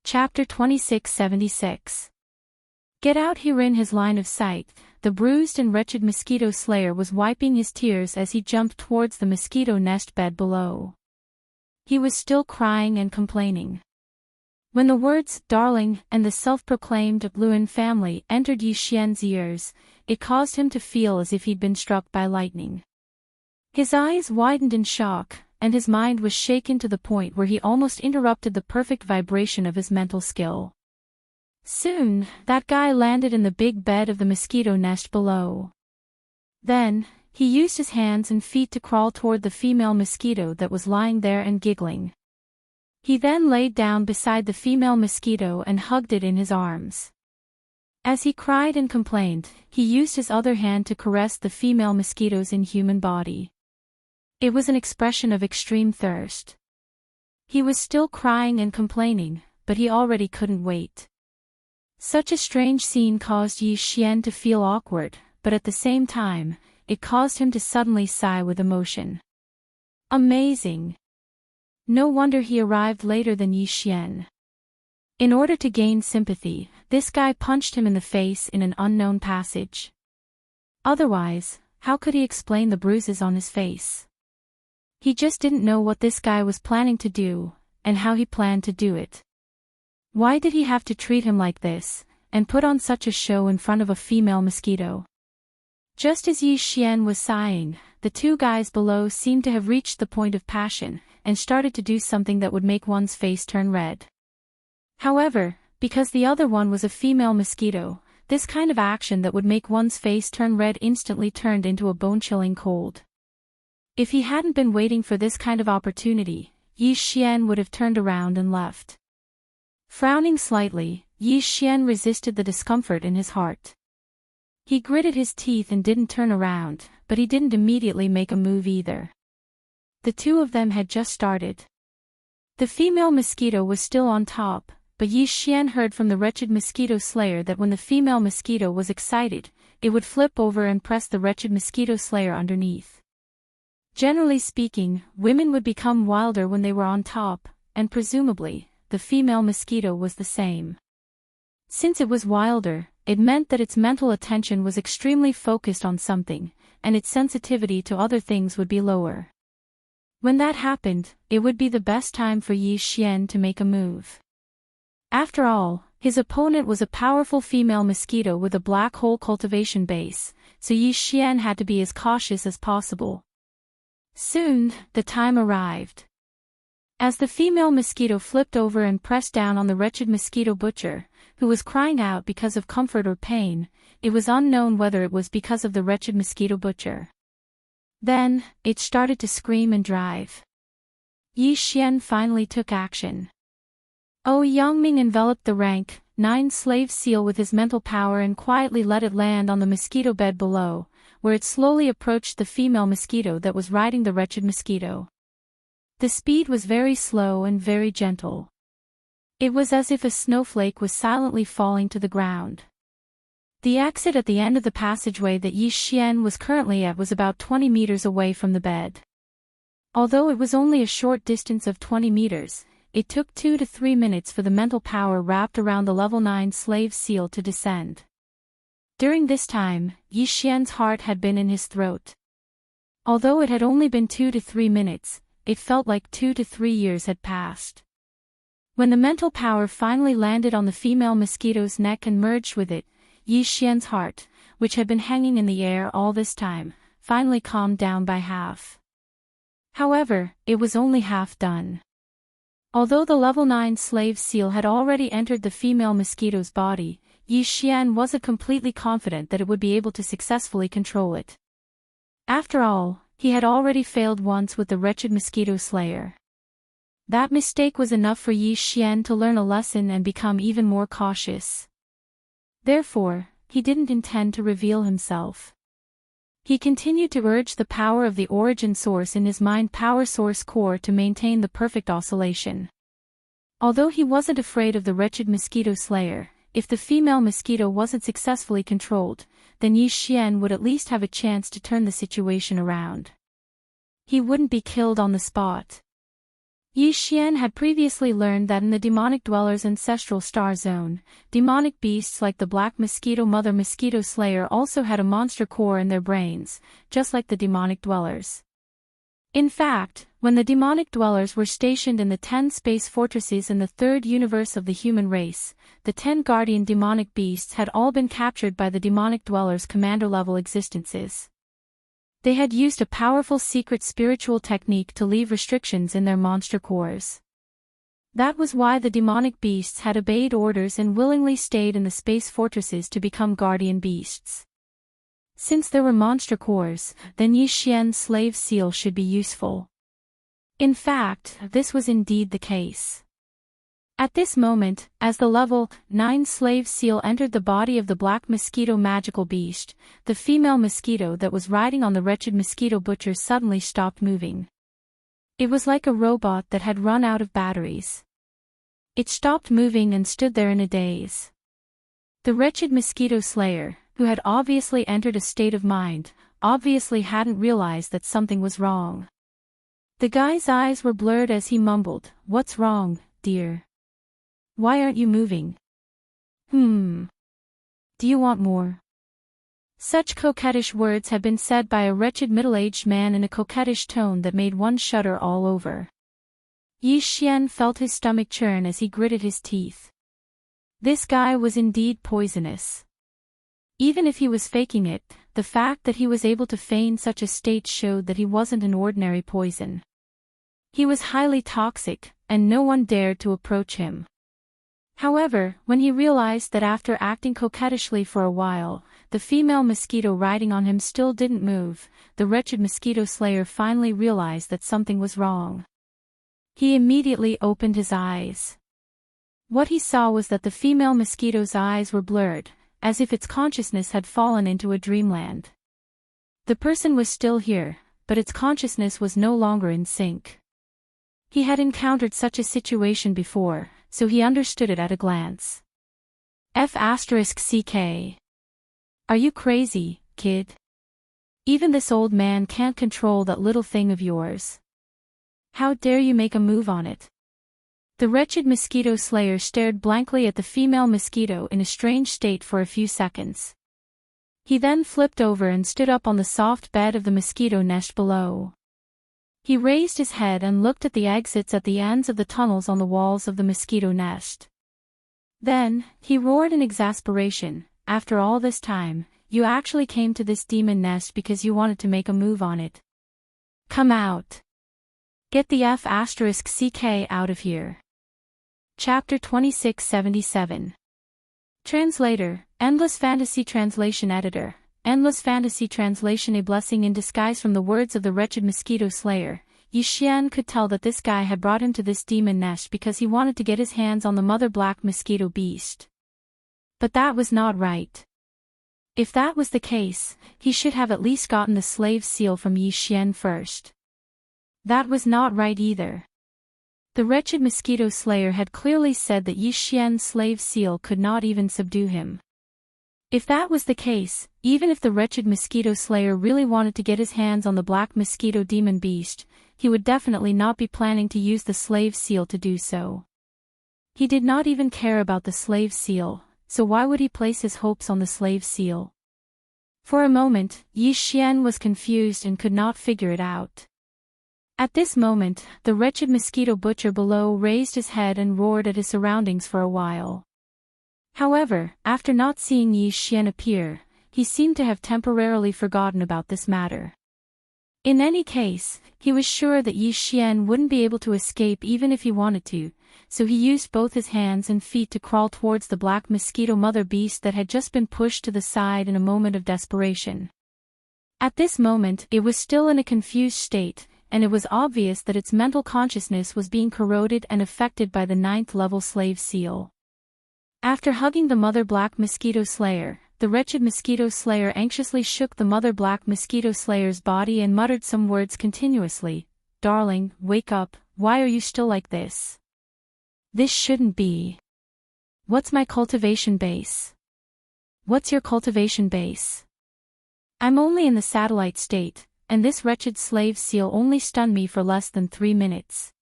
Chapter 2676. Get out! Here in his line of sight, the bruised and wretched mosquito slayer was wiping his tears as he jumped towards the mosquito nest bed below. He was still crying and complaining. When the words "darling" and the self-proclaimed Bluin family entered Yi Xian's ears, it caused him to feel as if he'd been struck by lightning. His eyes widened in shock, and his mind was shaken to the point where he almost interrupted the perfect vibration of his mental skill. Soon, that guy landed in the big bed of the mosquito nest below. Then, he used his hands and feet to crawl toward the female mosquito that was lying there and giggling. He then laid down beside the female mosquito and hugged it in his arms. As he cried and complained, he used his other hand to caress the female mosquito's inhuman body. It was an expression of extreme thirst. He was still crying and complaining, but he already couldn't wait. Such a strange scene caused Yi Xian to feel awkward, but at the same time, it caused him to suddenly sigh with emotion. Amazing! No wonder he arrived later than Yi Xian. In order to gain sympathy, this guy punched him in the face in an unknown passage. Otherwise, how could he explain the bruises on his face? He just didn't know what this guy was planning to do, and how he planned to do it. Why did he have to treat him like this, and put on such a show in front of a female mosquito? Just as Yi Xian was sighing, the two guys below seemed to have reached the point of passion, and started to do something that would make one's face turn red. However, because the other one was a female mosquito, this kind of action that would make one's face turn red instantly turned into a bone-chilling cold. If he hadn't been waiting for this kind of opportunity, Yi Xian would have turned around and left. Frowning slightly, Yi Xian resisted the discomfort in his heart. He gritted his teeth and didn't turn around, but he didn't immediately make a move either. The two of them had just started. The female mosquito was still on top, but Yi Xian heard from the wretched mosquito slayer that when the female mosquito was excited, it would flip over and press the wretched mosquito slayer underneath. Generally speaking, women would become wilder when they were on top, and presumably, the female mosquito was the same. Since it was wilder, it meant that its mental attention was extremely focused on something, and its sensitivity to other things would be lower. When that happened, it would be the best time for Yi Xian to make a move. After all, his opponent was a powerful female mosquito with a black hole cultivation base, so Yi Xian had to be as cautious as possible. Soon, the time arrived. As the female mosquito flipped over and pressed down on the wretched mosquito butcher, who was crying out because of comfort or pain, it was unknown whether it was because of the wretched mosquito butcher. Then, it started to scream and drive. Yi Xian finally took action. Yangming enveloped the rank 9 slave seal with his mental power and quietly let it land on the mosquito bed below, where it slowly approached the female mosquito that was riding the wretched mosquito. The speed was very slow and very gentle. It was as if a snowflake was silently falling to the ground. The exit at the end of the passageway that Yi Xian was currently at was about 20 meters away from the bed. Although it was only a short distance of 20 meters, it took 2 to 3 minutes for the mental power wrapped around the level 9 slave seal to descend. During this time, Yi Xian's heart had been in his throat. Although it had only been 2 to 3 minutes, it felt like 2 to 3 years had passed. When the mental power finally landed on the female mosquito's neck and merged with it, Yi Xian's heart, which had been hanging in the air all this time, finally calmed down by half. However, it was only half done. Although the level 9 slave seal had already entered the female mosquito's body, Yi Xian wasn't completely confident that it would be able to successfully control it. After all, he had already failed once with the wretched mosquito slayer. That mistake was enough for Yi Xian to learn a lesson and become even more cautious. Therefore, he didn't intend to reveal himself. He continued to urge the power of the origin source in his mind power source core to maintain the perfect oscillation. Although he wasn't afraid of the wretched mosquito slayer, if the female mosquito wasn't successfully controlled, then Yi Xian would at least have a chance to turn the situation around. He wouldn't be killed on the spot. Yi Xian had previously learned that in the demonic dweller's ancestral star zone, demonic beasts like the black mosquito mother mosquito slayer also had a monster core in their brains, just like the demonic dwellers. In fact, when the demonic dwellers were stationed in the 10 space fortresses in the third universe of the human race, the 10 guardian demonic beasts had all been captured by the demonic dwellers' commander-level existences. They had used a powerful secret spiritual technique to leave restrictions in their monster cores. That was why the demonic beasts had obeyed orders and willingly stayed in the space fortresses to become guardian beasts. Since there were monster cores, then Yi Xian's slave seal should be useful. In fact, this was indeed the case. At this moment, as the level 9 slave seal entered the body of the black mosquito magical beast, the female mosquito that was riding on the wretched mosquito butcher suddenly stopped moving. It was like a robot that had run out of batteries. It stopped moving and stood there in a daze. The wretched mosquito slayer, who had obviously entered a state of mind, obviously hadn't realized that something was wrong. The guy's eyes were blurred as he mumbled, "What's wrong, dear? Why aren't you moving? Do you want more?" Such coquettish words had been said by a wretched middle-aged man in a coquettish tone that made one shudder all over. Yi Xian felt his stomach churn as he gritted his teeth. This guy was indeed poisonous. Even if he was faking it, the fact that he was able to feign such a state showed that he wasn't an ordinary poison. He was highly toxic, and no one dared to approach him. However, when he realized that after acting coquettishly for a while, the female mosquito riding on him still didn't move, the wretched mosquito slayer finally realized that something was wrong. He immediately opened his eyes. What he saw was that the female mosquito's eyes were blurred, as if its consciousness had fallen into a dreamland. The person was still here, but its consciousness was no longer in sync. He had encountered such a situation before, so he understood it at a glance. F***CK. Are you crazy, kid? Even this old man can't control that little thing of yours. How dare you make a move on it? The wretched mosquito slayer stared blankly at the female mosquito in a strange state for a few seconds. He then flipped over and stood up on the soft bed of the mosquito nest below. He raised his head and looked at the exits at the ends of the tunnels on the walls of the mosquito nest. Then, he roared in exasperation, "After all this time, you actually came to this demon nest because you wanted to make a move on it. Come out. Get the F***CK out of here." Chapter 2677. Translator, Endless Fantasy Translation Editor. Endless Fantasy Translation. A blessing in disguise. From the words of the wretched mosquito slayer, Yi Xian could tell that this guy had brought him to this demon nest because he wanted to get his hands on the mother black mosquito beast. But that was not right. If that was the case, he should have at least gotten the slave seal from Yi Xian first. That was not right either. The wretched mosquito slayer had clearly said that Yi Xian's slave seal could not even subdue him. If that was the case, even if the wretched mosquito slayer really wanted to get his hands on the black mosquito demon beast, he would definitely not be planning to use the slave seal to do so. He did not even care about the slave seal, so why would he place his hopes on the slave seal? For a moment, Yi Xian was confused and could not figure it out. At this moment, the wretched mosquito butcher below raised his head and roared at his surroundings for a while. However, after not seeing Yi Xian appear, he seemed to have temporarily forgotten about this matter. In any case, he was sure that Yi Xian wouldn't be able to escape even if he wanted to, so he used both his hands and feet to crawl towards the black mosquito mother beast that had just been pushed to the side in a moment of desperation. At this moment, it was still in a confused state, and it was obvious that its mental consciousness was being corroded and affected by the 9th level slave seal. After hugging the mother black mosquito slayer, the wretched mosquito slayer anxiously shook the mother black mosquito slayer's body and muttered some words continuously. "Darling, wake up, why are you still like this? This shouldn't be. What's my cultivation base? What's your cultivation base? I'm only in the satellite state, and this wretched slave seal only stunned me for less than 3 minutes.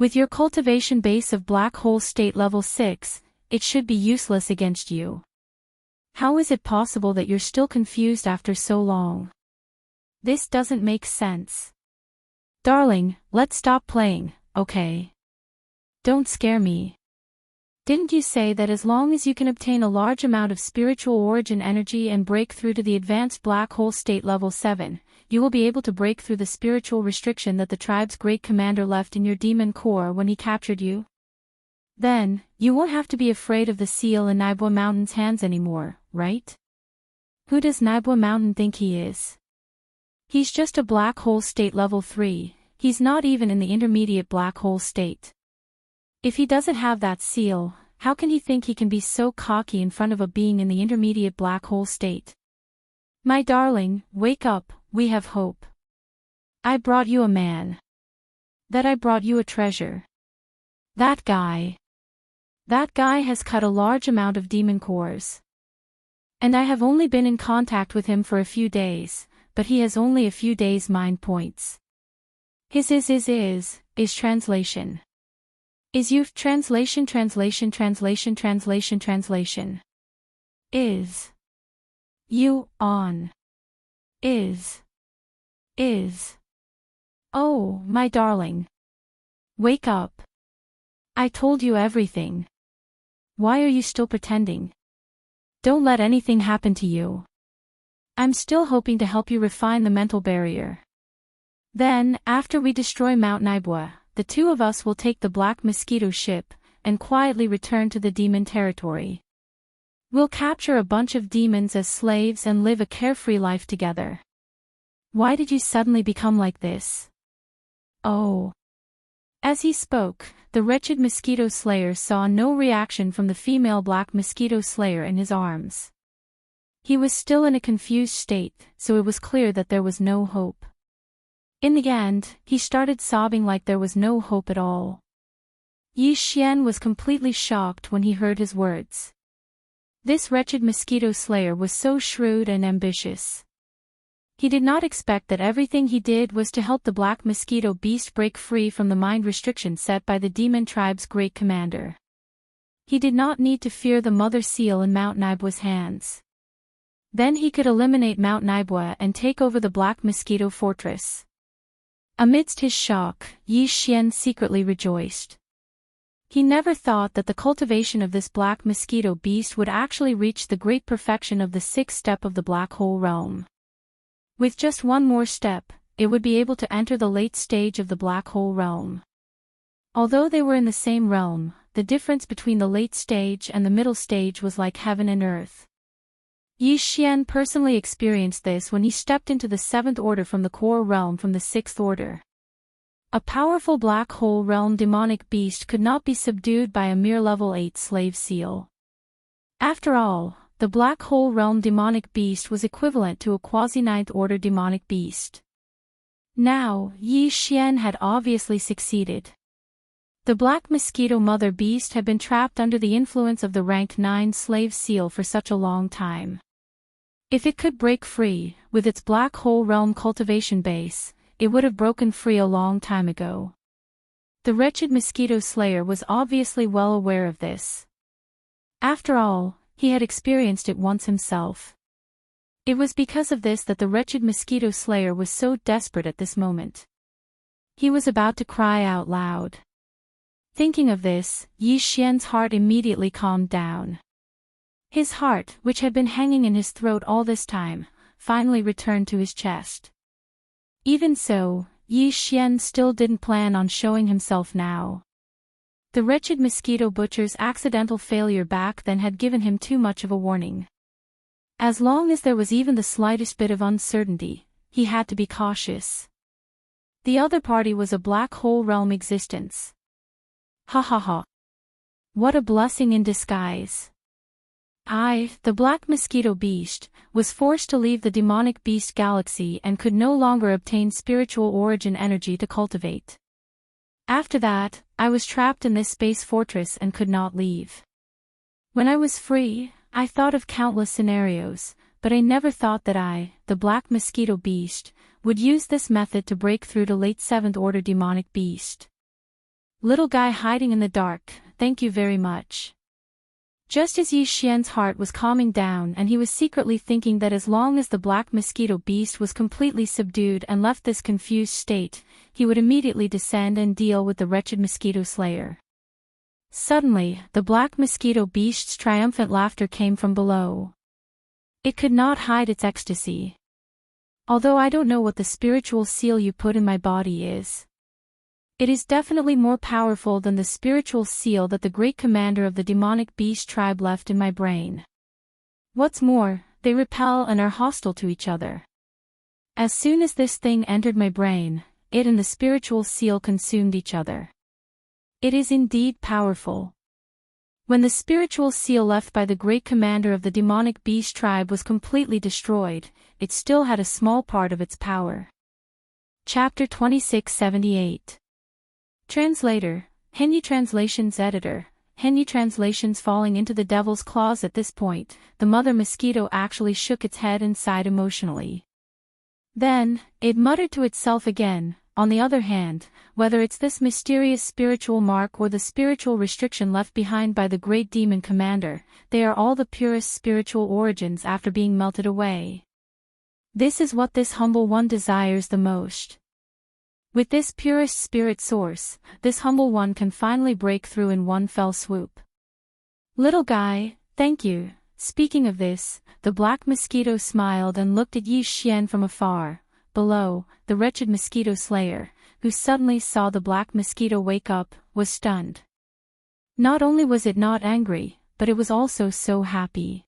With your cultivation base of black hole state level 6, it should be useless against you. How is it possible that you're still confused after so long? This doesn't make sense. Darling, let's stop playing, okay? Don't scare me. Didn't you say that as long as you can obtain a large amount of spiritual origin energy and break through to the advanced black hole state level 7, you will be able to break through the spiritual restriction that the tribe's great commander left in your demon core when he captured you? Then, you won't have to be afraid of the seal in Naibwa Mountain's hands anymore, right? Who does Naibwa Mountain think he is? He's just a black hole state level 3, he's not even in the intermediate black hole state. If he doesn't have that seal, how can he think he can be so cocky in front of a being in the intermediate black hole state? My darling, wake up, we have hope. I brought you a man. That I brought you a treasure. That guy has cut a large amount of demon cores. And I have only been in contact with him for a few days, but he has only a few days mind points. His is translation. Is you translation. Is. You on. Is. Oh, my darling. Wake up. I told you everything. Why are you still pretending? Don't let anything happen to you. I'm still hoping to help you refine the mental barrier. Then, after we destroy Mount Naibwa, the two of us will take the Black Mosquito ship, and quietly return to the demon territory. We'll capture a bunch of demons as slaves and live a carefree life together. Why did you suddenly become like this? Oh. As he spoke, the wretched mosquito slayer saw no reaction from the female black mosquito slayer in his arms. He was still in a confused state, so it was clear that there was no hope. In the end, he started sobbing like there was no hope at all. Yi Xian was completely shocked when he heard his words. This wretched mosquito slayer was so shrewd and ambitious. He did not expect that everything he did was to help the black mosquito beast break free from the mind restriction set by the demon tribe's great commander. He did not need to fear the mother seal in Mount Naibwa's hands. Then he could eliminate Mount Naibwa and take over the black mosquito fortress. Amidst his shock, Yi Xian secretly rejoiced. He never thought that the cultivation of this black mosquito beast would actually reach the great perfection of the sixth step of the black hole realm. With just one more step, it would be able to enter the late stage of the black hole realm. Although they were in the same realm, the difference between the late stage and the middle stage was like heaven and earth. Yi Xian personally experienced this when he stepped into the seventh order from the core realm from the sixth order. A powerful black hole realm demonic beast could not be subdued by a mere level 8 slave seal. After all, the black hole realm demonic beast was equivalent to a quasi-ninth order demonic beast. Now, Yi Xian had obviously succeeded. The black mosquito mother beast had been trapped under the influence of the rank 9 slave seal for such a long time. If it could break free, with its black hole realm cultivation base, it would have broken free a long time ago. The wretched mosquito slayer was obviously well aware of this. After all, he had experienced it once himself. It was because of this that the wretched mosquito slayer was so desperate at this moment. He was about to cry out loud. Thinking of this, Yi Xian's heart immediately calmed down. His heart, which had been hanging in his throat all this time, finally returned to his chest. Even so, Yi Xian still didn't plan on showing himself now. The wretched mosquito butcher's accidental failure back then had given him too much of a warning. As long as there was even the slightest bit of uncertainty, he had to be cautious. The other party was a black hole realm existence. Ha ha ha. What a blessing in disguise. I, the black mosquito beast, was forced to leave the demonic beast galaxy and could no longer obtain spiritual origin energy to cultivate. After that, I was trapped in this space fortress and could not leave. When I was free, I thought of countless scenarios, but I never thought that I, the black mosquito beast, would use this method to break through to late 7th order demonic beast. Little guy hiding in the dark, thank you very much. Just as Yi Xian's heart was calming down and he was secretly thinking that as long as the black mosquito beast was completely subdued and left this confused state, he would immediately descend and deal with the wretched mosquito slayer. Suddenly, the black mosquito beast's triumphant laughter came from below. It could not hide its ecstasy. Although I don't know what the spiritual seal you put in my body is, it is definitely more powerful than the spiritual seal that the great commander of the demonic beast tribe left in my brain. What's more, they repel and are hostile to each other. As soon as this thing entered my brain, it and the spiritual seal consumed each other. It is indeed powerful. When the spiritual seal left by the great commander of the demonic beast tribe was completely destroyed, it still had a small part of its power. Chapter 2678. Translator, Henyi Translations Editor, Henyi Translations. Falling into the devil's claws. At this point, the mother mosquito actually shook its head and sighed emotionally. Then, it muttered to itself again, on the other hand, whether it's this mysterious spiritual mark or the spiritual restriction left behind by the great demon commander, they are all the purest spiritual origins after being melted away. This is what this humble one desires the most. With this purest spirit source, this humble one can finally break through in one fell swoop. Little guy, thank you. Speaking of this, the black mosquito smiled and looked at Yi Xian from afar. Below, the wretched mosquito slayer, who suddenly saw the black mosquito wake up, was stunned. Not only was it not angry, but it was also so happy.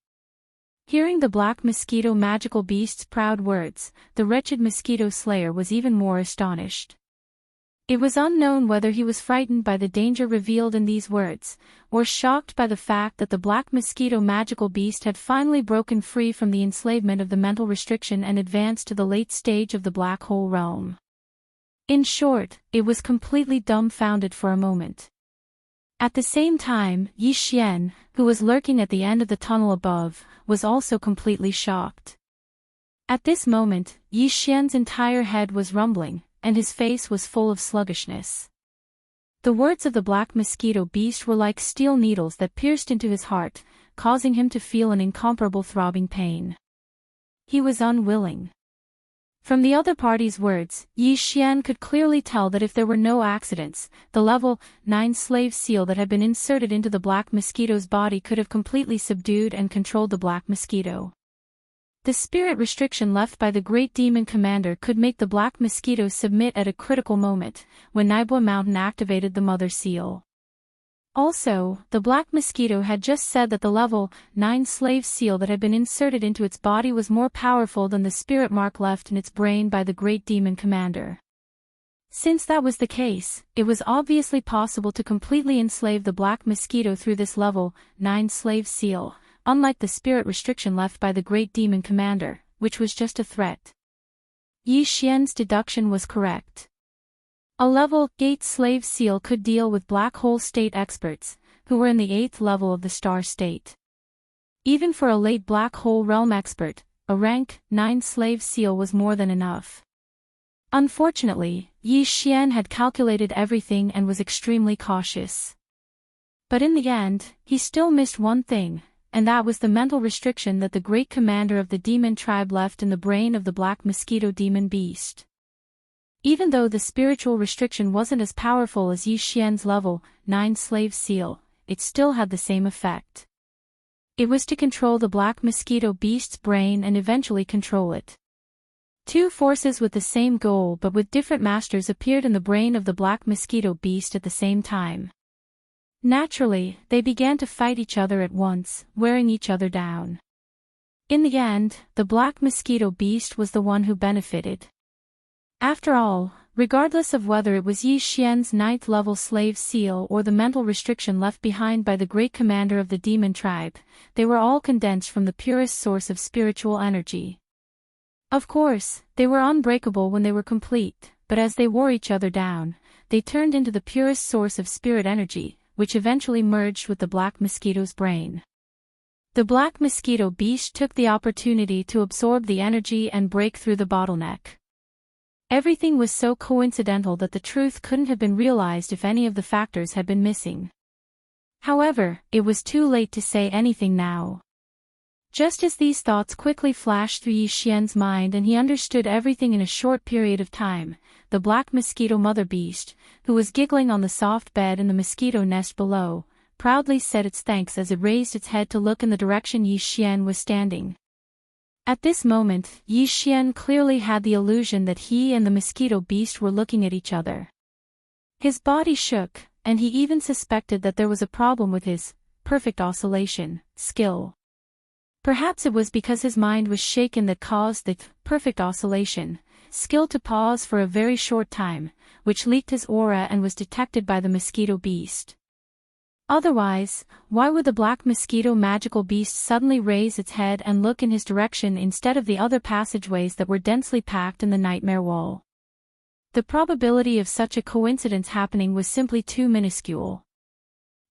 Hearing the black mosquito magical beast's proud words, the wretched mosquito slayer was even more astonished. It was unknown whether he was frightened by the danger revealed in these words, or shocked by the fact that the black mosquito magical beast had finally broken free from the enslavement of the mental restriction and advanced to the late stage of the black hole realm. In short, it was completely dumbfounded for a moment. At the same time, Yi Xian, who was lurking at the end of the tunnel above, was also completely shocked. At this moment, Yi Xian's entire head was rumbling, and his face was full of sluggishness. The words of the black mosquito beast were like steel needles that pierced into his heart, causing him to feel an incomparable throbbing pain. He was unwilling. From the other party's words, Yi Xian could clearly tell that if there were no accidents, the level 9 slave seal that had been inserted into the black mosquito's body could have completely subdued and controlled the black mosquito. The spirit restriction left by the great demon commander could make the black mosquito submit at a critical moment, when Naibua Mountain activated the mother seal. Also, the black mosquito had just said that the level 9 slave seal that had been inserted into its body was more powerful than the spirit mark left in its brain by the great demon commander. Since that was the case, it was obviously possible to completely enslave the black mosquito through this level 9 slave seal, unlike the spirit restriction left by the great demon commander, which was just a threat. Yi Xian's deduction was correct. A level 8 slave seal could deal with black hole state experts, who were in the 8th level of the star state. Even for a late black hole realm expert, a rank 9 slave seal was more than enough. Unfortunately, Yi Xian had calculated everything and was extremely cautious. But in the end, he still missed one thing, and that was the mental restriction that the great commander of the demon tribe left in the brain of the black mosquito demon beast. Even though the spiritual restriction wasn't as powerful as Yi Xian's level 9 slave seal, it still had the same effect. It was to control the black mosquito beast's brain and eventually control it. Two forces with the same goal but with different masters appeared in the brain of the black mosquito beast at the same time. Naturally, they began to fight each other at once, wearing each other down. In the end, the black mosquito beast was the one who benefited. After all, regardless of whether it was Yi Xian's 9th level slave seal or the mental restriction left behind by the great commander of the demon tribe, they were all condensed from the purest source of spiritual energy. Of course, they were unbreakable when they were complete, but as they wore each other down, they turned into the purest source of spirit energy, which eventually merged with the black mosquito's brain. The black mosquito beast took the opportunity to absorb the energy and break through the bottleneck. Everything was so coincidental that the truth couldn't have been realized if any of the factors had been missing. However, it was too late to say anything now. Just as these thoughts quickly flashed through Yi Xian's mind and he understood everything in a short period of time, the black mosquito mother beast, who was giggling on the soft bed in the mosquito nest below, proudly said its thanks as it raised its head to look in the direction Yi Xian was standing. At this moment, Yi Xian clearly had the illusion that he and the mosquito beast were looking at each other. His body shook, and he even suspected that there was a problem with his perfect oscillation skill. Perhaps it was because his mind was shaken that caused the perfect oscillation skill to pause for a very short time, which leaked his aura and was detected by the mosquito beast. Otherwise, why would the black mosquito magical beast suddenly raise its head and look in his direction instead of the other passageways that were densely packed in the nightmare wall? The probability of such a coincidence happening was simply too minuscule.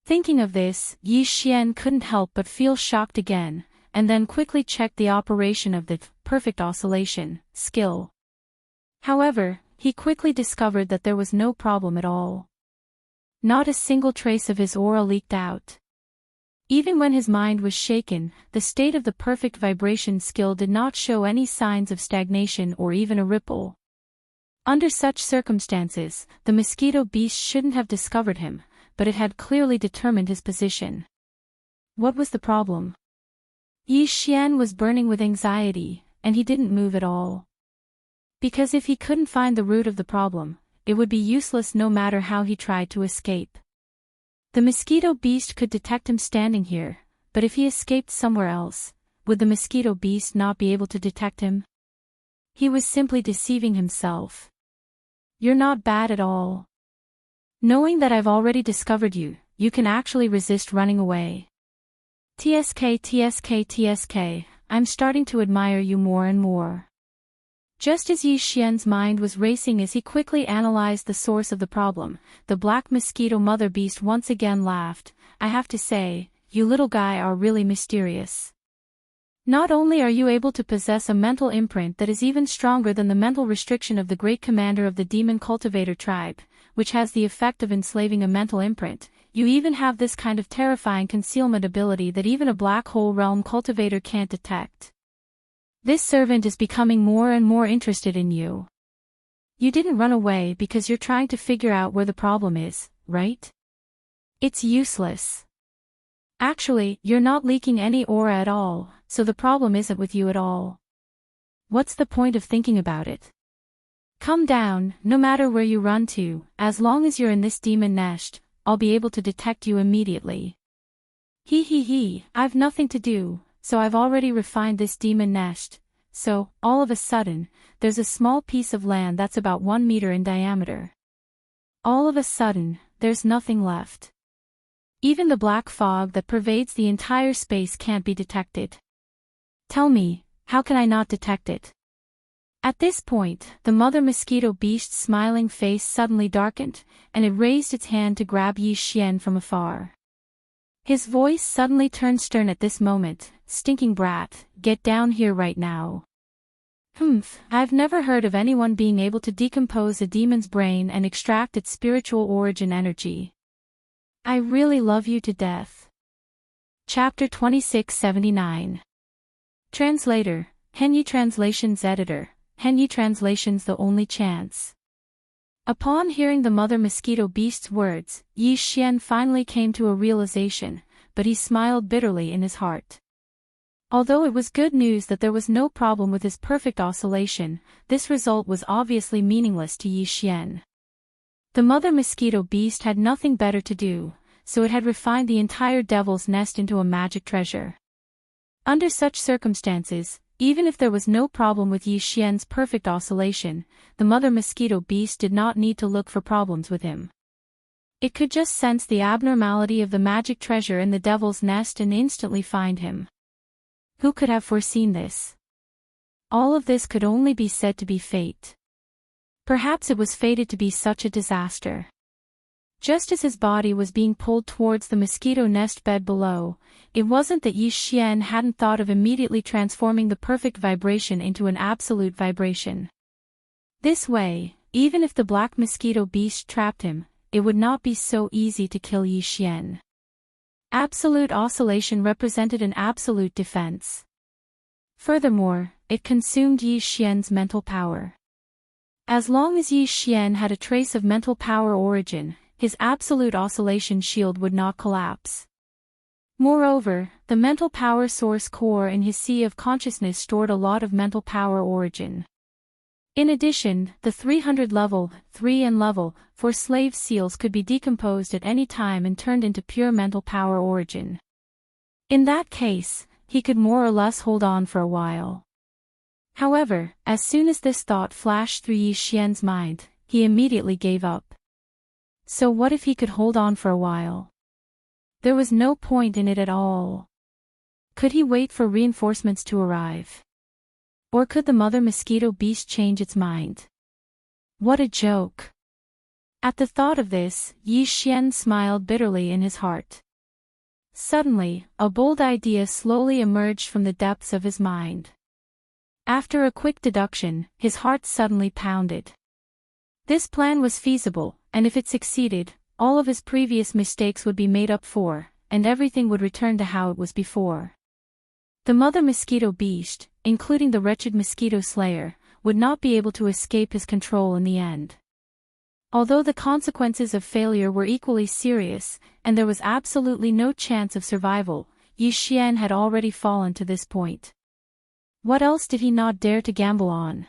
Thinking of this, Yi Xian couldn't help but feel shocked again, and then quickly checked the operation of the perfect oscillation skill. However, he quickly discovered that there was no problem at all. Not a single trace of his aura leaked out. Even when his mind was shaken, the state of the perfect vibration skill did not show any signs of stagnation or even a ripple. Under such circumstances, the mosquito beast shouldn't have discovered him, but it had clearly determined his position. What was the problem? Yi Xian was burning with anxiety, and he didn't move at all. Because if he couldn't find the root of the problem, it would be useless no matter how he tried to escape. The mosquito beast could detect him standing here, but if he escaped somewhere else, would the mosquito beast not be able to detect him? He was simply deceiving himself. You're not bad at all. Knowing that I've already discovered you, you can actually resist running away. TSK, I'm starting to admire you more and more. Just as Yi Xian's mind was racing as he quickly analyzed the source of the problem, the black mosquito mother beast once again laughed. I have to say, you little guy are really mysterious. Not only are you able to possess a mental imprint that is even stronger than the mental restriction of the great commander of the demon cultivator tribe, which has the effect of enslaving a mental imprint, you even have this kind of terrifying concealment ability that even a black hole realm cultivator can't detect. This servant is becoming more and more interested in you. You didn't run away because you're trying to figure out where the problem is, right? It's useless. Actually, you're not leaking any aura at all, so the problem isn't with you at all. What's the point of thinking about it? Come down, no matter where you run to, as long as you're in this demon nest, I'll be able to detect you immediately. I've nothing to do, so I've already refined this demon nest, so, all of a sudden, there's a small piece of land that's about 1 meter in diameter. All of a sudden, there's nothing left. Even the black fog that pervades the entire space can't be detected. Tell me, how can I not detect it? At this point, the mother mosquito beast's smiling face suddenly darkened, and it raised its hand to grab Yi Xian from afar. His voice suddenly turned stern at this moment. Stinking brat, get down here right now. I've never heard of anyone being able to decompose a demon's brain and extract its spiritual origin energy. I really love you to death. Chapter 2679. Translator, Henyi Translations Editor, Henyi Translations The Only Chance. Upon hearing the mother mosquito beast's words, Yi Xian finally came to a realization, but he smiled bitterly in his heart. Although it was good news that there was no problem with his perfect oscillation, this result was obviously meaningless to Yi Xian. The mother mosquito beast had nothing better to do, so it had refined the entire devil's nest into a magic treasure. Under such circumstances, even if there was no problem with Yi Xian's perfect oscillation, the mother mosquito beast did not need to look for problems with him. It could just sense the abnormality of the magic treasure in the devil's nest and instantly find him. Who could have foreseen this? All of this could only be said to be fate. Perhaps it was fated to be such a disaster. Just as his body was being pulled towards the mosquito nest bed below, it wasn't that Yi Xian hadn't thought of immediately transforming the perfect vibration into an absolute vibration. This way, even if the black mosquito beast trapped him, it would not be so easy to kill Yi Xian. Absolute oscillation represented an absolute defense. Furthermore, it consumed Yi Xian's mental power. As long as Yi Xian had a trace of mental power origin, his absolute oscillation shield would not collapse. Moreover, the mental power source core in his sea of consciousness stored a lot of mental power origin. In addition, the 300 level 3 and level 4 slave seals could be decomposed at any time and turned into pure mental power origin. In that case, he could more or less hold on for a while. However, as soon as this thought flashed through Yi Xian's mind, he immediately gave up. So what if he could hold on for a while? There was no point in it at all. Could he wait for reinforcements to arrive? Or could the mother mosquito beast change its mind? What a joke! At the thought of this, Yi Xian smiled bitterly in his heart. Suddenly, a bold idea slowly emerged from the depths of his mind. After a quick deduction, his heart suddenly pounded. This plan was feasible, and if it succeeded, all of his previous mistakes would be made up for, and everything would return to how it was before. The mother mosquito beast, including the wretched mosquito slayer, would not be able to escape his control in the end. Although the consequences of failure were equally serious, and there was absolutely no chance of survival, Yi Xian had already fallen to this point. What else did he not dare to gamble on?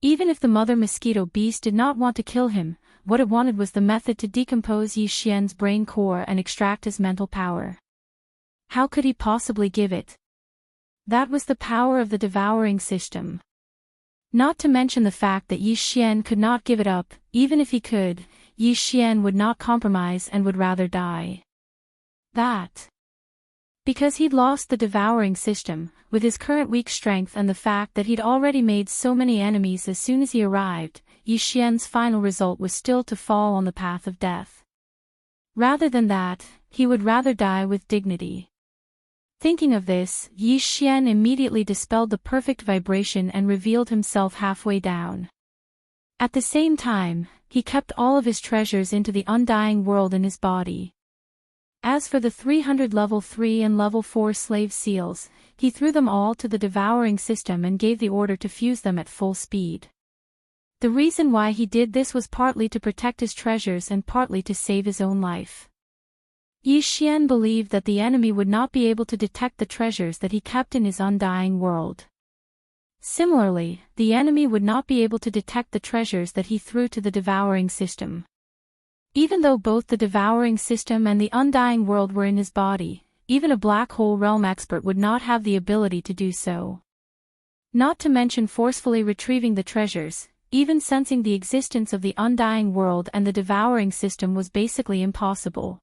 Even if the mother mosquito beast did not want to kill him, what it wanted was the method to decompose Yi Xian's brain core and extract his mental power. How could he possibly give it? That was the power of the devouring system. Not to mention the fact that Yi Xian could not give it up. Even if he could, Yi Xian would not compromise and would rather die. Because he'd lost the devouring system, with his current weak strength and the fact that he'd already made so many enemies as soon as he arrived, Yi Xian's final result was still to fall on the path of death. Rather than that, he would rather die with dignity. Thinking of this, Yi Xian immediately dispelled the perfect vibration and revealed himself halfway down. At the same time, he kept all of his treasures into the undying world in his body. As for the 300 level 3 and level 4 slave seals, he threw them all to the devouring system and gave the order to fuse them at full speed. The reason why he did this was partly to protect his treasures and partly to save his own life. Yi Xian believed that the enemy would not be able to detect the treasures that he kept in his undying world. Similarly, the enemy would not be able to detect the treasures that he threw to the devouring system. Even though both the devouring system and the undying world were in his body, even a black hole realm expert would not have the ability to do so. Not to mention forcefully retrieving the treasures, even sensing the existence of the undying world and the devouring system was basically impossible.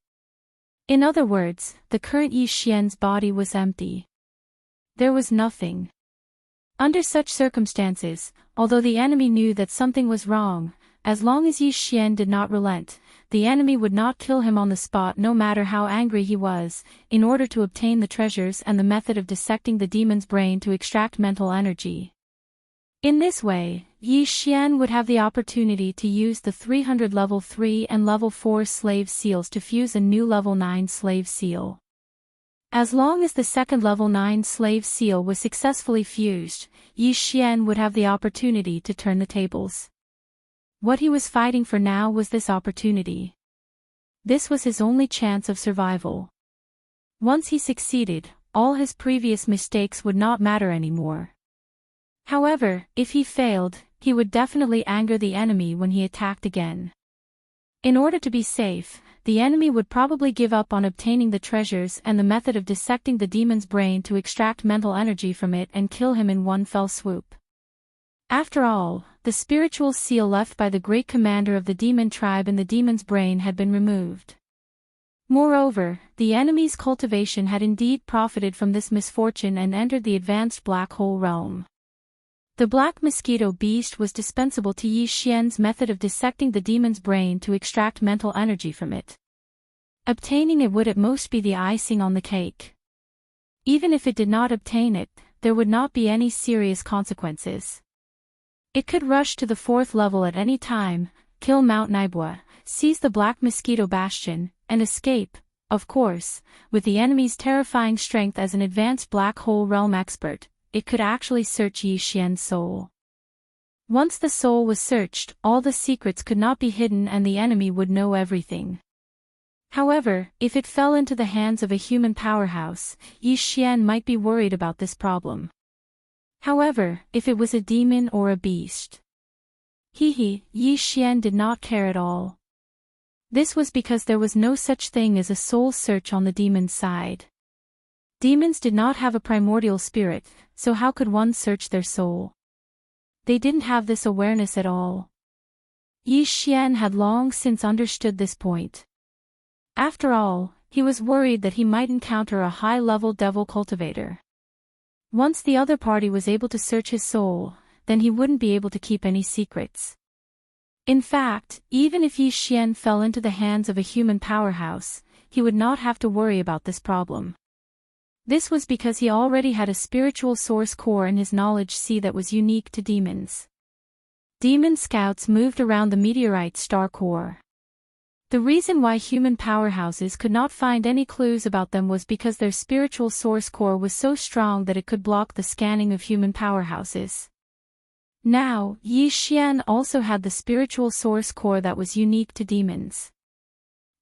In other words, the current Yi Xian's body was empty. There was nothing. Under such circumstances, although the enemy knew that something was wrong, as long as Yi Xian did not relent, the enemy would not kill him on the spot no matter how angry he was, in order to obtain the treasures and the method of dissecting the demon's brain to extract mental energy. In this way, Yi Xian would have the opportunity to use the 300 level 3 and level 4 slave seals to fuse a new level 9 slave seal. As long as the second level 9 slave seal was successfully fused, Yi Xian would have the opportunity to turn the tables. What he was fighting for now was this opportunity. This was his only chance of survival. Once he succeeded, all his previous mistakes would not matter anymore. However, if he failed, he would definitely anger the enemy when he attacked again. In order to be safe, the enemy would probably give up on obtaining the treasures and the method of dissecting the demon's brain to extract mental energy from it and kill him in one fell swoop. After all, the spiritual seal left by the great commander of the demon tribe in the demon's brain had been removed. Moreover, the enemy's cultivation had indeed profited from this misfortune and entered the advanced black hole realm. The black mosquito beast was dispensable to Yi Xian's method of dissecting the demon's brain to extract mental energy from it. Obtaining it would at most be the icing on the cake. Even if it did not obtain it, there would not be any serious consequences. It could rush to the 4th level at any time, kill Mount Naibwa, seize the Black Mosquito Bastion, and escape, of course. With the enemy's terrifying strength as an advanced black hole realm expert, it could actually search Yi Xian's soul. Once the soul was searched, all the secrets could not be hidden and the enemy would know everything. However, if it fell into the hands of a human powerhouse, Yi Xian might be worried about this problem. However, if it was a demon or a beast, Yi Xian did not care at all. This was because there was no such thing as a soul search on the demon's side. Demons did not have a primordial spirit, so how could one search their soul? They didn't have this awareness at all. Yi Xian had long since understood this point. After all, he was worried that he might encounter a high-level devil cultivator. Once the other party was able to search his soul, then he wouldn't be able to keep any secrets. In fact, even if Yi Xian fell into the hands of a human powerhouse, he would not have to worry about this problem. This was because he already had a spiritual source core in his knowledge sea that was unique to demons. Demon scouts moved around the meteorite star core. The reason why human powerhouses could not find any clues about them was because their spiritual source core was so strong that it could block the scanning of human powerhouses. Now, Yi Xian also had the spiritual source core that was unique to demons.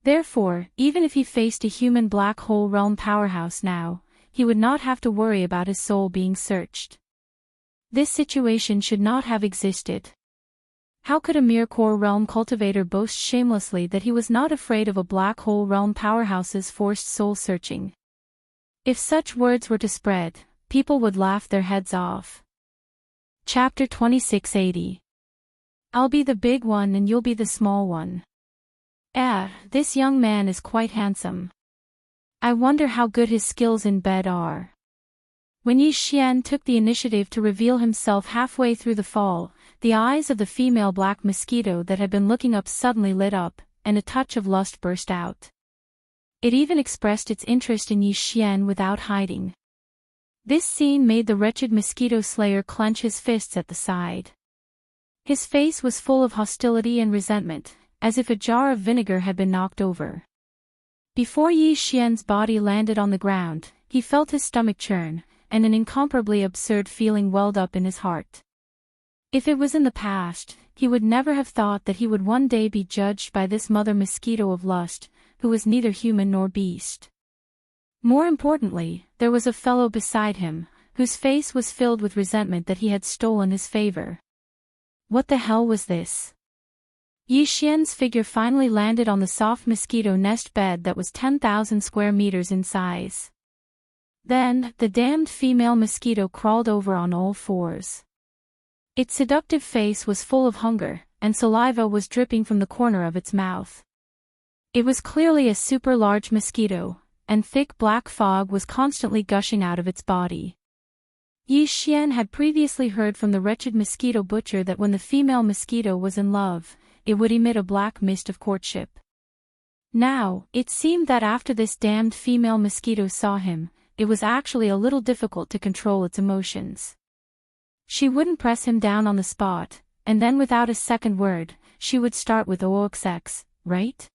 Therefore, even if he faced a human black hole realm powerhouse now, he would not have to worry about his soul being searched. This situation should not have existed. How could a mere core realm cultivator boast shamelessly that he was not afraid of a black hole realm powerhouse's forced soul searching? If such words were to spread, people would laugh their heads off. Chapter 2680. I'll be the big one and you'll be the small one. This young man is quite handsome. I wonder how good his skills in bed are. When Yi Xian took the initiative to reveal himself halfway through the fall, the eyes of the female black mosquito that had been looking up suddenly lit up, and a touch of lust burst out. It even expressed its interest in Yi Xian without hiding. This scene made the wretched mosquito slayer clench his fists at the side. His face was full of hostility and resentment, as if a jar of vinegar had been knocked over. Before Yi Xian's body landed on the ground, he felt his stomach churn, and an incomparably absurd feeling welled up in his heart. If it was in the past, he would never have thought that he would one day be judged by this mother mosquito of lust, who was neither human nor beast. More importantly, there was a fellow beside him, whose face was filled with resentment that he had stolen his favor. What the hell was this? Yi Xian's figure finally landed on the soft mosquito nest bed that was 10,000 square meters in size. Then, the damned female mosquito crawled over on all fours. Its seductive face was full of hunger, and saliva was dripping from the corner of its mouth. It was clearly a super large mosquito, and thick black fog was constantly gushing out of its body. Yi Xian had previously heard from the wretched mosquito butcher that when the female mosquito was in love, it would emit a black mist of courtship. Now, it seemed that after this damned female mosquito saw him, it was actually a little difficult to control its emotions. She wouldn't press him down on the spot, and then without a second word, she would start with OXX, right?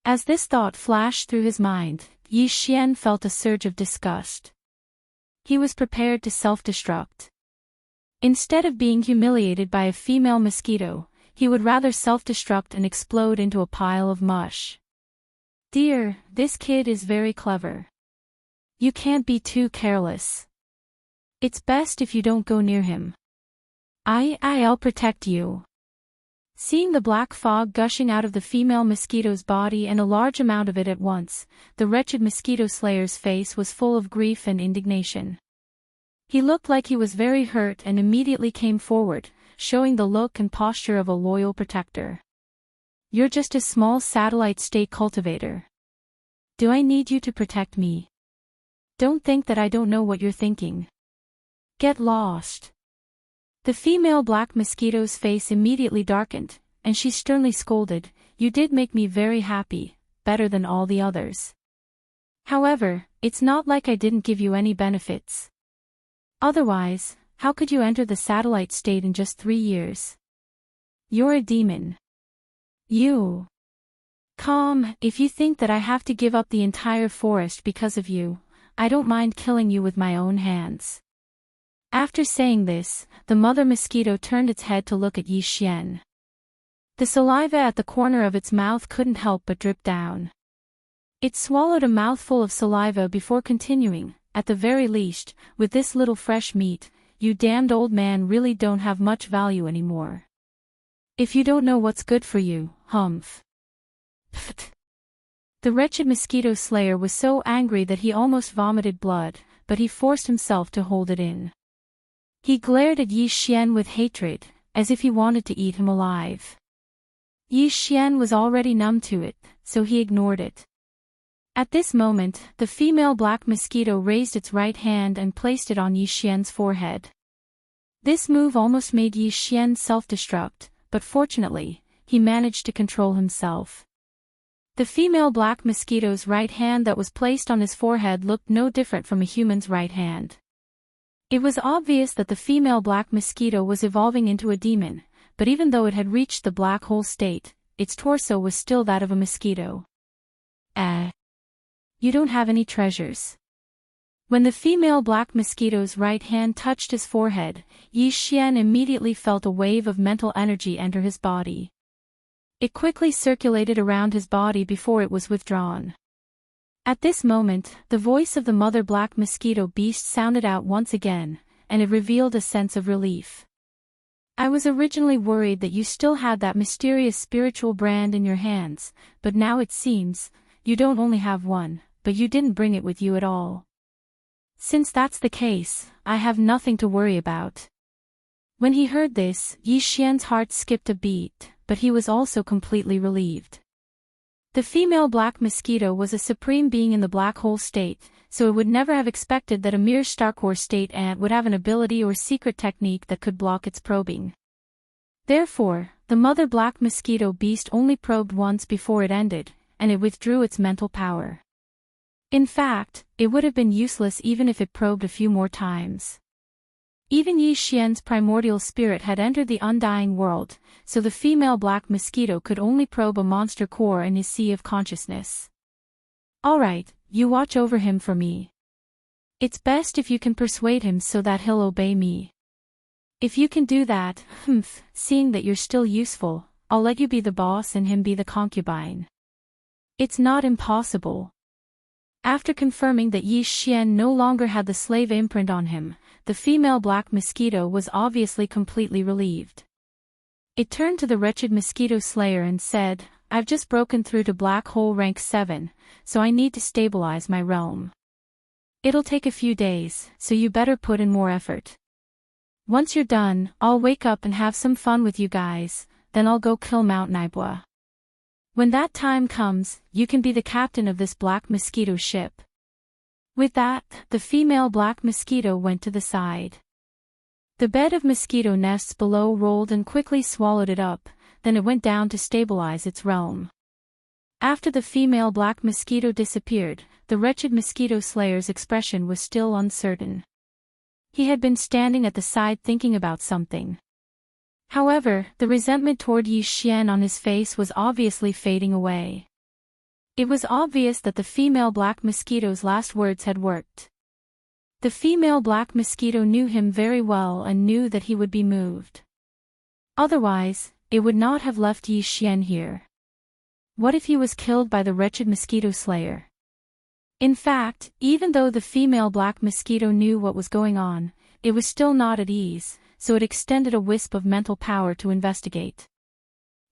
As this thought flashed through his mind, Yi Xian felt a surge of disgust. He was prepared to self-destruct. Instead of being humiliated by a female mosquito, he would rather self-destruct and explode into a pile of mush. Dear, this kid is very clever. You can't be too careless. It's best if you don't go near him. I'll protect you. Seeing the black fog gushing out of the female mosquito's body and a large amount of it at once, the wretched mosquito slayer's face was full of grief and indignation. He looked like he was very hurt and immediately came forward, showing the look and posture of a loyal protector. You're just a small satellite state cultivator. Do I need you to protect me? Don't think that I don't know what you're thinking. Get lost. The female black mosquito's face immediately darkened, and she sternly scolded, You did make me very happy, better than all the others. However, it's not like I didn't give you any benefits. Otherwise, How could you enter the satellite state in just 3 years? You're a demon. You. Calm, if you think that I have to give up the entire forest because of you, I don't mind killing you with my own hands. After saying this, the mother mosquito turned its head to look at Yi Xian. The saliva at the corner of its mouth couldn't help but drip down. It swallowed a mouthful of saliva before continuing, at the very least, with this little fresh meat, you damned old man really don't have much value anymore. If you don't know what's good for you, humph. Pfft. The wretched mosquito slayer was so angry that he almost vomited blood, but he forced himself to hold it in. He glared at Yi Xian with hatred, as if he wanted to eat him alive. Yi Xian was already numb to it, so he ignored it. At this moment, the female black mosquito raised its right hand and placed it on Yi Xian's forehead. This move almost made Yi Xian self-destruct, but fortunately, he managed to control himself. The female black mosquito's right hand that was placed on his forehead looked no different from a human's right hand. It was obvious that the female black mosquito was evolving into a demon, but even though it had reached the black hole state, its torso was still that of a mosquito. You don't have any treasures. When the female black mosquito's right hand touched his forehead, Yi Xian immediately felt a wave of mental energy enter his body. It quickly circulated around his body before it was withdrawn. At this moment, the voice of the mother black mosquito beast sounded out once again, and it revealed a sense of relief. I was originally worried that you still had that mysterious spiritual brand in your hands, but now it seems, you don't only have one, but you didn't bring it with you at all. Since that's the case, I have nothing to worry about. When he heard this, Yi Xian's heart skipped a beat, but he was also completely relieved. The female black mosquito was a supreme being in the black hole state, so it would never have expected that a mere Starcore state ant would have an ability or secret technique that could block its probing. Therefore, the mother black mosquito beast only probed once before it ended, and it withdrew its mental power. In fact, it would have been useless even if it probed a few more times. Even Yi Xian's primordial spirit had entered the undying world, so the female black mosquito could only probe a monster core in his sea of consciousness. Alright, you watch over him for me. It's best if you can persuade him so that he'll obey me. If you can do that, seeing that you're still useful, I'll let you be the boss and him be the concubine. It's not impossible. After confirming that Yi Xian no longer had the slave imprint on him, the female black mosquito was obviously completely relieved. It turned to the wretched mosquito slayer and said, I've just broken through to black hole rank 7, so I need to stabilize my realm. It'll take a few days, so you better put in more effort. Once you're done, I'll wake up and have some fun with you guys, then I'll go kill Mount Naibua. When that time comes, you can be the captain of this black mosquito ship. With that, the female black mosquito went to the side. The bed of mosquito nests below rolled and quickly swallowed it up, then it went down to stabilize its realm. After the female black mosquito disappeared, the wretched mosquito slayer's expression was still uncertain. He had been standing at the side thinking about something. However, the resentment toward Yi Xian on his face was obviously fading away. It was obvious that the female black mosquito's last words had worked. The female black mosquito knew him very well and knew that he would be moved. Otherwise, it would not have left Yi Xian here. What if he was killed by the wretched mosquito slayer? In fact, even though the female black mosquito knew what was going on, it was still not at ease, so it extended a wisp of mental power to investigate.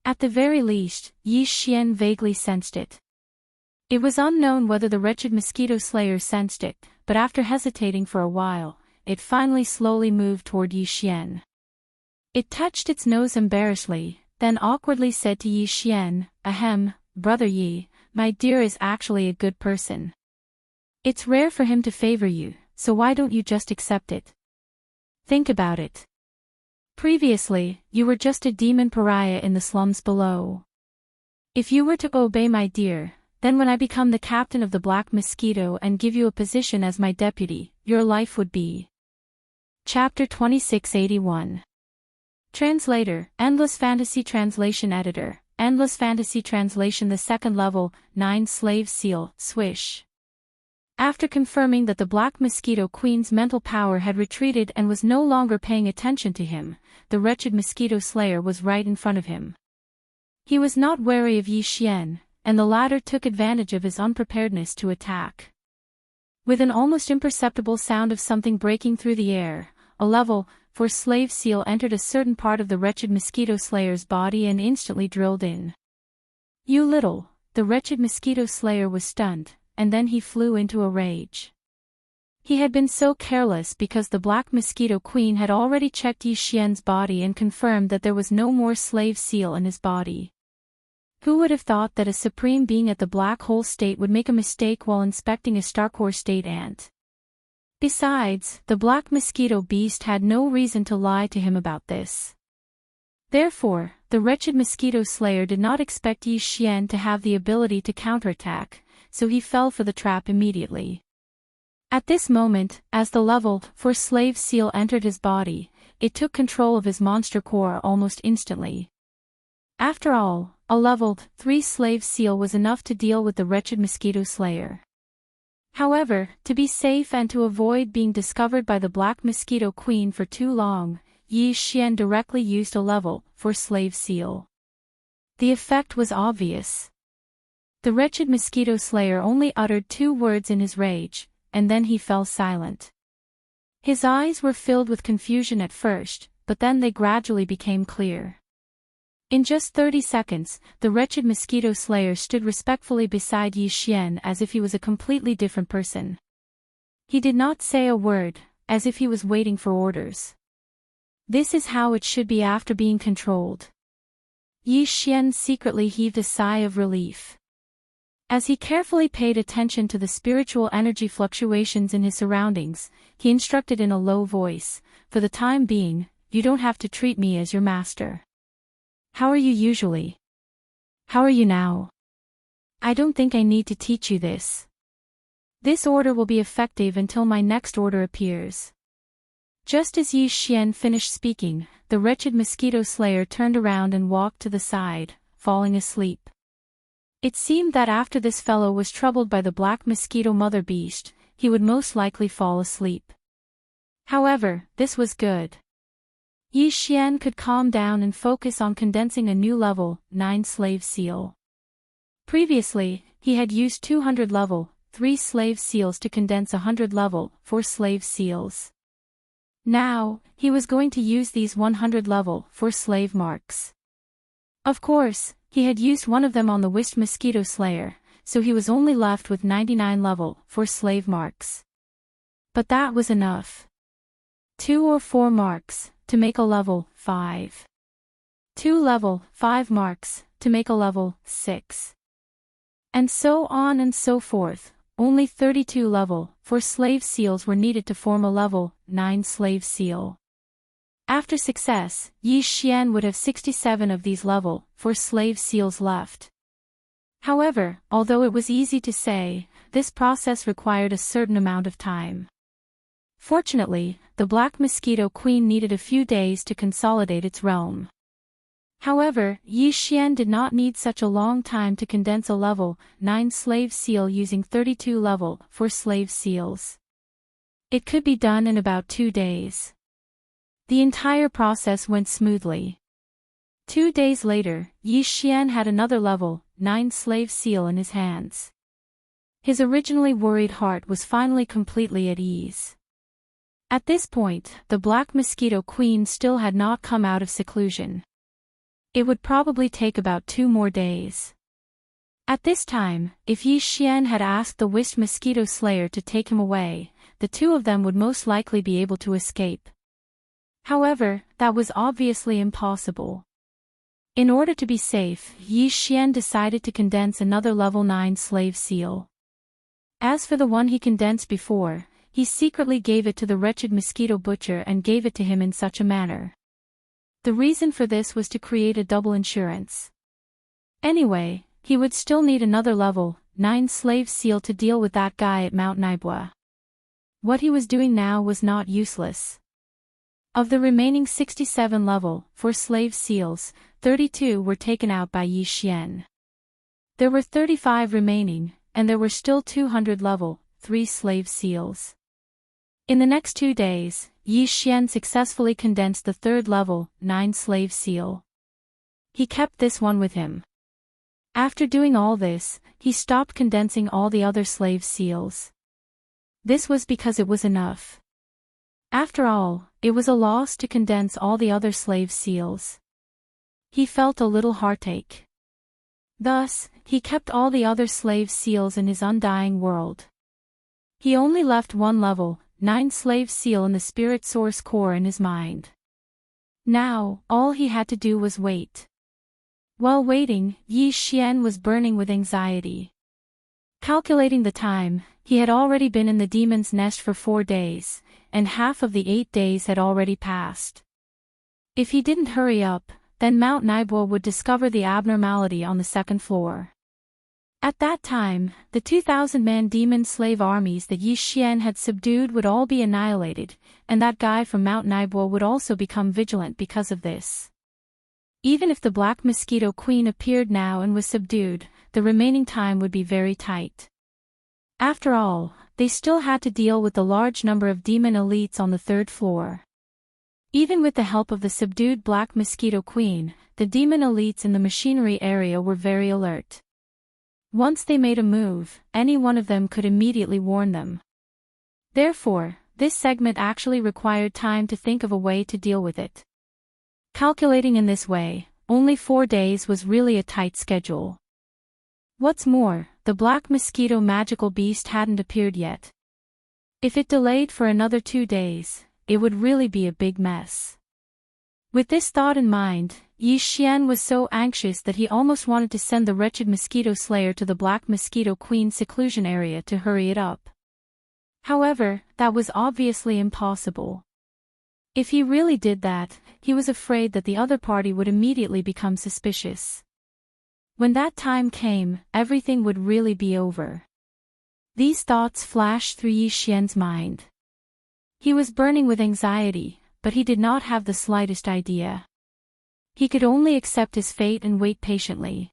At the very least, Yi Xian vaguely sensed it. It was unknown whether the wretched mosquito slayer sensed it, but after hesitating for a while, it finally slowly moved toward Yi Xian. It touched its nose embarrassedly, then awkwardly said to Yi Xian, Ahem, brother Yi, my dear is actually a good person. It's rare for him to favor you, so why don't you just accept it? Think about it. Previously, you were just a demon pariah in the slums below. If you were to obey my dear, then when I become the captain of the Black Mosquito and give you a position as my deputy, your life would be Chapter 2681. Translator, Endless Fantasy Translation Editor, Endless Fantasy Translation the second level, 9 Slave Seal, Swish. After confirming that the Black Mosquito Queen's mental power had retreated and was no longer paying attention to him, the wretched mosquito slayer was right in front of him. He was not wary of Yi Xian, and the latter took advantage of his unpreparedness to attack. With an almost imperceptible sound of something breaking through the air, a level 4 slave seal entered a certain part of the wretched mosquito slayer's body and instantly drilled in. "You little," the wretched mosquito slayer was stunned, and then he flew into a rage. He had been so careless because the Black Mosquito Queen had already checked Yi Xian's body and confirmed that there was no more slave seal in his body. Who would have thought that a supreme being at the Black Hole State would make a mistake while inspecting a Starcore State ant? Besides, the Black Mosquito Beast had no reason to lie to him about this. Therefore, the wretched mosquito slayer did not expect Yi Xian to have the ability to counterattack, so he fell for the trap immediately. At this moment, as the level 4 slave seal entered his body, it took control of his monster core almost instantly. After all, a level 3 slave seal was enough to deal with the wretched mosquito slayer. However, to be safe and to avoid being discovered by the Black Mosquito Queen for too long, Yi Xian directly used a level 4 slave seal. The effect was obvious. The wretched mosquito slayer only uttered 2 words in his rage, and then he fell silent. His eyes were filled with confusion at first, but then they gradually became clear. In just 30 seconds, the wretched mosquito slayer stood respectfully beside Yi Xian as if he was a completely different person. He did not say a word, as if he was waiting for orders. This is how it should be after being controlled. Yi Xian secretly heaved a sigh of relief. As he carefully paid attention to the spiritual energy fluctuations in his surroundings, he instructed in a low voice, "For the time being, you don't have to treat me as your master. How are you usually? How are you now? I don't think I need to teach you this. This order will be effective until my next order appears." Just as Yi Xian finished speaking, the wretched mosquito slayer turned around and walked to the side, falling asleep. It seemed that after this fellow was troubled by the Black Mosquito Mother Beast, he would most likely fall asleep. However, this was good. Yi Xian could calm down and focus on condensing a new level 9 slave seal. Previously, he had used 200 level 3 slave seals to condense 100 level 4 slave seals. Now, he was going to use these 100 level 4 slave marks. Of course, he had used one of them on the wished mosquito slayer, so he was only left with 99 level 4 slave marks. But that was enough. 2 or 4 marks, to make a level 5. 2 level 5 marks, to make a level 6. And so on and so forth. Only 32 level 4 slave seals were needed to form a level 9 slave seal. After success, Yi Xian would have 67 of these level 4 slave seals left. However, although it was easy to say, this process required a certain amount of time. Fortunately, the Black Mosquito Queen needed a few days to consolidate its realm. However, Yi Xian did not need such a long time to condense a level 9 slave seal using 32 level 4 slave seals. It could be done in about 2 days. The entire process went smoothly. 2 days later, Yi Xian had another level 9 slave seal in his hands. His originally worried heart was finally completely at ease. At this point, the Black Mosquito Queen still had not come out of seclusion. It would probably take about 2 more days. At this time, if Yi Xian had asked the wished mosquito slayer to take him away, the 2 of them would most likely be able to escape. However, that was obviously impossible. In order to be safe, Yi Xian decided to condense another level 9 slave seal. As for the one he condensed before, he secretly gave it to the wretched mosquito butcher and gave it to him in such a manner. The reason for this was to create a double insurance. Anyway, he would still need another level 9 slave seal to deal with that guy at Mount Naibua. What he was doing now was not useless. Of the remaining 67 level 4 slave seals, 32 were taken out by Yi Xian. There were 35 remaining, and there were still 200 level 3 slave seals. In the next 2 days, Yi Xian successfully condensed the third level 9 slave seal. He kept this one with him. After doing all this, he stopped condensing all the other slave seals. This was because it was enough. After all, it was a loss to condense all the other slave seals. He felt a little heartache. Thus, he kept all the other slave seals in his undying world. He only left one level 9 slave seal in the spirit source core in his mind. Now, all he had to do was wait. While waiting, Yi Xian was burning with anxiety. Calculating the time, he had already been in the demon's nest for 4 days, and half of the 8 days had already passed. If he didn't hurry up, then Mount Naibo would discover the abnormality on the second floor. At that time, the 2,000-man demon slave armies that Yi Xian had subdued would all be annihilated, and that guy from Mount Naibo would also become vigilant because of this. Even if the Black Mosquito Queen appeared now and was subdued, the remaining time would be very tight. After all, they still had to deal with the large number of demon elites on the third floor. Even with the help of the subdued Black Mosquito Queen, the demon elites in the machinery area were very alert. Once they made a move, any one of them could immediately warn them. Therefore, this segment actually required time to think of a way to deal with it. Calculating in this way, only 4 days was really a tight schedule. What's more, the Black Mosquito magical beast hadn't appeared yet. If it delayed for another 2 days, it would really be a big mess. With this thought in mind, Yi Xian was so anxious that he almost wanted to send the wretched mosquito slayer to the Black Mosquito Queen's seclusion area to hurry it up. However, that was obviously impossible. If he really did that, he was afraid that the other party would immediately become suspicious. When that time came, everything would really be over. These thoughts flashed through Yi Xian's mind. He was burning with anxiety, but he did not have the slightest idea. He could only accept his fate and wait patiently.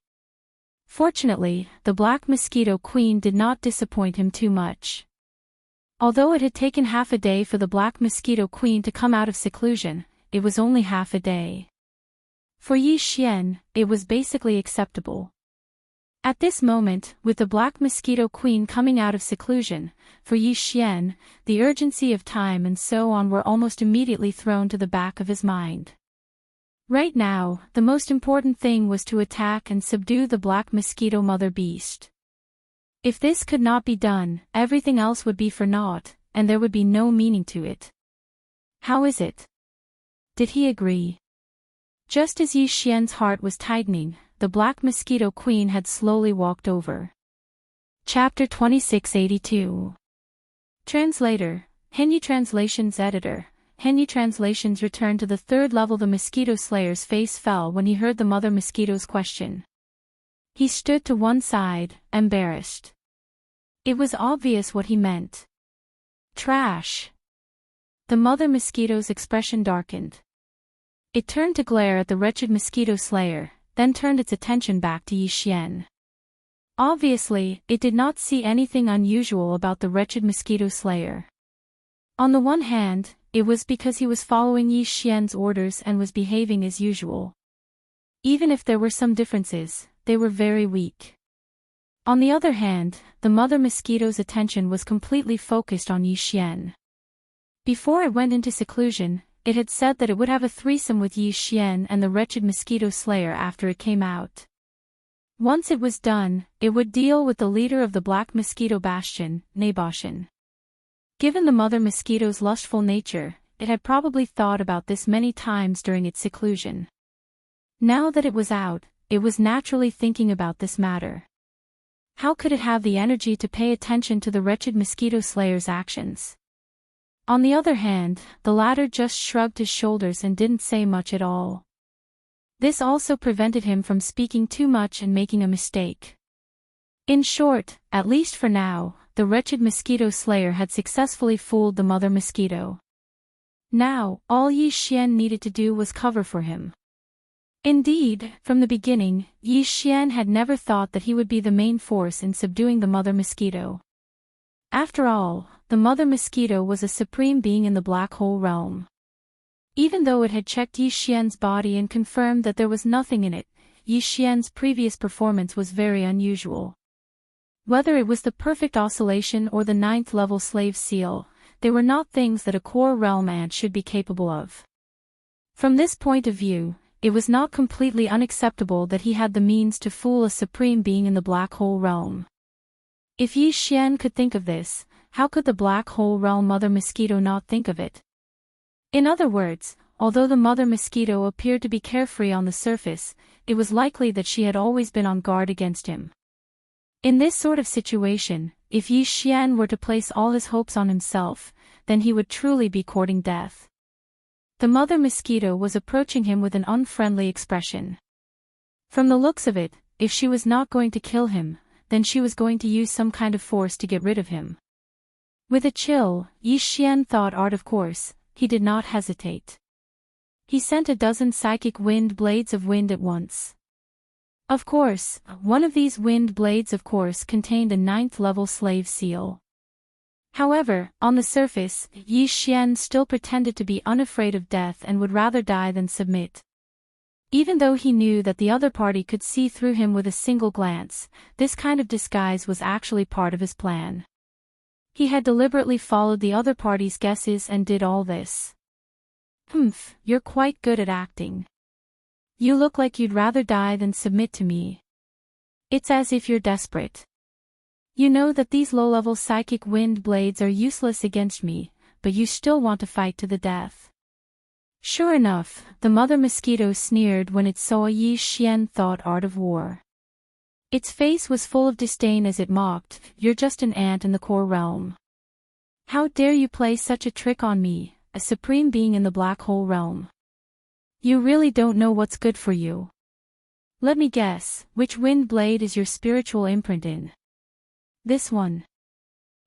Fortunately, the Black Mosquito Queen did not disappoint him too much. Although it had taken half a day for the Black Mosquito Queen to come out of seclusion, it was only half a day. For Yi Xian, it was basically acceptable. At this moment, with the Black Mosquito Queen coming out of seclusion, for Yi Xian, the urgency of time and so on were almost immediately thrown to the back of his mind. Right now, the most important thing was to attack and subdue the Black Mosquito Mother Beast. If this could not be done, everything else would be for naught, and there would be no meaning to it. How is it? Did he agree? Just as Yi Xian's heart was tightening, the Black Mosquito Queen had slowly walked over. Chapter 2682. Translator, Henyi Translations Editor, Henyi Translations returned to the third level. The mosquito slayer's face fell when he heard the mother mosquito's question. He stood to one side, embarrassed. It was obvious what he meant. Trash. The mother mosquito's expression darkened. It turned to glare at the wretched mosquito slayer, then turned its attention back to Yi Xian. Obviously, it did not see anything unusual about the wretched mosquito slayer. On the one hand, it was because he was following Yi Xian's orders and was behaving as usual. Even if there were some differences, they were very weak. On the other hand, the mother mosquito's attention was completely focused on Yi Xian. Before it went into seclusion, it had said that it would have a threesome with Yi Xian and the wretched mosquito slayer after it came out. Once it was done, it would deal with the leader of the Black Mosquito Bastion, Naboshin. Given the mother mosquito's lustful nature, it had probably thought about this many times during its seclusion. Now that it was out, it was naturally thinking about this matter. How could it have the energy to pay attention to the wretched mosquito slayer's actions? On the other hand, the latter just shrugged his shoulders and didn't say much at all. This also prevented him from speaking too much and making a mistake. In short, at least for now, the wretched mosquito slayer had successfully fooled the mother mosquito. Now, all Yi Xian needed to do was cover for him. Indeed, from the beginning, Yi Xian had never thought that he would be the main force in subduing the mother mosquito. After all, the mother mosquito was a supreme being in the black hole realm. Even though it had checked Yi Xian's body and confirmed that there was nothing in it, Yi Xian's previous performance was very unusual. Whether it was the perfect oscillation or the 9th level slave seal, they were not things that a core realm ant should be capable of. From this point of view, it was not completely unacceptable that he had the means to fool a supreme being in the black hole realm. If Yi Xian could think of this, how could the black hole realm mother mosquito not think of it? In other words, although the mother mosquito appeared to be carefree on the surface, it was likely that she had always been on guard against him. In this sort of situation, if Yi Xian were to place all his hopes on himself, then he would truly be courting death. The mother mosquito was approaching him with an unfriendly expression. From the looks of it, if she was not going to kill him, then she was going to use some kind of force to get rid of him. With a chill, Yi Xian thought art of course, he did not hesitate. He sent a dozen psychic wind blades of wind at once. Of course, one of these wind blades of course contained a 9th level slave seal. However, on the surface, Yi Xian still pretended to be unafraid of death and would rather die than submit. Even though he knew that the other party could see through him with a single glance, this kind of disguise was actually part of his plan. He had deliberately followed the other party's guesses and did all this. You're quite good at acting. You look like you'd rather die than submit to me. It's as if you're desperate. You know that these low-level psychic wind blades are useless against me, but you still want to fight to the death. Sure enough, the mother mosquito sneered when it saw Yi Xian thought art of war. Its face was full of disdain as it mocked, "You're just an ant in the core realm. How dare you play such a trick on me, a supreme being in the black hole realm? You really don't know what's good for you. Let me guess, which wind blade is your spiritual imprint in? This one?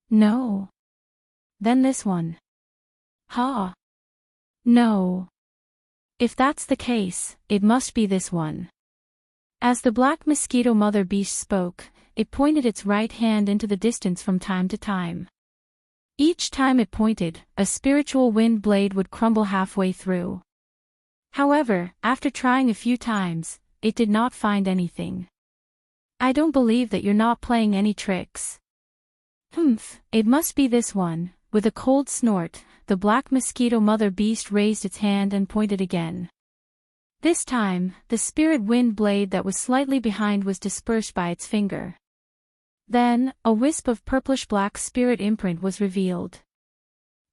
No. Then this one? Ha! No. If that's the case, it must be this one." As the black mosquito mother beast spoke, it pointed its right hand into the distance from time to time. Each time it pointed, a spiritual wind blade would crumble halfway through. However, after trying a few times, it did not find anything. "I don't believe that you're not playing any tricks." It must be this one." With a cold snort, the black mosquito mother beast raised its hand and pointed again. This time, the spirit wind blade that was slightly behind was dispersed by its finger. Then, a wisp of purplish-black spirit imprint was revealed.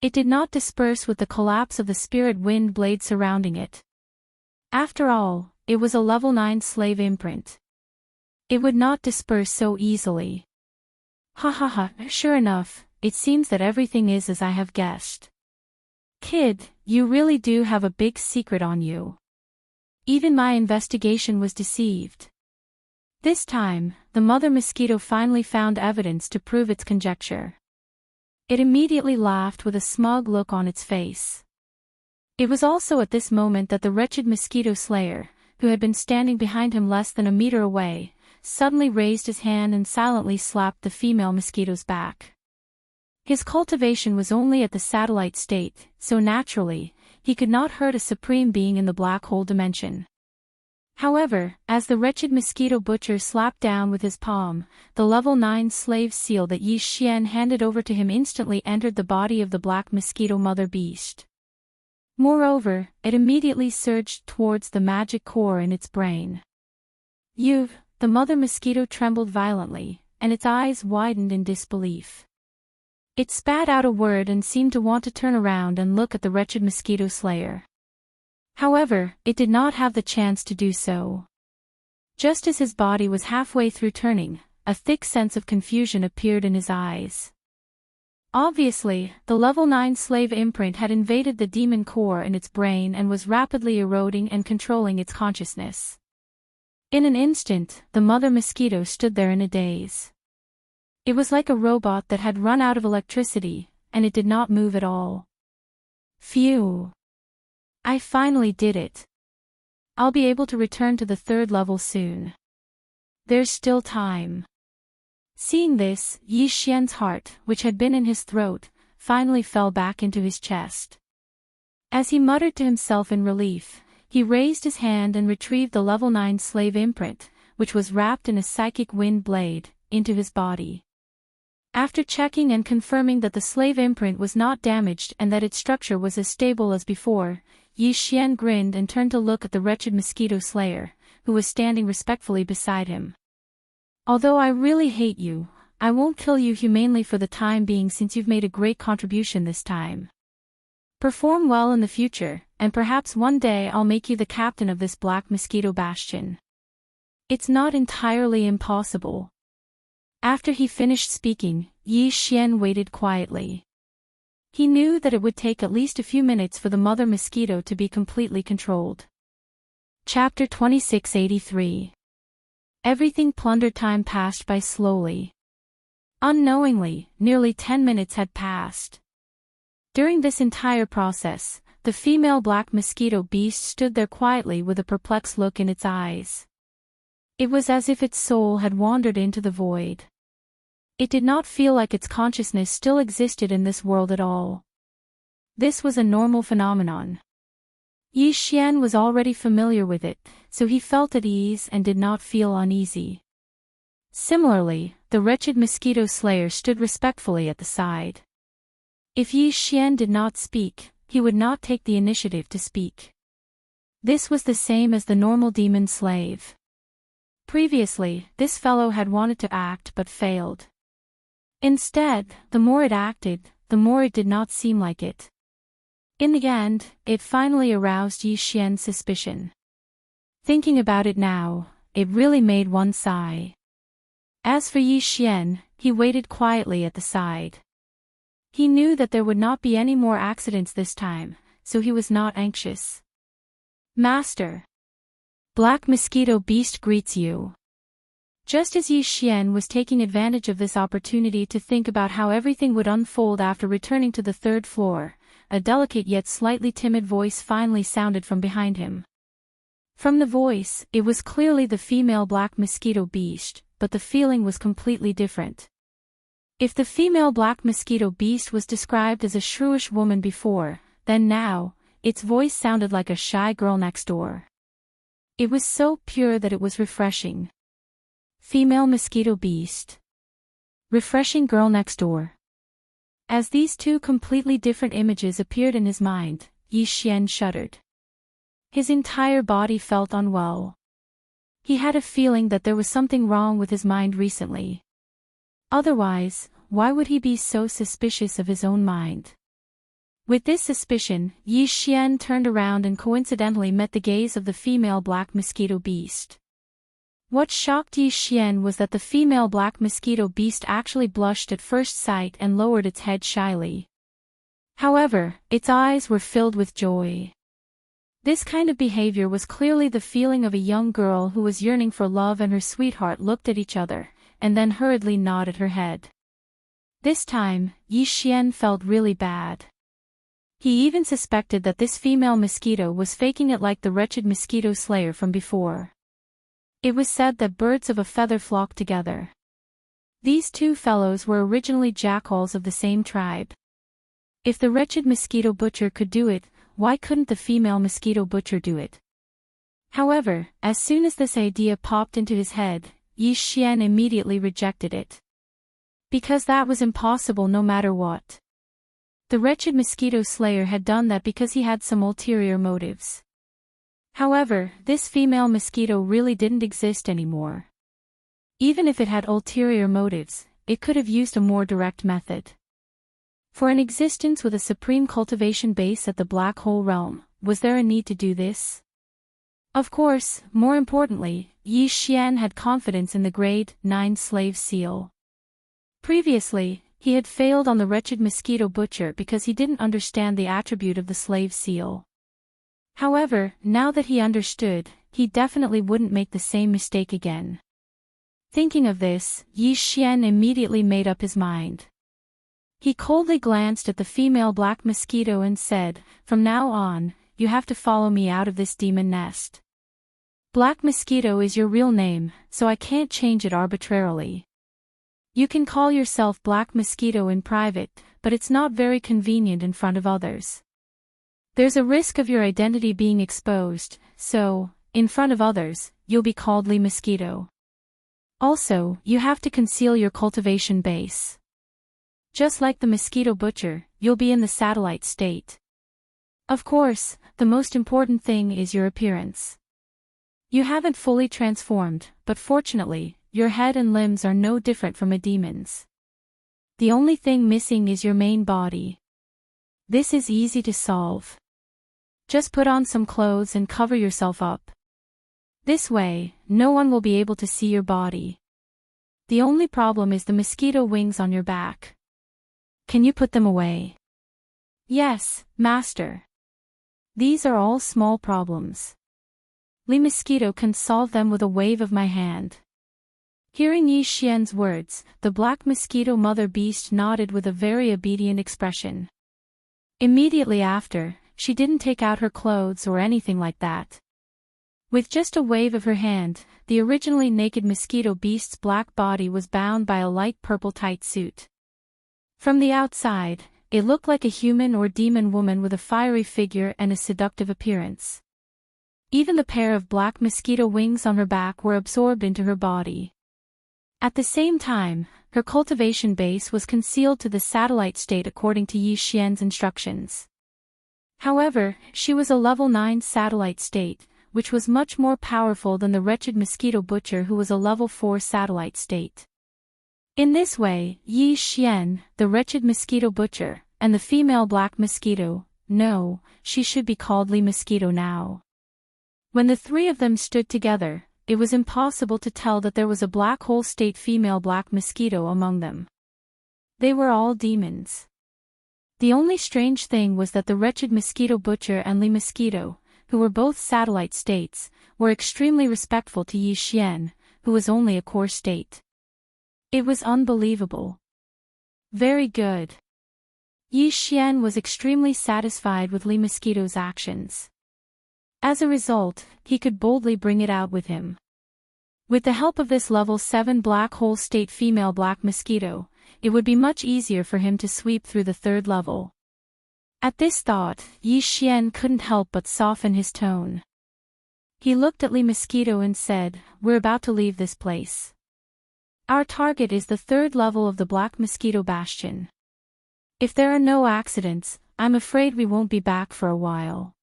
It did not disperse with the collapse of the spirit wind blade surrounding it. After all, it was a level 9 slave imprint. It would not disperse so easily. Sure enough, it seems that everything is as I have guessed. Kid, you really do have a big secret on you. Even my investigation was deceived. This time, the mother mosquito finally found evidence to prove its conjecture. It immediately laughed with a smug look on its face. It was also at this moment that the wretched mosquito slayer, who had been standing behind him less than a meter away, suddenly raised his hand and silently slapped the female mosquito's back. His cultivation was only at the satellite state, so naturally, he could not hurt a supreme being in the black hole dimension. However, as the wretched mosquito butcher slapped down with his palm, the level 9 slave seal that Yi Xian handed over to him instantly entered the body of the black mosquito mother beast. Moreover, it immediately surged towards the magic core in its brain. The mother mosquito trembled violently, and its eyes widened in disbelief. It spat out a word and seemed to want to turn around and look at the wretched mosquito slayer. However, it did not have the chance to do so. Just as his body was halfway through turning, a thick sense of confusion appeared in his eyes. Obviously, the level 9 slave imprint had invaded the demon core in its brain and was rapidly eroding and controlling its consciousness. In an instant, the mother mosquito stood there in a daze. It was like a robot that had run out of electricity, and it did not move at all. Phew. I finally did it. I'll be able to return to the third level soon. There's still time. Seeing this, Yi Xian's heart, which had been in his throat, finally fell back into his chest. As he muttered to himself in relief, he raised his hand and retrieved the level 9 slave imprint, which was wrapped in a psychic wind blade, into his body. After checking and confirming that the slave imprint was not damaged and that its structure was as stable as before, Yi Xian grinned and turned to look at the wretched mosquito slayer, who was standing respectfully beside him. Although I really hate you, I won't kill you humanely for the time being since you've made a great contribution this time. Perform well in the future, and perhaps one day I'll make you the captain of this black mosquito bastion. It's not entirely impossible. After he finished speaking, Yi Xian waited quietly. He knew that it would take at least a few minutes for the mother mosquito to be completely controlled. Chapter 2683. Everything plundered. Time passed by slowly. Unknowingly, nearly 10 minutes had passed. During this entire process, the female black mosquito beast stood there quietly with a perplexed look in its eyes. It was as if its soul had wandered into the void. It did not feel like its consciousness still existed in this world at all. This was a normal phenomenon. Yi Xian was already familiar with it, so he felt at ease and did not feel uneasy. Similarly, the wretched mosquito slayer stood respectfully at the side. If Yi Xian did not speak, he would not take the initiative to speak. This was the same as the normal demon slave. Previously, this fellow had wanted to act but failed. Instead, the more it acted, the more it did not seem like it. In the end, it finally aroused Yi Xian's suspicion. Thinking about it now, it really made one sigh. As for Yi Xian, he waited quietly at the side. He knew that there would not be any more accidents this time, so he was not anxious. Master. Black Mosquito Beast greets you. Just as Yi Xian was taking advantage of this opportunity to think about how everything would unfold after returning to the third floor, a delicate yet slightly timid voice finally sounded from behind him. From the voice, it was clearly the female black mosquito beast, but the feeling was completely different. If the female black mosquito beast was described as a shrewish woman before, then now, its voice sounded like a shy girl next door. It was so pure that it was refreshing. Female mosquito beast. Refreshing girl next door. As these two completely different images appeared in his mind, Yi Xian shuddered. His entire body felt unwell. He had a feeling that there was something wrong with his mind recently. Otherwise, why would he be so suspicious of his own mind? With this suspicion, Yi Xian turned around and coincidentally met the gaze of the female black mosquito beast. What shocked Yi Xian was that the female black mosquito beast actually blushed at first sight and lowered its head shyly. However, its eyes were filled with joy. This kind of behavior was clearly the feeling of a young girl who was yearning for love, and her sweetheart looked at each other, and then hurriedly nodded her head. This time, Yi Xian felt really bad. He even suspected that this female mosquito was faking it like the wretched mosquito slayer from before. It was said that birds of a feather flock together. These two fellows were originally jackals of the same tribe. If the wretched mosquito butcher could do it, why couldn't the female mosquito butcher do it? However, as soon as this idea popped into his head, Yi Xian immediately rejected it. Because that was impossible no matter what. The wretched mosquito slayer had done that because he had some ulterior motives. However, this female mosquito really didn't exist anymore. Even if it had ulterior motives, it could have used a more direct method. For an existence with a supreme cultivation base at the black hole realm, was there a need to do this? Of course, more importantly, Yi Xian had confidence in the grade 9 slave seal. Previously, he had failed on the wretched mosquito butcher because he didn't understand the attribute of the slave seal. However, now that he understood, he definitely wouldn't make the same mistake again. Thinking of this, Yi Xian immediately made up his mind. He coldly glanced at the female black mosquito and said, "From now on, you have to follow me out of this demon nest. Black Mosquito is your real name, so I can't change it arbitrarily. You can call yourself Black Mosquito in private, but it's not very convenient in front of others. There's a risk of your identity being exposed, so, in front of others, you'll be called Lee Mosquito. Also, you have to conceal your cultivation base. Just like the mosquito butcher, you'll be in the satellite state. Of course, the most important thing is your appearance. You haven't fully transformed, but fortunately, your head and limbs are no different from a demon's. The only thing missing is your main body. This is easy to solve. Just put on some clothes and cover yourself up. This way, no one will be able to see your body. The only problem is the mosquito wings on your back. Can you put them away?" "Yes, master. These are all small problems. Lee Mosquito can solve them with a wave of my hand." Hearing Yi Xian's words, the black mosquito mother beast nodded with a very obedient expression. Immediately after, she didn't take out her clothes or anything like that. With just a wave of her hand, the originally naked mosquito beast's black body was bound by a light purple tight suit. From the outside, it looked like a human or demon woman with a fiery figure and a seductive appearance. Even the pair of black mosquito wings on her back were absorbed into her body. At the same time, her cultivation base was concealed to the satellite state according to Yi Xian's instructions. However, she was a level 9 satellite state, which was much more powerful than the wretched mosquito butcher who was a level 4 satellite state. In this way, Yi Xian, the wretched mosquito butcher, and the female black mosquito, no, she should be called Lee Mosquito now. When the three of them stood together, it was impossible to tell that there was a black hole state female black mosquito among them. They were all demons. The only strange thing was that the wretched mosquito butcher and Lee Mosquito, who were both satellite states, were extremely respectful to Yi Xian, who was only a core state. It was unbelievable. Very good. Yi Xian was extremely satisfied with Lee Mosquito's actions. As a result, he could boldly bring it out with him. With the help of this level 7 black hole state female black mosquito, it would be much easier for him to sweep through the 3rd level. At this thought, Yi Xian couldn't help but soften his tone. He looked at Lee Mosquito and said, "We're about to leave this place. Our target is the 3rd level of the Black Mosquito Bastion. If there are no accidents, I'm afraid we won't be back for a while.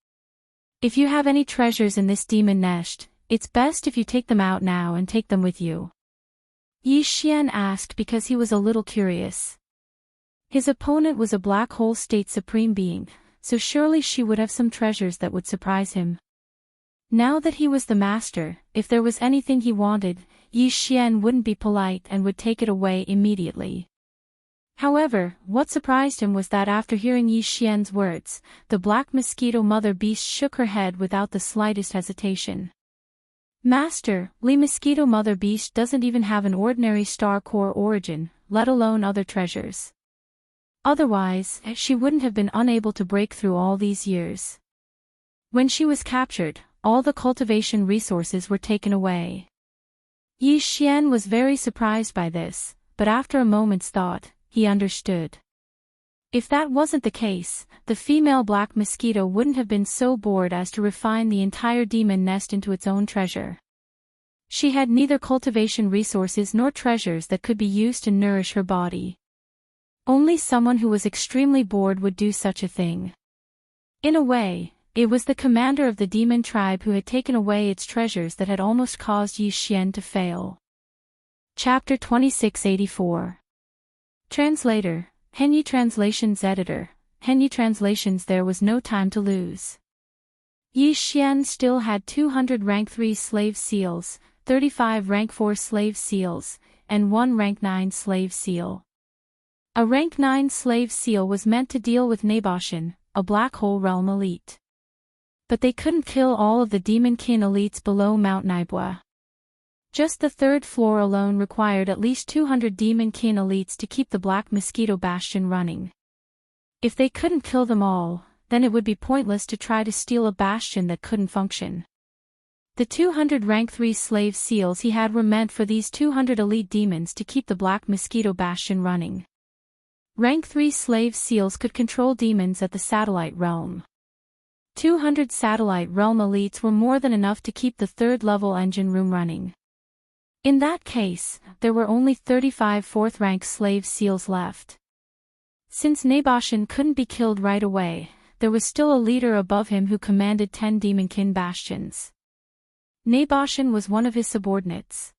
If you have any treasures in this demon nest, it's best if you take them out now and take them with you." Yi Xian asked because he was a little curious. His opponent was a black hole state supreme being, so surely she would have some treasures that would surprise him. Now that he was the master, if there was anything he wanted, Yi Xian wouldn't be polite and would take it away immediately. However, what surprised him was that after hearing Yi Xian's words, the black mosquito mother beast shook her head without the slightest hesitation. "Master, Lee Mosquito mother beast doesn't even have an ordinary star core origin, let alone other treasures. Otherwise, she wouldn't have been unable to break through all these years. When she was captured, all the cultivation resources were taken away." Yi Xian was very surprised by this, but after a moment's thought, he understood. If that wasn't the case, the female black mosquito wouldn't have been so bored as to refine the entire demon nest into its own treasure. She had neither cultivation resources nor treasures that could be used to nourish her body. Only someone who was extremely bored would do such a thing. In a way, it was the commander of the demon tribe who had taken away its treasures that had almost caused Yi Xian to fail. Chapter 2684. Translator, Henyi Translations Editor, Henyi Translations. There was no time to lose. Yi Xian still had 200 rank 3 slave seals, 35 rank 4 slave seals, and 1 rank 9 slave seal. A rank 9 slave seal was meant to deal with Naboshan, a black hole realm elite. But they couldn't kill all of the demon kin elites below Mount Naibwa. Just the third floor alone required at least 200 Demon Kin elites to keep the Black Mosquito Bastion running. If they couldn't kill them all, then it would be pointless to try to steal a bastion that couldn't function. The 200 rank 3 slave seals he had were meant for these 200 elite demons to keep the Black Mosquito Bastion running. Rank 3 slave seals could control demons at the satellite realm. 200 satellite realm elites were more than enough to keep the third level engine room running. In that case, there were only 35 fourth rank slave seals left. Since Nabashan couldn't be killed right away, there was still a leader above him who commanded 10 Demonkin bastions. Nabashan was one of his subordinates.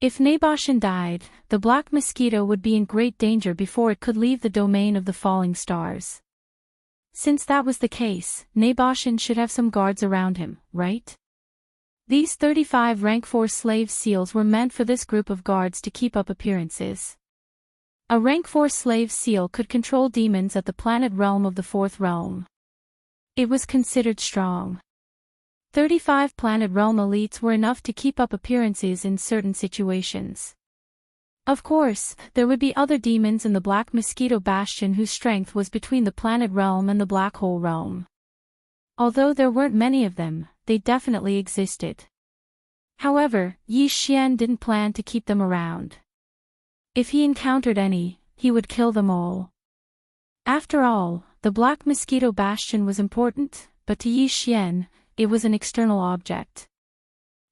If Nabashan died, the Black Mosquito would be in great danger before it could leave the domain of the falling stars. Since that was the case, Nabashan should have some guards around him, right? These 35 rank 4 slave seals were meant for this group of guards to keep up appearances. A rank 4 slave seal could control demons at the planet realm of the fourth realm. It was considered strong. 35 planet realm elites were enough to keep up appearances in certain situations. Of course, there would be other demons in the Black Mosquito Bastion whose strength was between the planet realm and the black hole realm. Although there weren't many of them, they definitely existed. However, Yi Xian didn't plan to keep them around. If he encountered any, he would kill them all. After all, the Black Mosquito Bastion was important, but to Yi Xian, it was an external object.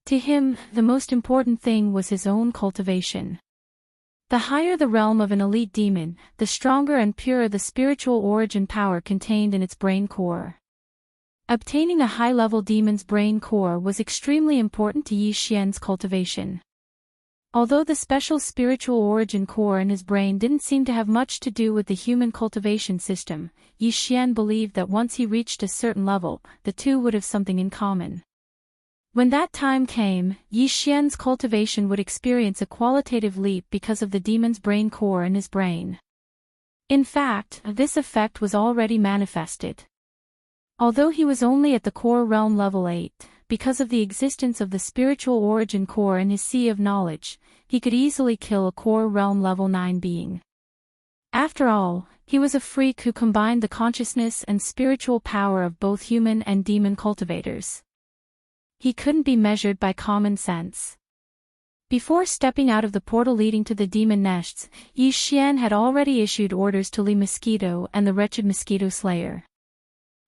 To him, the most important thing was his own cultivation. The higher the realm of an elite demon, the stronger and purer the spiritual origin power contained in its brain core. Obtaining a high-level demon's brain core was extremely important to Yi Xian's cultivation. Although the special spiritual origin core in his brain didn't seem to have much to do with the human cultivation system, Yi Xian believed that once he reached a certain level, the two would have something in common. When that time came, Yi Xian's cultivation would experience a qualitative leap because of the demon's brain core in his brain. In fact, this effect was already manifested. Although he was only at the core realm level 8, because of the existence of the spiritual origin core in his sea of knowledge, he could easily kill a core realm level 9 being. After all, he was a freak who combined the consciousness and spiritual power of both human and demon cultivators. He couldn't be measured by common sense. Before stepping out of the portal leading to the demon nests, Yi Xian had already issued orders to Li Mosquito and the wretched Mosquito Slayer.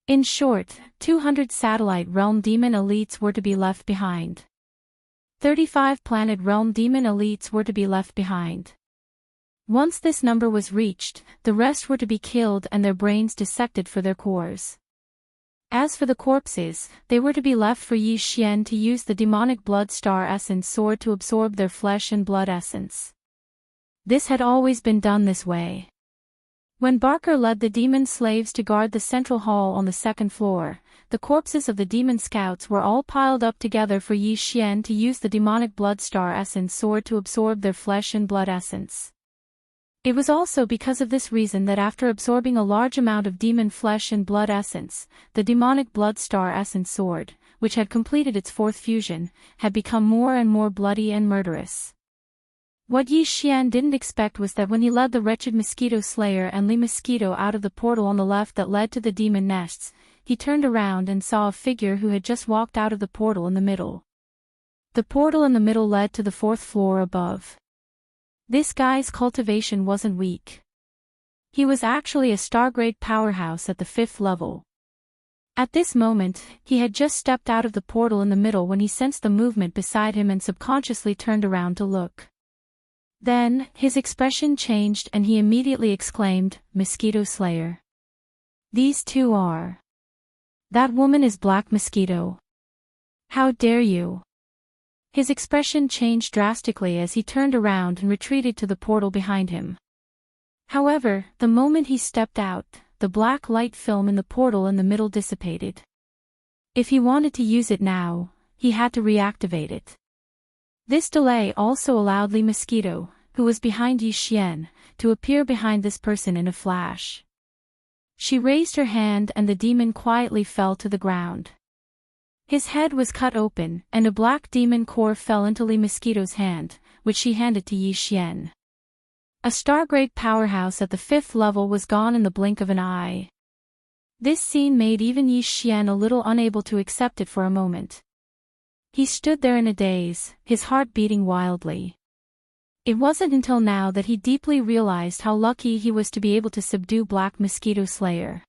In short, 200 satellite realm demon elites were to be left behind. 35 planet realm demon elites were to be left behind. Once this number was reached, the rest were to be killed and their brains dissected for their cores. As for the corpses, they were to be left for Yi Xian to use the demonic blood star essence sword to absorb their flesh and blood essence. This had always been done this way. When Barker led the demon slaves to guard the central hall on the second floor, the corpses of the demon scouts were all piled up together for Yi Xian to use the demonic blood star essence sword to absorb their flesh and blood essence. It was also because of this reason that after absorbing a large amount of demon flesh and blood essence, the demonic blood star essence sword, which had completed its fourth fusion, had become more and more bloody and murderous. What Yi Xian didn't expect was that when he led the wretched Mosquito Slayer and Li Mosquito out of the portal on the left that led to the demon nests, he turned around and saw a figure who had just walked out of the portal in the middle. The portal in the middle led to the fourth floor above. This guy's cultivation wasn't weak. He was actually a star-grade powerhouse at the 5th level. At this moment, he had just stepped out of the portal in the middle when he sensed the movement beside him and subconsciously turned around to look. Then, his expression changed and he immediately exclaimed, "Mosquito Slayer. These two are. That woman is Black Mosquito. How dare you?" His expression changed drastically as he turned around and retreated to the portal behind him. However, the moment he stepped out, the black light film in the portal in the middle dissipated. If he wanted to use it now, he had to reactivate it. This delay also allowed Li Mosquito, who was behind Yi Xian, to appear behind this person in a flash. She raised her hand and the demon quietly fell to the ground. His head was cut open, and a black demon core fell into Li Mosquito's hand, which she handed to Yi Xian. A Stargrade powerhouse at the 5th level was gone in the blink of an eye. This scene made even Yi Xian a little unable to accept it for a moment. He stood there in a daze, his heart beating wildly. It wasn't until now that he deeply realized how lucky he was to be able to subdue Black Mosquito Slayer.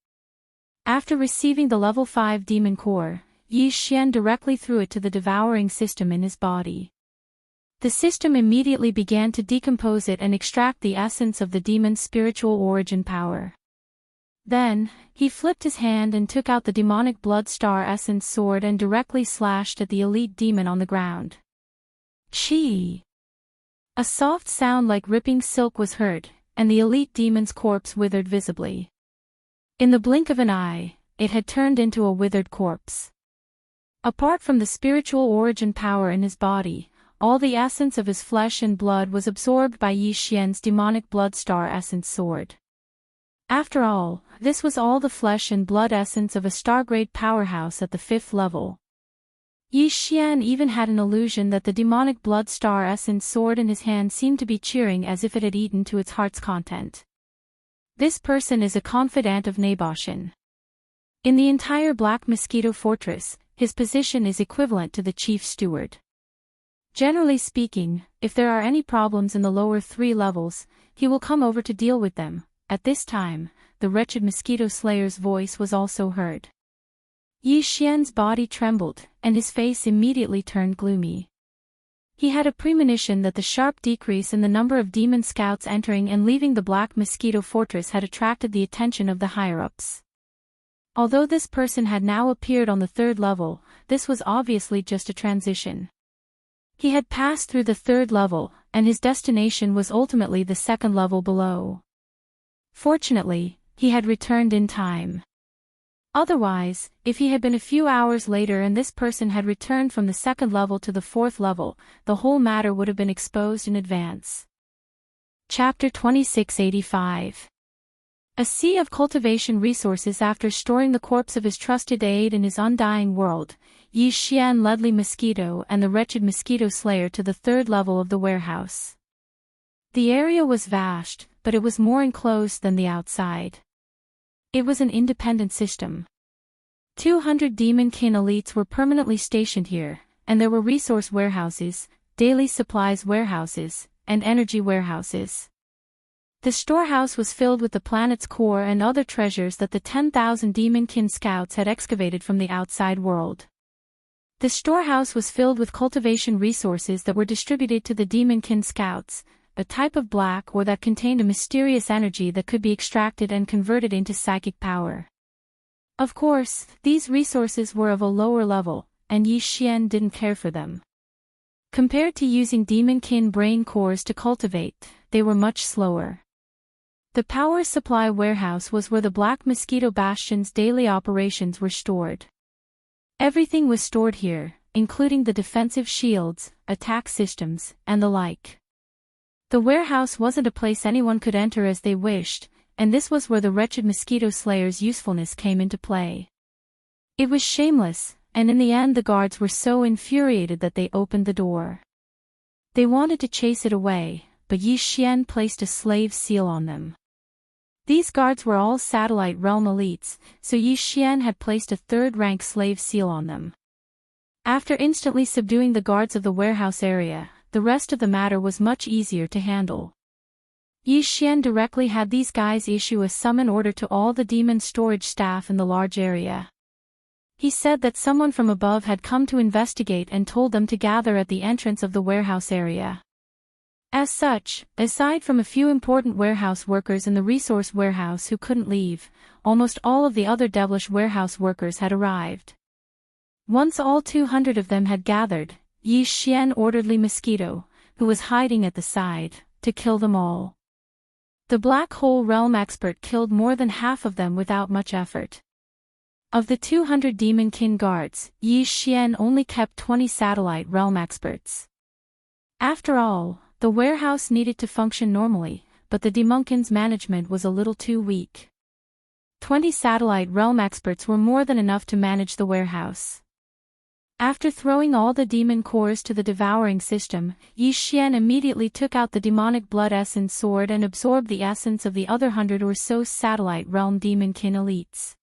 After receiving the level 5 demon core, Yi Xian directly threw it to the devouring system in his body. The system immediately began to decompose it and extract the essence of the demon's spiritual origin power. Then, he flipped his hand and took out the demonic blood star essence sword and directly slashed at the elite demon on the ground. Chi! A soft sound like ripping silk was heard, and the elite demon's corpse withered visibly. In the blink of an eye, it had turned into a withered corpse. Apart from the spiritual origin power in his body, all the essence of his flesh and blood was absorbed by Yi Xian's demonic blood star essence sword. After all, this was all the flesh and blood essence of a Stargrade powerhouse at the 5th level. Yi Xian even had an illusion that the demonic blood star essence sword in his hand seemed to be cheering as if it had eaten to its heart's content. This person is a confidant of Naboshan. In the entire Black Mosquito Fortress, his position is equivalent to the chief steward. Generally speaking, if there are any problems in the lower 3 levels, he will come over to deal with them. At this time, the wretched Mosquito Slayer's voice was also heard. Yi Xian's body trembled, and his face immediately turned gloomy. He had a premonition that the sharp decrease in the number of demon scouts entering and leaving the Black Mosquito Fortress had attracted the attention of the higher-ups. Although this person had now appeared on the 3rd level, this was obviously just a transition. He had passed through the 3rd level, and his destination was ultimately the 2nd level below. Fortunately, he had returned in time. Otherwise, if he had been a few hours later and this person had returned from the 2nd level to the 4th level, the whole matter would have been exposed in advance. Chapter 2685. A sea of cultivation resources. After storing the corpse of his trusted aide in his undying world, Yi Xian led Li Mosquito and the wretched Mosquito Slayer to the 3rd level of the warehouse. The area was vast, but it was more enclosed than the outside. It was an independent system. 200 Demon Kin elites were permanently stationed here, and there were resource warehouses, daily supplies warehouses, and energy warehouses. The storehouse was filled with the planet's core and other treasures that the 10,000 Demon Kin scouts had excavated from the outside world. The storehouse was filled with cultivation resources that were distributed to the Demon Kin scouts, a type of black ore that contained a mysterious energy that could be extracted and converted into psychic power. Of course, these resources were of a lower level, and Yi Xian didn't care for them. Compared to using Demon Kin brain cores to cultivate, they were much slower. The power supply warehouse was where the Black Mosquito Bastion's daily operations were stored. Everything was stored here, including the defensive shields, attack systems, and the like. The warehouse wasn't a place anyone could enter as they wished, and this was where the wretched Mosquito Slayer's usefulness came into play. It was shameless, and in the end the guards were so infuriated that they opened the door. They wanted to chase it away, but Yi Xian placed a slave seal on them. These guards were all satellite realm elites, so Yi Xian had placed a 3rd-rank slave seal on them. After instantly subduing the guards of the warehouse area, the rest of the matter was much easier to handle. Yi Xian directly had these guys issue a summon order to all the demon storage staff in the large area. He said that someone from above had come to investigate and told them to gather at the entrance of the warehouse area. As such, aside from a few important warehouse workers in the resource warehouse who couldn't leave, almost all of the other devilish warehouse workers had arrived. Once all 200 of them had gathered, Yi Xian ordered Li Mosquito, who was hiding at the side, to kill them all. The Black Hole Realm expert killed more than half of them without much effort. Of the 200 Demon Kin guards, Yi Xian only kept 20 satellite realm experts. After all, the warehouse needed to function normally, but the Demonkin's management was a little too weak. 20 satellite realm experts were more than enough to manage the warehouse. After throwing all the demon cores to the devouring system, Yi Xian immediately took out the demonic blood essence sword and absorbed the essence of the other 100 or so satellite realm demonkin elites.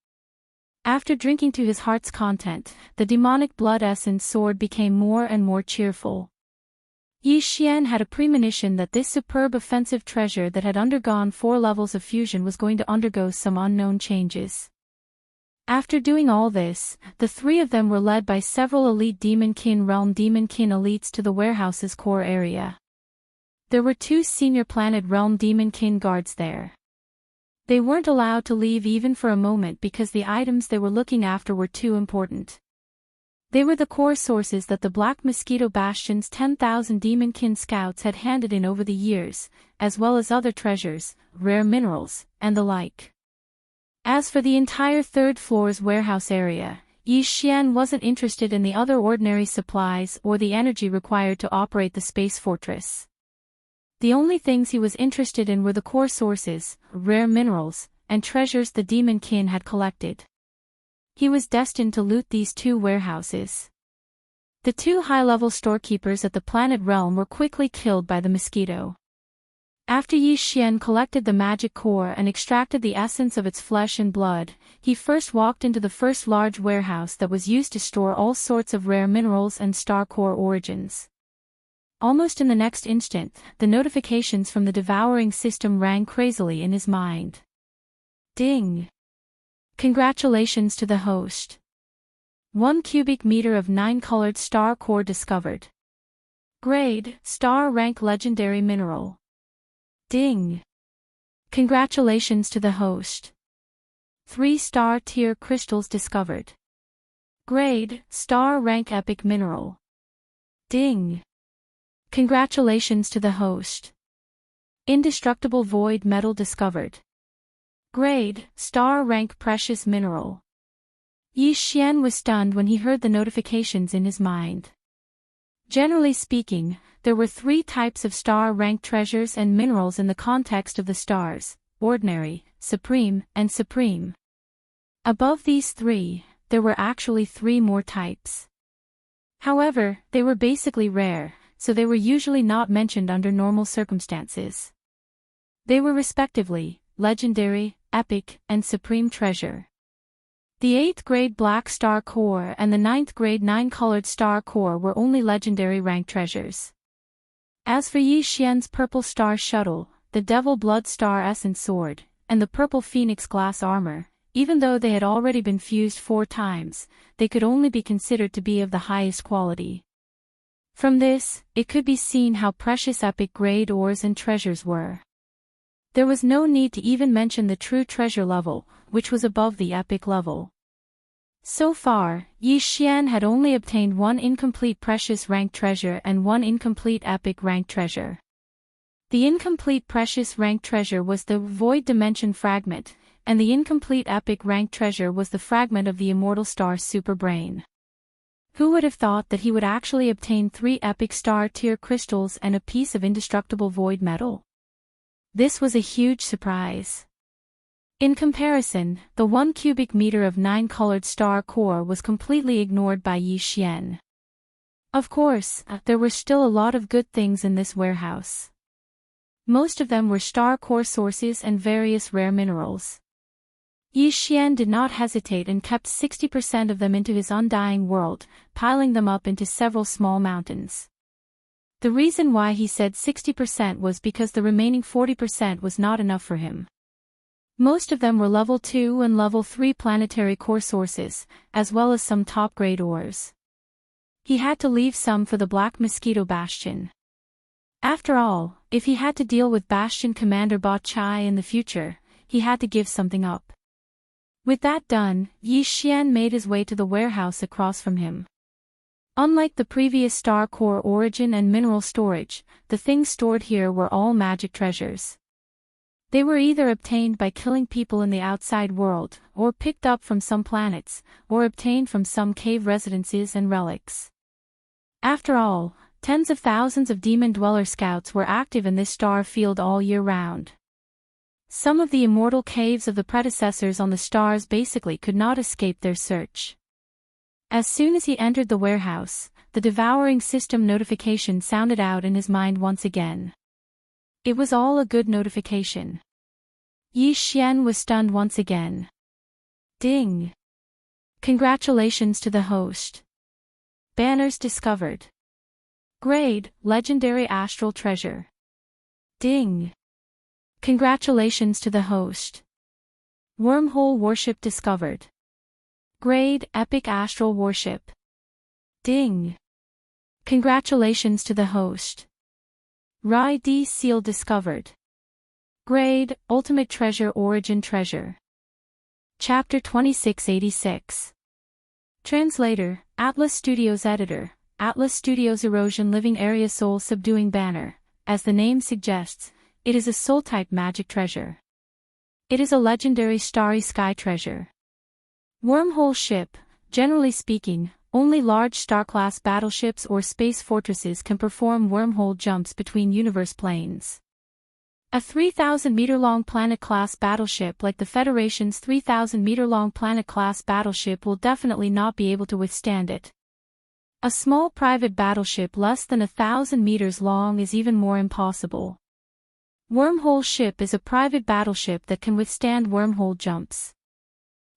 After drinking to his heart's content, the demonic blood essence sword became more and more cheerful. Yi Xian had a premonition that this superb offensive treasure that had undergone 4 levels of fusion was going to undergo some unknown changes. After doing all this, the 3 of them were led by several elite demonkin realm demonkin elites to the warehouse's core area. There were 2 senior planet realm demonkin guards there. They weren't allowed to leave even for a moment because the items they were looking after were too important. They were the core sources that the Black Mosquito Bastion's 10,000 demonkin scouts had handed in over the years, as well as other treasures, rare minerals, and the like. As for the entire 3rd floor's warehouse area, Yi Xian wasn't interested in the other ordinary supplies or the energy required to operate the space fortress. The only things he was interested in were the core sources, rare minerals, and treasures the demonkin had collected. He was destined to loot these 2 warehouses. The 2 high-level storekeepers at the planet realm were quickly killed by the mosquito. After Yi Xian collected the magic core and extracted the essence of its flesh and blood, he first walked into the first large warehouse that was used to store all sorts of rare minerals and star core origins. Almost in the next instant, the notifications from the devouring system rang crazily in his mind. Ding! Congratulations to the host. 1 cubic meter of 9-colored star core discovered. Grade, star rank legendary mineral. Ding! Congratulations to the host. 3-star tier crystals discovered. Grade, star rank epic mineral. Ding! Congratulations to the host. Indestructible void metal discovered. Grade, star rank precious mineral. Yi Xian was stunned when he heard the notifications in his mind. Generally speaking, there were 3 types of star-rank treasures and minerals in the context of the stars: ordinary, supreme, and supreme. Above these 3, there were actually 3 more types. However, they were basically rare, so they were usually not mentioned under normal circumstances. They were respectively, legendary, epic, and supreme treasure. The 8th grade Black Star Core and the 9th grade 9-colored Star Core were only legendary rank treasures. As for Yi Xian's Purple Star Shuttle, the Devil Blood Star Essence Sword, and the Purple Phoenix Glass Armor, even though they had already been fused 4 times, they could only be considered to be of the highest quality. From this, it could be seen how precious epic grade ores and treasures were. There was no need to even mention the true treasure level, which was above the epic level. So far, Yi Xian had only obtained 1 incomplete precious rank treasure and 1 incomplete epic rank treasure. The incomplete precious rank treasure was the Void Dimension Fragment, and the incomplete epic rank treasure was the fragment of the Immortal Star Superbrain. Who would have thought that he would actually obtain 3 epic star tier crystals and a piece of indestructible void metal? This was a huge surprise. In comparison, the 1 cubic meter of 9-colored star core was completely ignored by Yi Xian. Of course, there were still a lot of good things in this warehouse. Most of them were star core sources and various rare minerals. Yi Xian did not hesitate and kept 60% of them into his undying world, piling them up into several small mountains. The reason why he said 60% was because the remaining 40% was not enough for him. Most of them were level 2 and level 3 planetary core sources, as well as some top-grade ores. He had to leave some for the Black Mosquito Bastion. After all, if he had to deal with Bastion Commander Ba Chai in the future, he had to give something up. With that done, Yi Xian made his way to the warehouse across from him. Unlike the previous star core origin and mineral storage, the things stored here were all magic treasures. They were either obtained by killing people in the outside world, or picked up from some planets, or obtained from some cave residences and relics. After all, tens of thousands of Demon Dweller Scouts were active in this star field all year round. Some of the immortal caves of the predecessors on the stars basically could not escape their search. As soon as he entered the warehouse, the devouring system notification sounded out in his mind once again. It was all a good notification. Yi Xian was stunned once again. Ding! Congratulations to the host. Banners discovered. Grade, Legendary Astral Treasure. Ding! Congratulations to the host. Wormhole Warship discovered. Grade, Epic Astral Warship. Ding! Congratulations to the host. Rai D Seal discovered. Grade, Ultimate Treasure Origin Treasure. Chapter 2686. Translator, Atlas Studios Editor, Atlas Studios Erosion Living Area Soul Subduing Banner. As the name suggests, it is a soul-type magic treasure. It is a legendary starry sky treasure. Wormhole ship. Generally speaking, only large star-class battleships or space fortresses can perform wormhole jumps between universe planes. A 3,000-meter-long Planet-class battleship like the Federation's 3,000-meter-long Planet-class battleship will definitely not be able to withstand it. A small private battleship less than 1,000 meters long is even more impossible. Wormhole ship is a private battleship that can withstand wormhole jumps.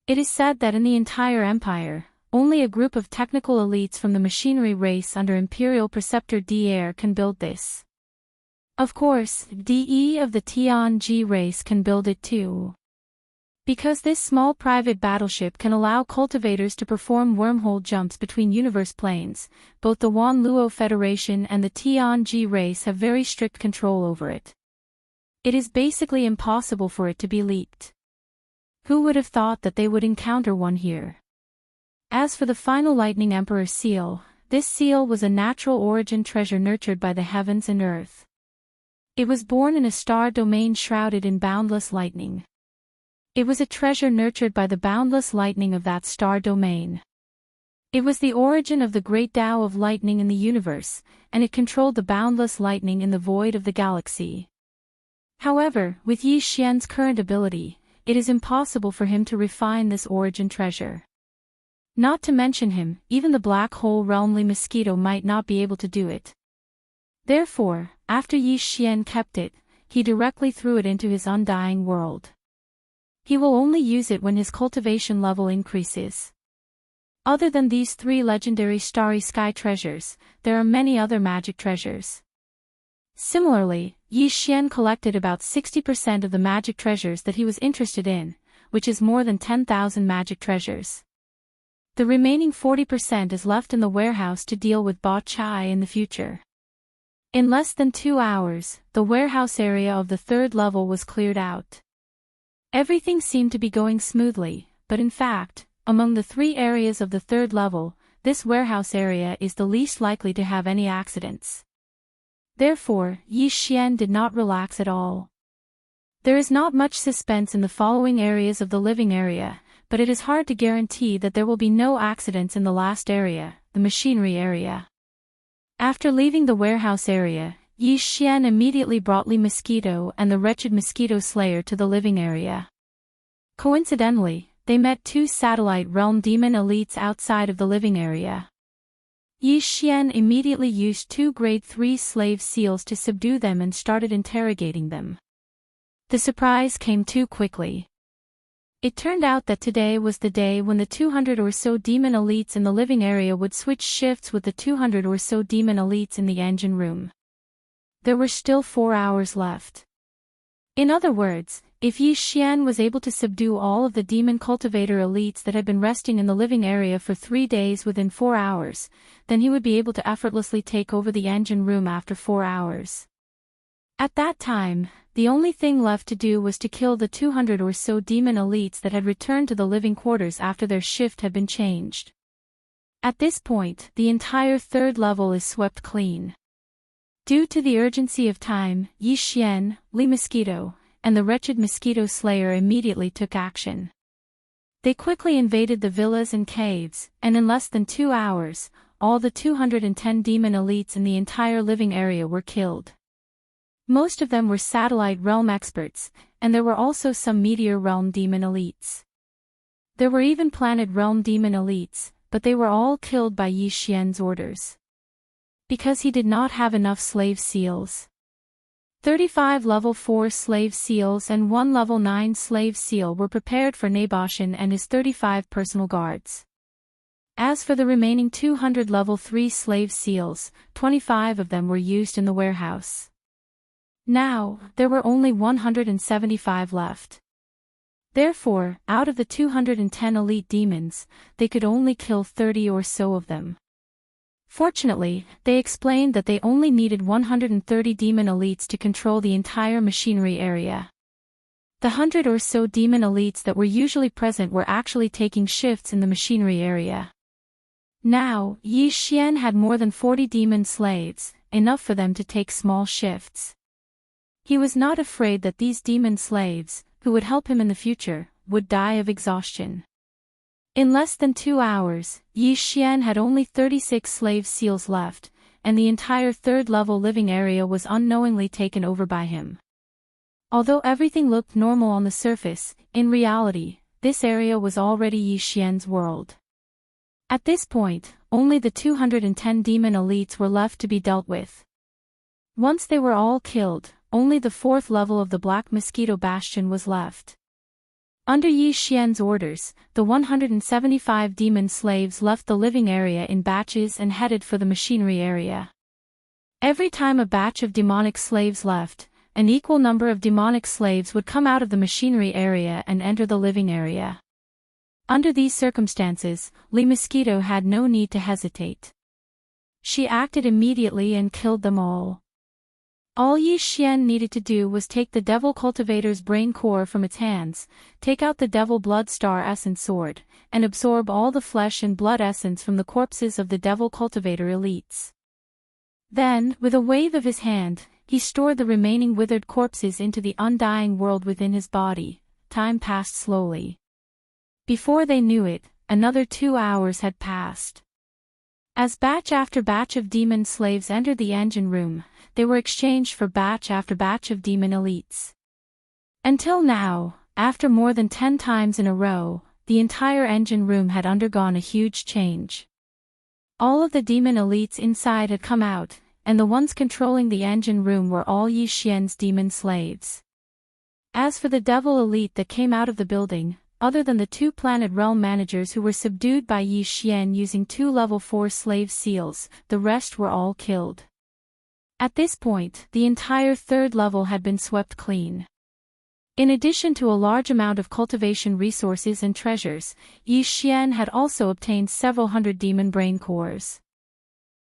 It is said that in the entire empire, only a group of technical elites from the machinery race under Imperial Preceptor D'Air can build this. Of course, DE of the Tianji race can build it too. Because this small private battleship can allow cultivators to perform wormhole jumps between universe planes, both the Wanluo Federation and the Tianji race have very strict control over it. It is basically impossible for it to be leaked. Who would have thought that they would encounter one here? As for the final Lightning Emperor seal, this seal was a natural origin treasure nurtured by the heavens and earth. It was born in a star domain shrouded in boundless lightning. It was a treasure nurtured by the boundless lightning of that star domain. It was the origin of the great Tao of lightning in the universe, and it controlled the boundless lightning in the void of the galaxy. However, with Yi Xian's current ability, it is impossible for him to refine this origin treasure. Not to mention him, even the black hole realmly mosquito might not be able to do it. Therefore, after Yi Xian kept it, he directly threw it into his undying world. He will only use it when his cultivation level increases. Other than these 3 legendary starry sky treasures, there are many other magic treasures. Similarly, Yi Xian collected about 60% of the magic treasures that he was interested in, which is more than 10,000 magic treasures. The remaining 40% is left in the warehouse to deal with Ba Chai in the future. In less than 2 hours, the warehouse area of the 3rd level was cleared out. Everything seemed to be going smoothly, but in fact, among the 3 areas of the 3rd level, this warehouse area is the least likely to have any accidents. Therefore, Yi Xian did not relax at all. There is not much suspense in the following areas of the living area, but it is hard to guarantee that there will be no accidents in the last area, the machinery area. After leaving the warehouse area, Yi Xian immediately brought Li Mosquito and the wretched mosquito slayer to the living area. Coincidentally, they met 2 satellite realm demon elites outside of the living area. Yi Xian immediately used 2 grade 3 slave seals to subdue them and started interrogating them. The surprise came too quickly. It turned out that today was the day when the 200 or so demon elites in the living area would switch shifts with the 200 or so demon elites in the engine room. There were still 4 hours left. In other words, if Yi Xian was able to subdue all of the demon cultivator elites that had been resting in the living area for 3 days within 4 hours, then he would be able to effortlessly take over the engine room after 4 hours. At that time, the only thing left to do was to kill the 200 or so demon elites that had returned to the living quarters after their shift had been changed. At this point, the entire 3rd level is swept clean. Due to the urgency of time, Yi Xian, Li Mosquito, and the wretched mosquito slayer immediately took action. They quickly invaded the villas and caves, and in less than 2 hours, all the 210 demon elites in the entire living area were killed. Most of them were satellite realm experts, and there were also some meteor realm demon elites. There were even planet realm demon elites, but they were all killed by Yi Xian's orders. Because he did not have enough slave seals. 35 level 4 slave seals and 1 level 9 slave seal were prepared for Naboshan and his 35 personal guards. As for the remaining 200 level 3 slave seals, 25 of them were used in the warehouse. Now, there were only 175 left. Therefore, out of the 210 elite demons, they could only kill 30 or so of them. Fortunately, they explained that they only needed 130 demon elites to control the entire machinery area. The 100 or so demon elites that were usually present were actually taking shifts in the machinery area. Now, Yi Xian had more than 40 demon slaves, enough for them to take small shifts. He was not afraid that these demon slaves, who would help him in the future, would die of exhaustion. In less than 2 hours, Yi Xian had only 36 slave seals left, and the entire third-level living area was unknowingly taken over by him. Although everything looked normal on the surface, in reality, this area was already Yi Xian's world. At this point, only the 210 demon elites were left to be dealt with. Once they were all killed, only the 4th level of the Black Mosquito Bastion was left. Under Yi Xian's orders, the 175 demon slaves left the living area in batches and headed for the machinery area. Every time a batch of demonic slaves left, an equal number of demonic slaves would come out of the machinery area and enter the living area. Under these circumstances, Li Mosquito had no need to hesitate. She acted immediately and killed them all. All Yi Xian needed to do was take the Devil Cultivator's brain core from its hands, take out the Devil Blood Star Essence sword, and absorb all the flesh and blood essence from the corpses of the Devil Cultivator elites. Then, with a wave of his hand, he stored the remaining withered corpses into the undying world within his body. Time passed slowly. Before they knew it, another 2 hours had passed. As batch after batch of demon slaves entered the engine room, they were exchanged for batch after batch of demon elites. Until now, after more than 10 times in a row, the entire engine room had undergone a huge change. All of the demon elites inside had come out, and the ones controlling the engine room were all Yi Xian's demon slaves. As for the devil elite that came out of the building, other than the 2 planet realm managers who were subdued by Yi Xian using 2 level 4 slave seals, the rest were all killed. At this point, the entire 3rd level had been swept clean. In addition to a large amount of cultivation resources and treasures, Yi Xian had also obtained several hundred demon brain cores.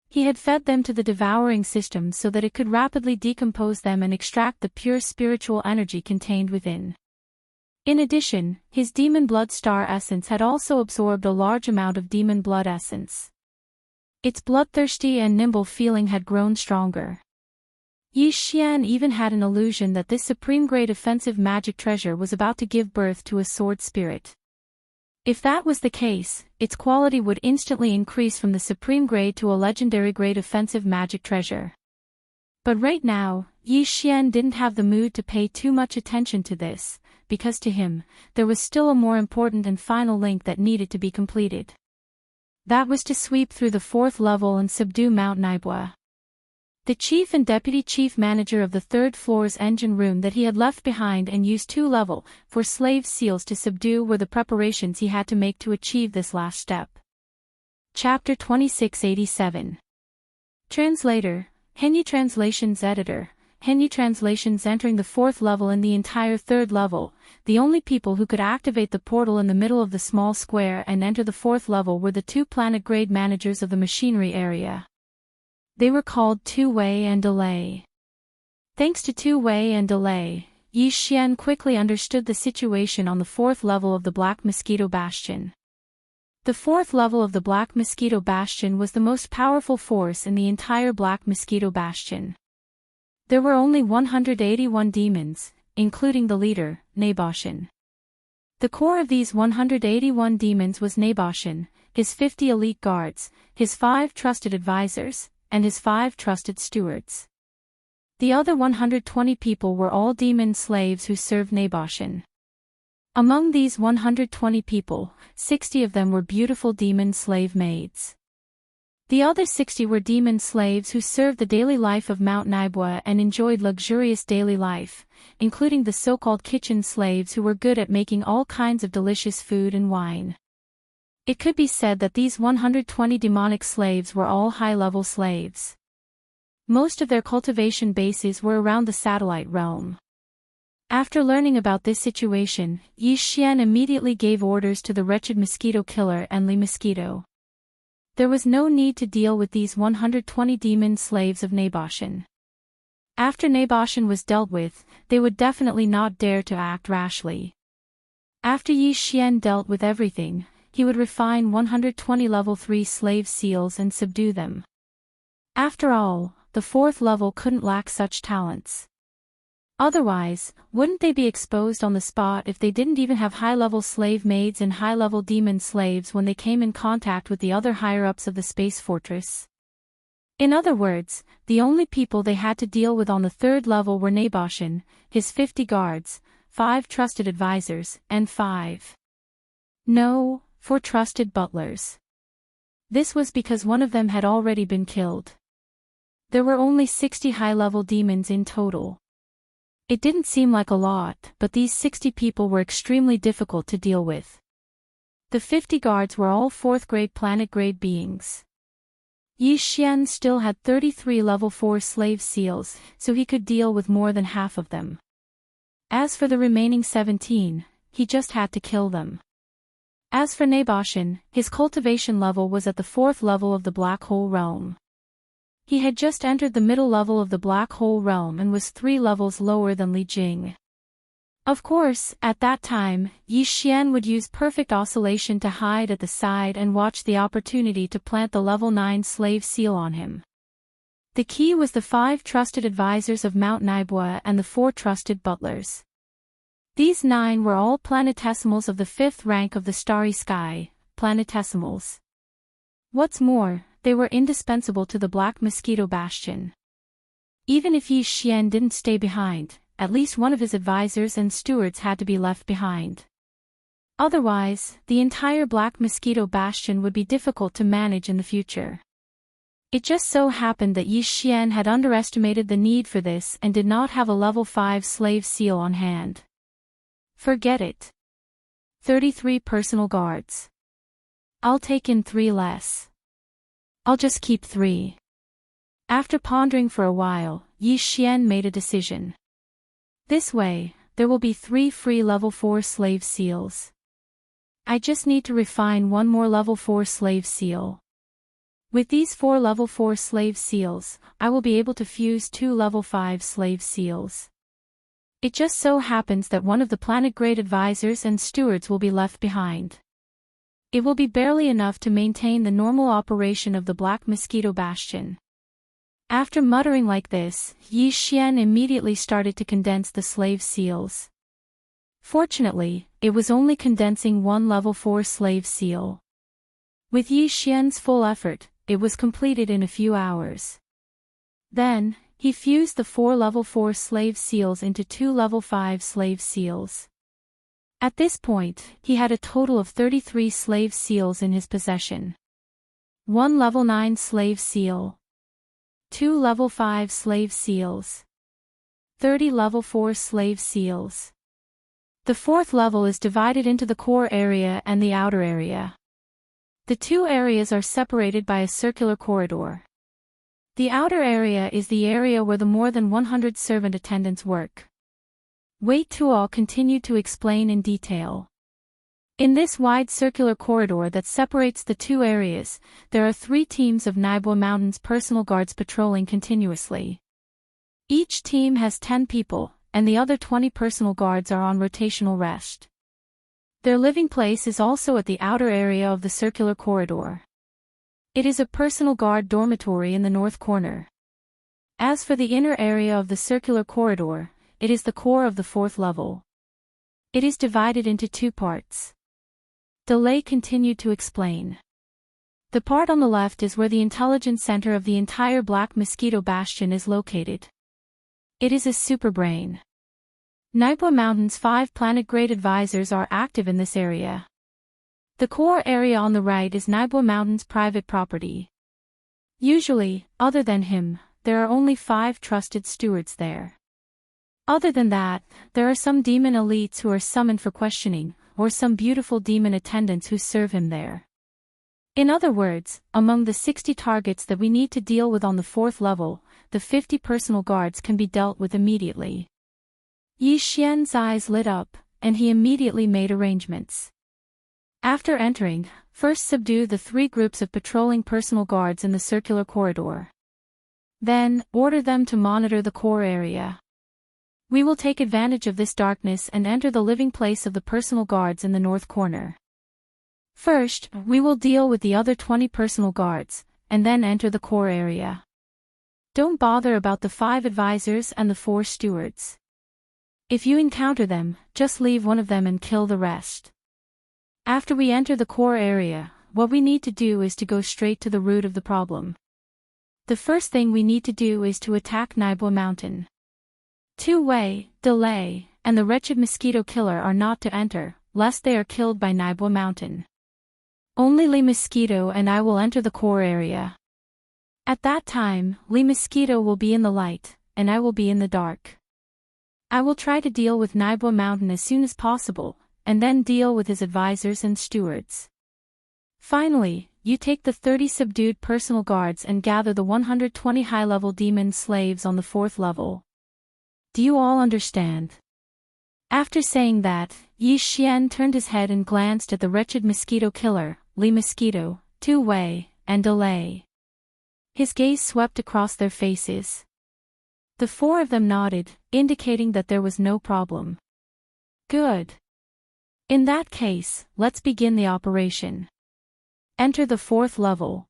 He had fed them to the devouring system so that it could rapidly decompose them and extract the pure spiritual energy contained within. In addition, his demon blood star essence had also absorbed a large amount of demon blood essence. Its bloodthirsty and nimble feeling had grown stronger. Yi Xian even had an illusion that this supreme-grade offensive magic treasure was about to give birth to a sword spirit. If that was the case, its quality would instantly increase from the supreme grade to a legendary grade offensive magic treasure. But right now, Yi Xian didn't have the mood to pay too much attention to this, because to him, there was still a more important and final link that needed to be completed. That was to sweep through the 4th level and subdue Mount Naibua. The chief and deputy chief manager of the 3rd floor's engine room that he had left behind and used 2 level 4 slave seals to subdue were the preparations he had to make to achieve this last step. Chapter 2687. Translator, Henyi Translations Editor, Henyi Translations. Entering the 4th level in the entire 3rd level, the only people who could activate the portal in the middle of the small square and enter the 4th level were the 2 planet grade managers of the machinery area. They were called Two-Way and Delay. Thanks to Two-Way and Delay, Yi Xian quickly understood the situation on the 4th level of the Black Mosquito Bastion. The 4th level of the Black Mosquito Bastion was the most powerful force in the entire Black Mosquito Bastion. There were only 181 demons, including the leader, Naboshan. The core of these 181 demons was Naboshan, his 50 elite guards, his 5 trusted advisors, and his 5 trusted stewards. The other 120 people were all demon slaves who served Naboshan. Among these 120 people, 60 of them were beautiful demon slave maids. The other 60 were demon slaves who served the daily life of Mount Naibwa and enjoyed luxurious daily life, including the so-called kitchen slaves who were good at making all kinds of delicious food and wine. It could be said that these 120 demonic slaves were all high-level slaves. Most of their cultivation bases were around the satellite realm. After learning about this situation, Yi Xian immediately gave orders to the wretched mosquito killer and Li Mosquito. There was no need to deal with these 120 demon slaves of Naboshan. After Naboshan was dealt with, they would definitely not dare to act rashly. After Yi Xian dealt with everything, he would refine 120 level 3 slave seals and subdue them. After all, the 4th level couldn't lack such talents. Otherwise, wouldn't they be exposed on the spot if they didn't even have high-level slave maids and high-level demon slaves when they came in contact with the other higher-ups of the space fortress? In other words, the only people they had to deal with on the 3rd level were Naboshan, his 50 guards, 5 trusted advisors, and 4 trusted butlers. This was because one of them had already been killed. There were only 60 high-level demons in total. It didn't seem like a lot, but these 60 people were extremely difficult to deal with. The 50 guards were all 4th-grade planet-grade beings. Yi Xian still had 33 level 4 slave seals, so he could deal with more than half of them. As for the remaining 17, he just had to kill them. As for Naboshan, his cultivation level was at the 4th level of the Black Hole Realm. He had just entered the middle level of the Black Hole Realm and was 3 levels lower than Li Jing. Of course, at that time, Yi Xian would use perfect oscillation to hide at the side and watch the opportunity to plant the level 9 slave seal on him. The key was the 5 trusted advisors of Mount Naibwa and the 4 trusted butlers. These 9 were all planetesimals of the 5th rank of the starry sky, planetesimals. What's more, they were indispensable to the Black Mosquito Bastion. Even if Yi Xian didn't stay behind, at least one of his advisors and stewards had to be left behind. Otherwise, the entire Black Mosquito Bastion would be difficult to manage in the future. It just so happened that Yi Xian had underestimated the need for this and did not have a level 5 slave seal on hand. Forget it. 33 personal guards. I'll take in 3 less. I'll just keep 3. After pondering for a while, Yi Xian made a decision. This way, there will be 3 free level 4 slave seals. I just need to refine 1 more level 4 slave seal. With these 4 level 4 slave seals, I will be able to fuse 2 level 5 slave seals. It just so happens that one of the planet-grade advisors and stewards will be left behind. It will be barely enough to maintain the normal operation of the Black Mosquito Bastion. After muttering like this, Yi Xian immediately started to condense the slave seals. Fortunately, it was only condensing 1 level 4 slave seal. With Yi Xian's full effort, it was completed in a few hours. Then, he fused the 4 level 4 slave seals into 2 level 5 slave seals. At this point, he had a total of 33 slave seals in his possession. 1 level 9 slave seal. 2 level 5 slave seals. 30 level 4 slave seals. The 4th level is divided into the core area and the outer area. The 2 areas are separated by a circular corridor. The outer area is the area where the more than 100 servant attendants work. Wei Tuo continued to explain in detail. In this wide circular corridor that separates the 2 areas, there are 3 teams of Naibwa Mountain's personal guards patrolling continuously. Each team has 10 people, and the other 20 personal guards are on rotational rest. Their living place is also at the outer area of the circular corridor. It is a personal guard dormitory in the north corner. As for the inner area of the circular corridor, it is the core of the 4th level. It is divided into 2 parts. Delay continued to explain. The part on the left is where the intelligence center of the entire Black Mosquito Bastion is located. It is a superbrain. Naibwa Mountain's 5 planet-grade advisors are active in this area. The core area on the right is Naibwa Mountain's private property. Usually, other than him, there are only 5 trusted stewards there. Other than that, there are some demon elites who are summoned for questioning, or some beautiful demon attendants who serve him there. In other words, among the 60 targets that we need to deal with on the 4th level, the 50 personal guards can be dealt with immediately. Yi Xian's eyes lit up, and he immediately made arrangements. After entering, first subdue the 3 groups of patrolling personal guards in the circular corridor. Then, order them to monitor the core area. We will take advantage of this darkness and enter the living place of the personal guards in the north corner. First, we will deal with the other 20 personal guards, and then enter the core area. Don't bother about the 5 advisors and the 4 stewards. If you encounter them, just leave one of them and kill the rest. After we enter the core area, what we need to do is to go straight to the root of the problem. The first thing we need to do is to attack Naibwa Mountain. Two-Way, Delay, and the wretched mosquito killer are not to enter, lest they are killed by Naibwa Mountain. Only Lee Mosquito and I will enter the core area. At that time, Lee Mosquito will be in the light, and I will be in the dark. I will try to deal with Naibwa Mountain as soon as possible, and then deal with his advisors and stewards. Finally, you take the 30 subdued personal guards and gather the 120 high-level demon slaves on the 4th level. Do you all understand? After saying that, Yi Xian turned his head and glanced at the wretched mosquito killer, Lee Mosquito, Two-Way, and Delay. His gaze swept across their faces. The 4 of them nodded, indicating that there was no problem. Good. In that case, let's begin the operation. Enter the 4th level.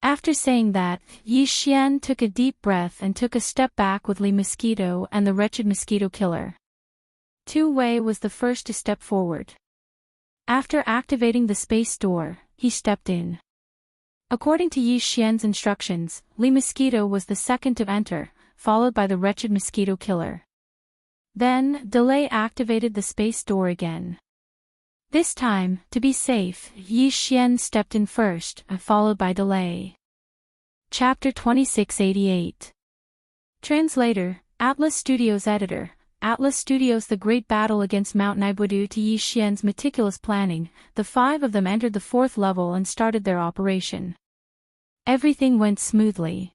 After saying that, Yi Xian took a deep breath and took a step back with Lee Mosquito and the wretched mosquito killer. Two-Way was the first to step forward. After activating the space door, he stepped in. According to Yi Xian's instructions, Lee Mosquito was the second to enter, followed by the wretched mosquito killer. Then, Delay activated the space door again. This time, to be safe, Yi Xian stepped in first, followed by Delay. Chapter 2688. Translator, Atlas Studios Editor. Atlas Studios. The great battle against Mount Naibwa. Due to Yi Xian's meticulous planning, the 5 of them entered the 4th level and started their operation. Everything went smoothly.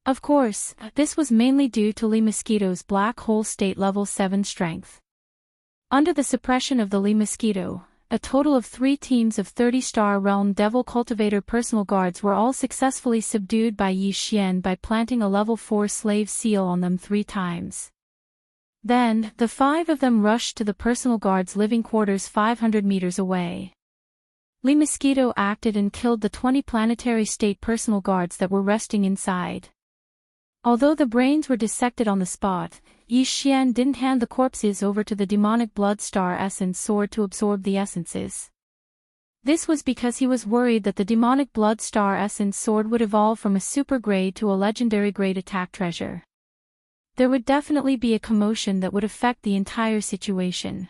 Of course, this was mainly due to Lee Mosquito's black hole state level 7 strength. Under the suppression of the Lee Mosquito, a total of 3 teams of 30-star Realm Devil Cultivator personal guards were all successfully subdued by Yi Xian by planting a level 4 slave seal on them 3 times. Then, the 5 of them rushed to the personal guards' living quarters 500 meters away. Lee Mosquito acted and killed the 20 planetary state personal guards that were resting inside. Although the brains were dissected on the spot, Yi Xian didn't hand the corpses over to the demonic blood star essence sword to absorb the essences. This was because he was worried that the demonic blood star essence sword would evolve from a super grade to a legendary grade attack treasure. There would definitely be a commotion that would affect the entire situation.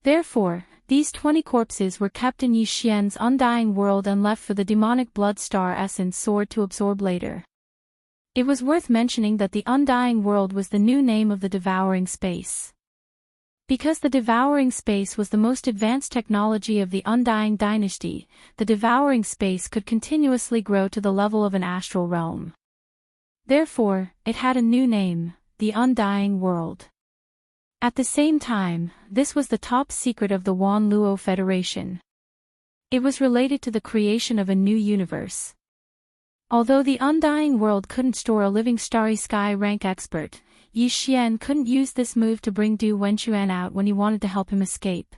Therefore, these 20 corpses were kept in Yi Xian's undying world and left for the demonic blood star essence sword to absorb later. It was worth mentioning that the Undying World was the new name of the Devouring Space. Because the Devouring Space was the most advanced technology of the Undying Dynasty, the Devouring Space could continuously grow to the level of an astral realm. Therefore, it had a new name, the Undying World. At the same time, this was the top secret of the Wan Luo Federation. It was related to the creation of a new universe. Although the Undying World couldn't store a living starry sky rank expert, Yi Xian couldn't use this move to bring Du Wenchuan out when he wanted to help him escape.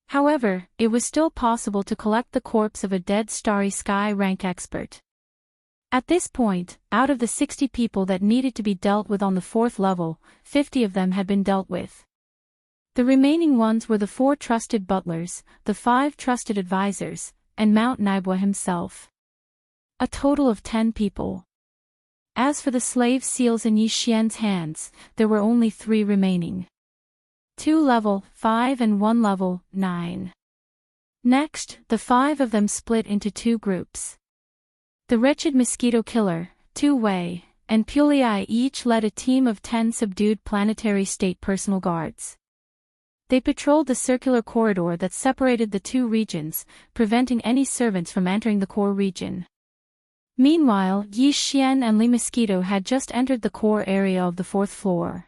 However, it was still possible to collect the corpse of a dead starry sky rank expert. At this point, out of the 60 people that needed to be dealt with on the 4th level, 50 of them had been dealt with. The remaining ones were the 4 trusted butlers, the 5 trusted advisors, and Mount Naibwa himself. A total of 10 people. As for the slave seals in Yi Xian's hands, there were only 3 remaining. 2 level 5 and 1 level 9. Next, the 5 of them split into 2 groups. The wretched mosquito killer, Tu Wei, and Pulei each led a team of 10 subdued planetary state personal guards. They patrolled the circular corridor that separated the 2 regions, preventing any servants from entering the core region. Meanwhile, Yi Xian and Li Mosquito had just entered the core area of the 4th floor.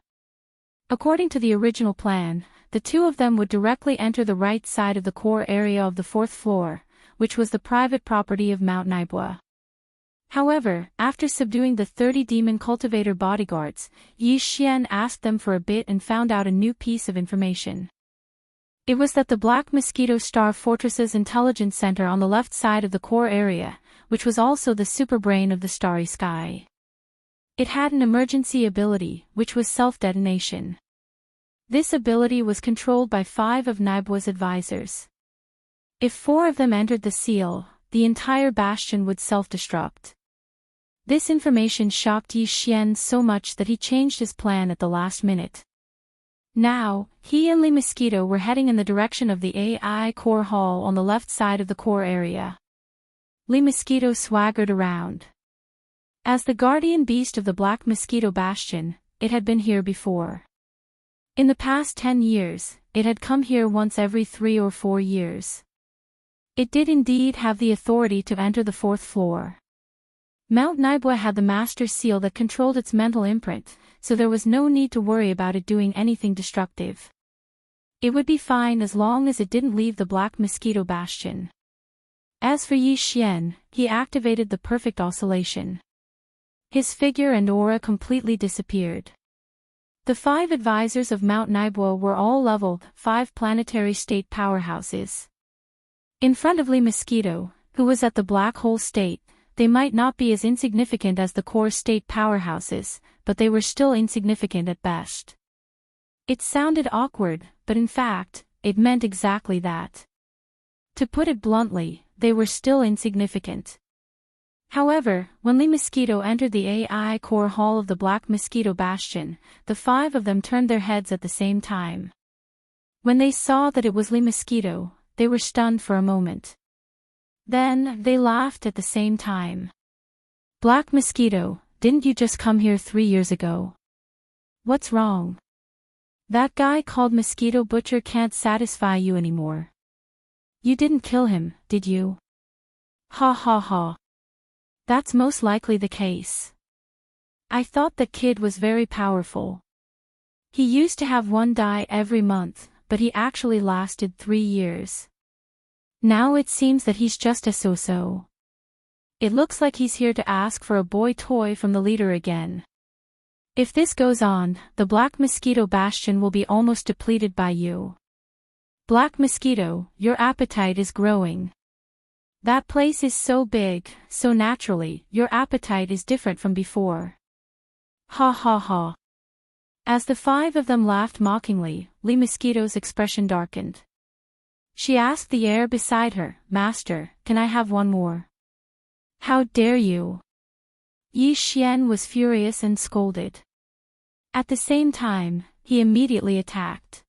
According to the original plan, the 2 of them would directly enter the right side of the core area of the 4th floor, which was the private property of Mount Naibua. However, after subduing the 30 demon cultivator bodyguards, Yi Xian asked them for a bit and found out a new piece of information. It was that the Black Mosquito Star Fortress's intelligence center on the left side of the core area, which was also the superbrain of the starry sky. It had an emergency ability, which was self-detonation. This ability was controlled by 5 of Naibua's advisors. If 4 of them entered the seal, the entire bastion would self-destruct. This information shocked Yi Xian so much that he changed his plan at the last minute. Now, he and Li Mosquito were heading in the direction of the AI core hall on the left side of the core area. Li Mosquito swaggered around. As the guardian beast of the Black Mosquito Bastion, it had been here before. In the past 10 years, it had come here once every 3 or 4 years. It did indeed have the authority to enter the 4th floor. Mount Naibua had the master seal that controlled its mental imprint, so there was no need to worry about it doing anything destructive. It would be fine as long as it didn't leave the Black Mosquito Bastion. As for Yi Xian, he activated the perfect oscillation. His figure and aura completely disappeared. The 5 advisors of Mount Naibua were all level 5 planetary state powerhouses. In front of Li Mosquito, who was at the black hole state, they might not be as insignificant as the core state powerhouses, but they were still insignificant at best. It sounded awkward, but in fact, it meant exactly that. To put it bluntly, they were still insignificant. However, when Li Mosquito entered the AI core hall of the Black Mosquito Bastion, the 5 of them turned their heads at the same time. When they saw that it was Li Mosquito, they were stunned for a moment. Then, they laughed at the same time. Black Mosquito, didn't you just come here 3 years ago? What's wrong? That guy called Mosquito Butcher can't satisfy you anymore. You didn't kill him, did you? Ha ha ha. That's most likely the case. I thought that kid was very powerful. He used to have 1 die every month, but he actually lasted 3 years. Now it seems that he's just a so-so. It looks like he's here to ask for a boy toy from the leader again. If this goes on, the Black Mosquito Bastion will be almost depleted by you. Black Mosquito, your appetite is growing. That place is so big, so naturally, your appetite is different from before. Ha ha ha. As the 5 of them laughed mockingly, Li Mosquito's expression darkened. She asked the air beside her, Master, can I have 1 more? How dare you? Yi Xian was furious and scolded. At the same time, he immediately attacked.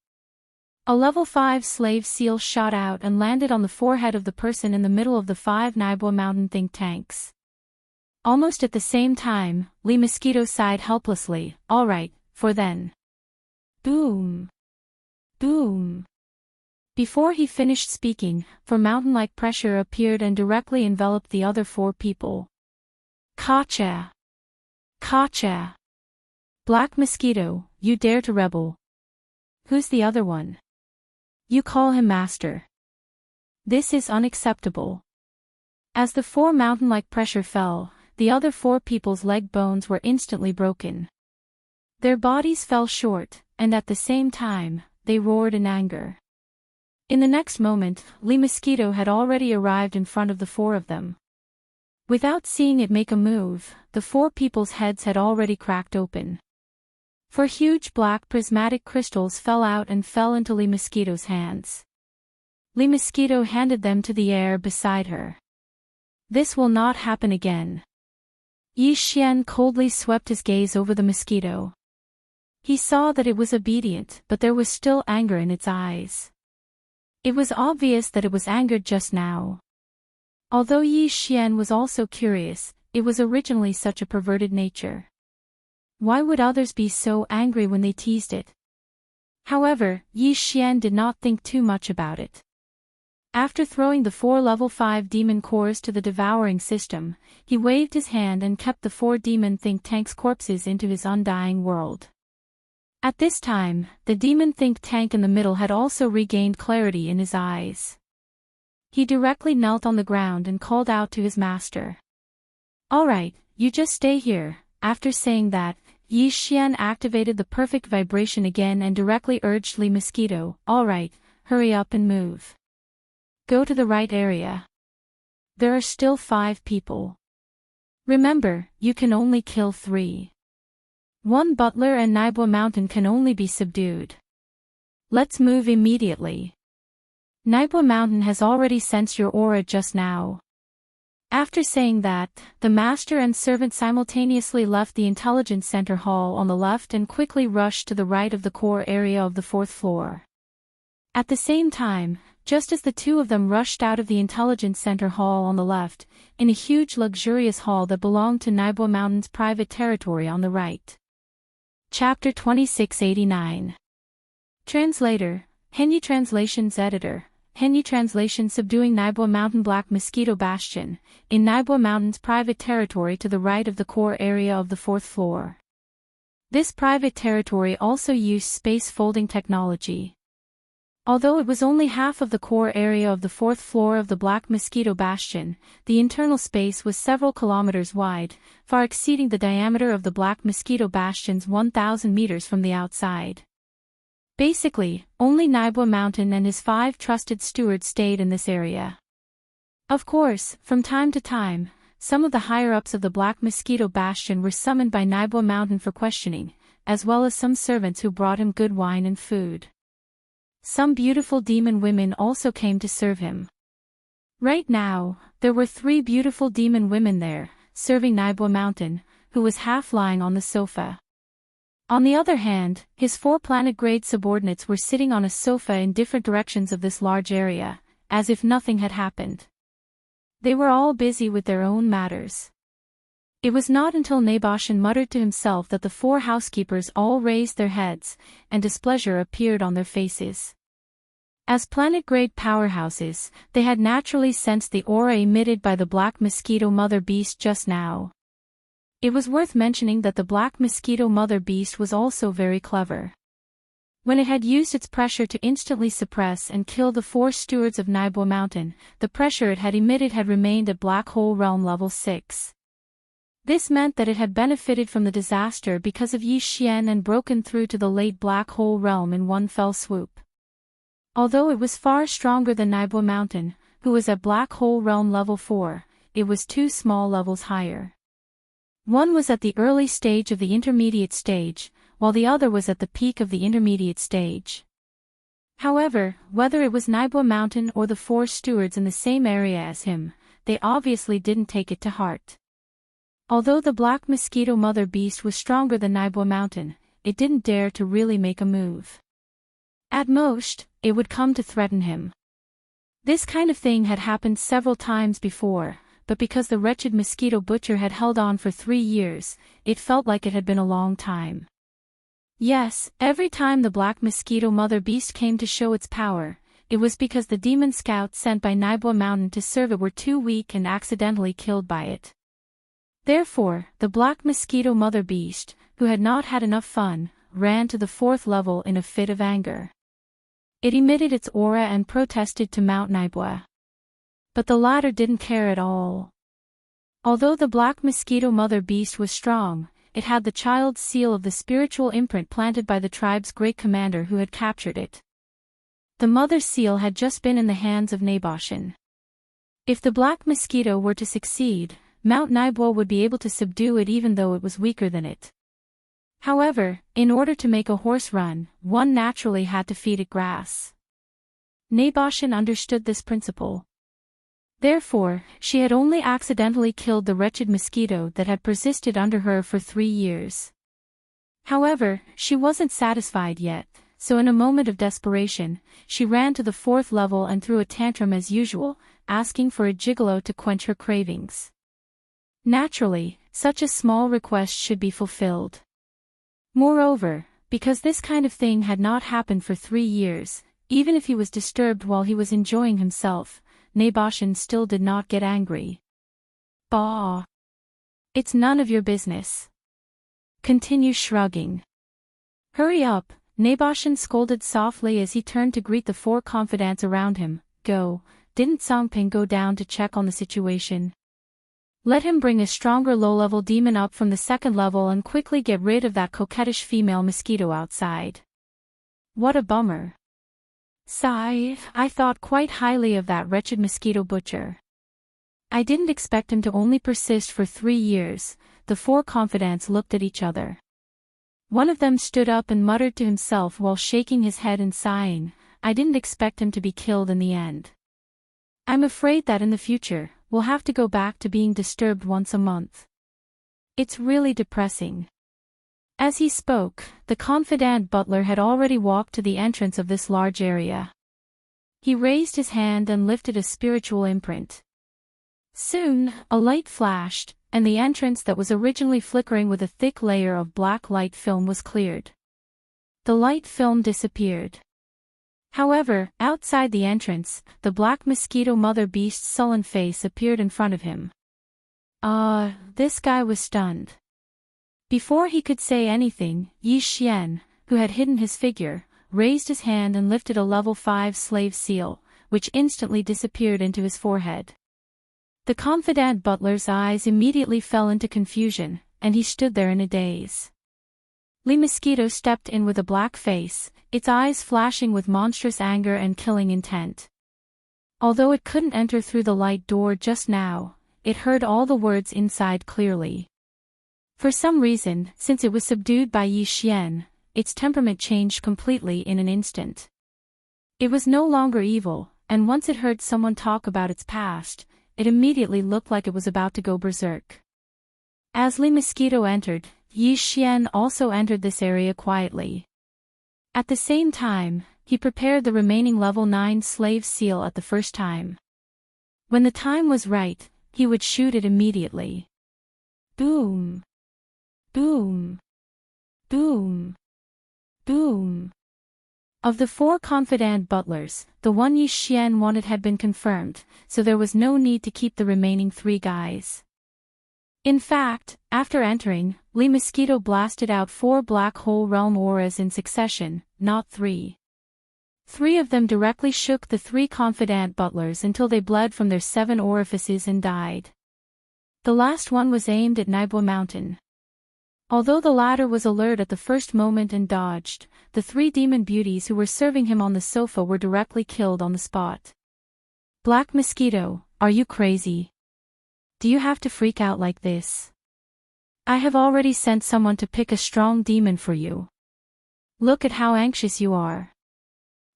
A level 5 slave seal shot out and landed on the forehead of the person in the middle of the 5 Naibua mountain think tanks. Almost at the same time, Li Mosquito sighed helplessly, all right, for then. Boom. Boom. Before he finished speaking, for mountain-like pressure appeared and directly enveloped the other 4 people. Kacha! Kacha! Black Mosquito, you dare to rebel. Who's the other one? You call him master. This is unacceptable. As the 4 mountain-like pressure fell, the other 4 people's leg bones were instantly broken. Their bodies fell short, and at the same time, they roared in anger. In the next moment, Li Mosquito had already arrived in front of the 4 of them. Without seeing it make a move, the 4 people's heads had already cracked open. 4 huge black prismatic crystals fell out and fell into Li Mosquito's hands. Li Mosquito handed them to the air beside her. This will not happen again. Yi Xian coldly swept his gaze over the mosquito. He saw that it was obedient, but there was still anger in its eyes. It was obvious that it was angered just now. Although Yi Xian was also curious, it was originally such a perverted nature. Why would others be so angry when they teased it? However, Yi Xian did not think too much about it. After throwing the 4 level 5 demon cores to the devouring system, he waved his hand and kept the 4 demon think tanks' corpses into his undying world. At this time, the demon think tank in the middle had also regained clarity in his eyes. He directly knelt on the ground and called out to his master. "Alright, you just stay here." After saying that, Yi Xian activated the perfect vibration again and directly urged Li Mosquito, "Alright, hurry up and move. Go to the right area. There are still 5 people. Remember, you can only kill 3. 1 butler and Naibua Mountain can only be subdued. Let's move immediately. Naibua Mountain has already sensed your aura just now." After saying that, the master and servant simultaneously left the intelligence center hall on the left and quickly rushed to the right of the core area of the 4th floor. At the same time, just as the 2 of them rushed out of the intelligence center hall on the left, in a huge luxurious hall that belonged to Naibua Mountain's private territory on the right. Chapter 2689. Translator, Henyi Translations Editor, Henyi Translation Subduing Naibua Mountain Black Mosquito Bastion, in Naibua Mountain's private territory to the right of the core area of the 4th floor. This private territory also used space folding technology. Although it was only half of the core area of the 4th floor of the Black Mosquito Bastion, the internal space was several kilometers wide, far exceeding the diameter of the Black Mosquito Bastion's 1,000 meters from the outside. Basically, only Naibua Mountain and his 5 trusted stewards stayed in this area. Of course, from time to time, some of the higher-ups of the Black Mosquito Bastion were summoned by Naibua Mountain for questioning, as well as some servants who brought him good wine and food. Some beautiful demon women also came to serve him. Right now, there were 3 beautiful demon women there, serving Naibua Mountain, who was half lying on the sofa. On the other hand, his 4 planet-grade subordinates were sitting on a sofa in different directions of this large area, as if nothing had happened. They were all busy with their own matters. It was not until Naboshin muttered to himself that the 4 housekeepers all raised their heads, and displeasure appeared on their faces. As planet-grade powerhouses, they had naturally sensed the aura emitted by the Black Mosquito Mother Beast just now. It was worth mentioning that the Black Mosquito Mother Beast was also very clever. When it had used its pressure to instantly suppress and kill the 4 stewards of Naibua Mountain, the pressure it had emitted had remained at Black Hole Realm level 6. This meant that it had benefited from the disaster because of Yi Xian and broken through to the late Black Hole Realm in one fell swoop. Although it was far stronger than Naibua Mountain, who was at Black Hole Realm level 4, it was 2 small levels higher. One was at the early stage of the intermediate stage, while the other was at the peak of the intermediate stage. However, whether it was Naibua Mountain or the 4 stewards in the same area as him, they obviously didn't take it to heart. Although the Black Mosquito Mother Beast was stronger than Naibua Mountain, it didn't dare to really make a move. At most, it would come to threaten him. This kind of thing had happened several times before, but because the wretched mosquito butcher had held on for 3 years, it felt like it had been a long time. Yes, every time the Black Mosquito Mother Beast came to show its power, it was because the demon scouts sent by Naibua Mountain to serve it were too weak and accidentally killed by it. Therefore, the Black Mosquito Mother Beast, who had not had enough fun, ran to the 4th level in a fit of anger. It emitted its aura and protested to Mount Naibua. But the latter didn't care at all. Although the Black Mosquito Mother Beast was strong, it had the child's seal of the spiritual imprint planted by the tribe's great commander who had captured it. The mother seal had just been in the hands of Naboshin. If the Black Mosquito were to succeed, Mount Naibua would be able to subdue it even though it was weaker than it. However, in order to make a horse run, one naturally had to feed it grass. Naboshin understood this principle. Therefore, she had only accidentally killed the wretched mosquito that had persisted under her for 3 years. However, she wasn't satisfied yet, so in a moment of desperation, she ran to the 4th level and threw a tantrum as usual, asking for a gigolo to quench her cravings. Naturally, such a small request should be fulfilled. Moreover, because this kind of thing had not happened for 3 years, even if he was disturbed while he was enjoying himself, Naboshin still did not get angry. Bah! It's none of your business. Continue shrugging. Hurry up, Naboshin scolded softly as he turned to greet the 4 confidants around him. Go, didn't Songping go down to check on the situation? Let him bring a stronger low-level demon up from the 2nd level and quickly get rid of that coquettish female mosquito outside. What a bummer. Sigh, I thought quite highly of that wretched mosquito butcher. I didn't expect him to only persist for 3 years. The 4 confidants looked at each other. One of them stood up and muttered to himself while shaking his head and sighing, I didn't expect him to be killed in the end. I'm afraid that in the future, we'll have to go back to being disturbed once a month. It's really depressing. As he spoke, the confidant butler had already walked to the entrance of this large area. He raised his hand and lifted a spiritual imprint. Soon, a light flashed, and the entrance that was originally flickering with a thick layer of black light film was cleared. The light film disappeared. However, outside the entrance, the black mosquito mother beast's sullen face appeared in front of him. This guy was stunned. Before he could say anything, Yi Xian, who had hidden his figure, raised his hand and lifted a level 5 slave seal, which instantly disappeared into his forehead. The confidant butler's eyes immediately fell into confusion, and he stood there in a daze. Li Mosquito stepped in with a black face, its eyes flashing with monstrous anger and killing intent. Although it couldn't enter through the light door just now, it heard all the words inside clearly. For some reason, since it was subdued by Yi Xian, its temperament changed completely in an instant. It was no longer evil, and once it heard someone talk about its past, it immediately looked like it was about to go berserk. As Li Mosquito entered, Yi Xian also entered this area quietly. At the same time, he prepared the remaining level 9 slave seal at the first time. When the time was right, he would shoot it immediately. Boom! Boom! Boom! Boom! Of the 4 confidant butlers, the one Yi Xian wanted had been confirmed, so there was no need to keep the remaining 3 guys. In fact, after entering, Li Mosquito blasted out 4 black hole realm auras in succession, not 3. 3 of them directly shook the 3 confidant butlers until they bled from their 7 orifices and died. The last one was aimed at Naibua Mountain. Although the latter was alert at the first moment and dodged, the 3 demon beauties who were serving him on the sofa were directly killed on the spot. Black Mosquito, are you crazy? Do you have to freak out like this? I have already sent someone to pick a strong demon for you. Look at how anxious you are.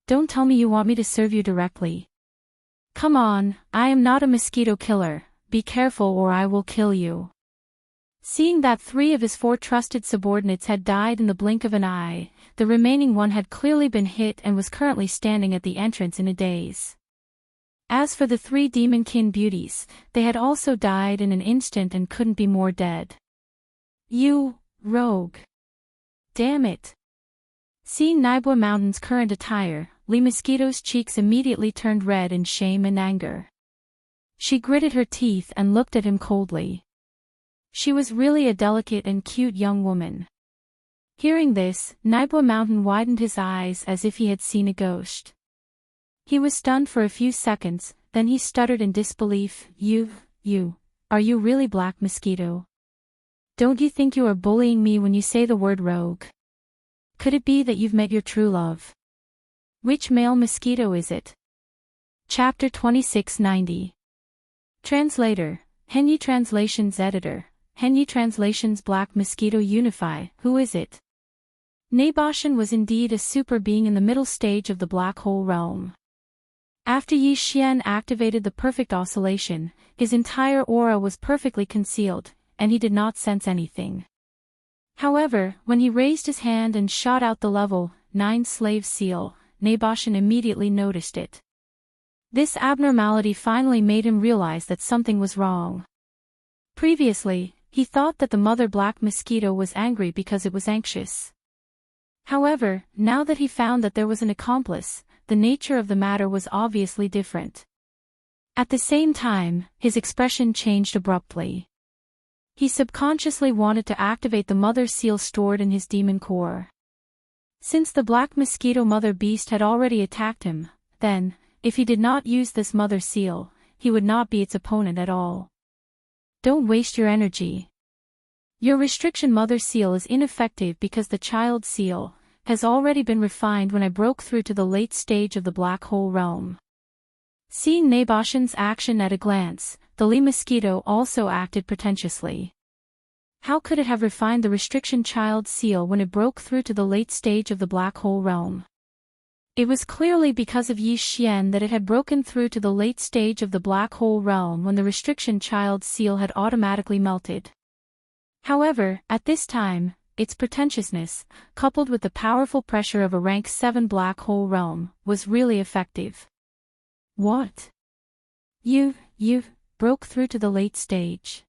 Don't tell me you want me to serve you directly. Come on, I am not a mosquito killer, be careful or I will kill you. Seeing that 3 of his 4 trusted subordinates had died in the blink of an eye, the remaining one had clearly been hit and was currently standing at the entrance in a daze. As for the 3 demon-kin beauties, they had also died in an instant and couldn't be more dead. You, rogue. Damn it. Seeing Naibua Mountain's current attire, Li Mosquito's cheeks immediately turned red in shame and anger. She gritted her teeth and looked at him coldly. She was really a delicate and cute young woman. Hearing this, Naibua Mountain widened his eyes as if he had seen a ghost. He was stunned for a few seconds, then he stuttered in disbelief, are you really Black Mosquito? Don't you think you are bullying me when you say the word rogue? Could it be that you've met your true love? Which male mosquito is it? Chapter 2690. Translator, Henyi Translations Editor, Henyi Translations Black Mosquito Unify, who is it? Naboshin was indeed a super being in the middle stage of the black hole realm. After Yi Xian activated the perfect oscillation, his entire aura was perfectly concealed, and he did not sense anything. However, when he raised his hand and shot out the level 9 slave seal, Naboshan immediately noticed it. This abnormality finally made him realize that something was wrong. Previously, he thought that the mother black mosquito was angry because it was anxious. However, now that he found that there was an accomplice, the nature of the matter was obviously different. At the same time, his expression changed abruptly. He subconsciously wanted to activate the mother seal stored in his demon core. Since the black mosquito mother beast had already attacked him, then, if he did not use this mother seal, he would not be its opponent at all. Don't waste your energy. Your restriction mother seal is ineffective because the child seal has already been refined when I broke through to the late stage of the black hole realm. Seeing Naboshan's action at a glance, the Li mosquito also acted pretentiously. How could it have refined the restriction child seal when it broke through to the late stage of the black hole realm? It was clearly because of Yi Xian that it had broken through to the late stage of the black hole realm when the restriction child seal had automatically melted. However, at this time, its pretentiousness, coupled with the powerful pressure of a rank 7 black hole realm, was really effective. What? You broke through to the late stage.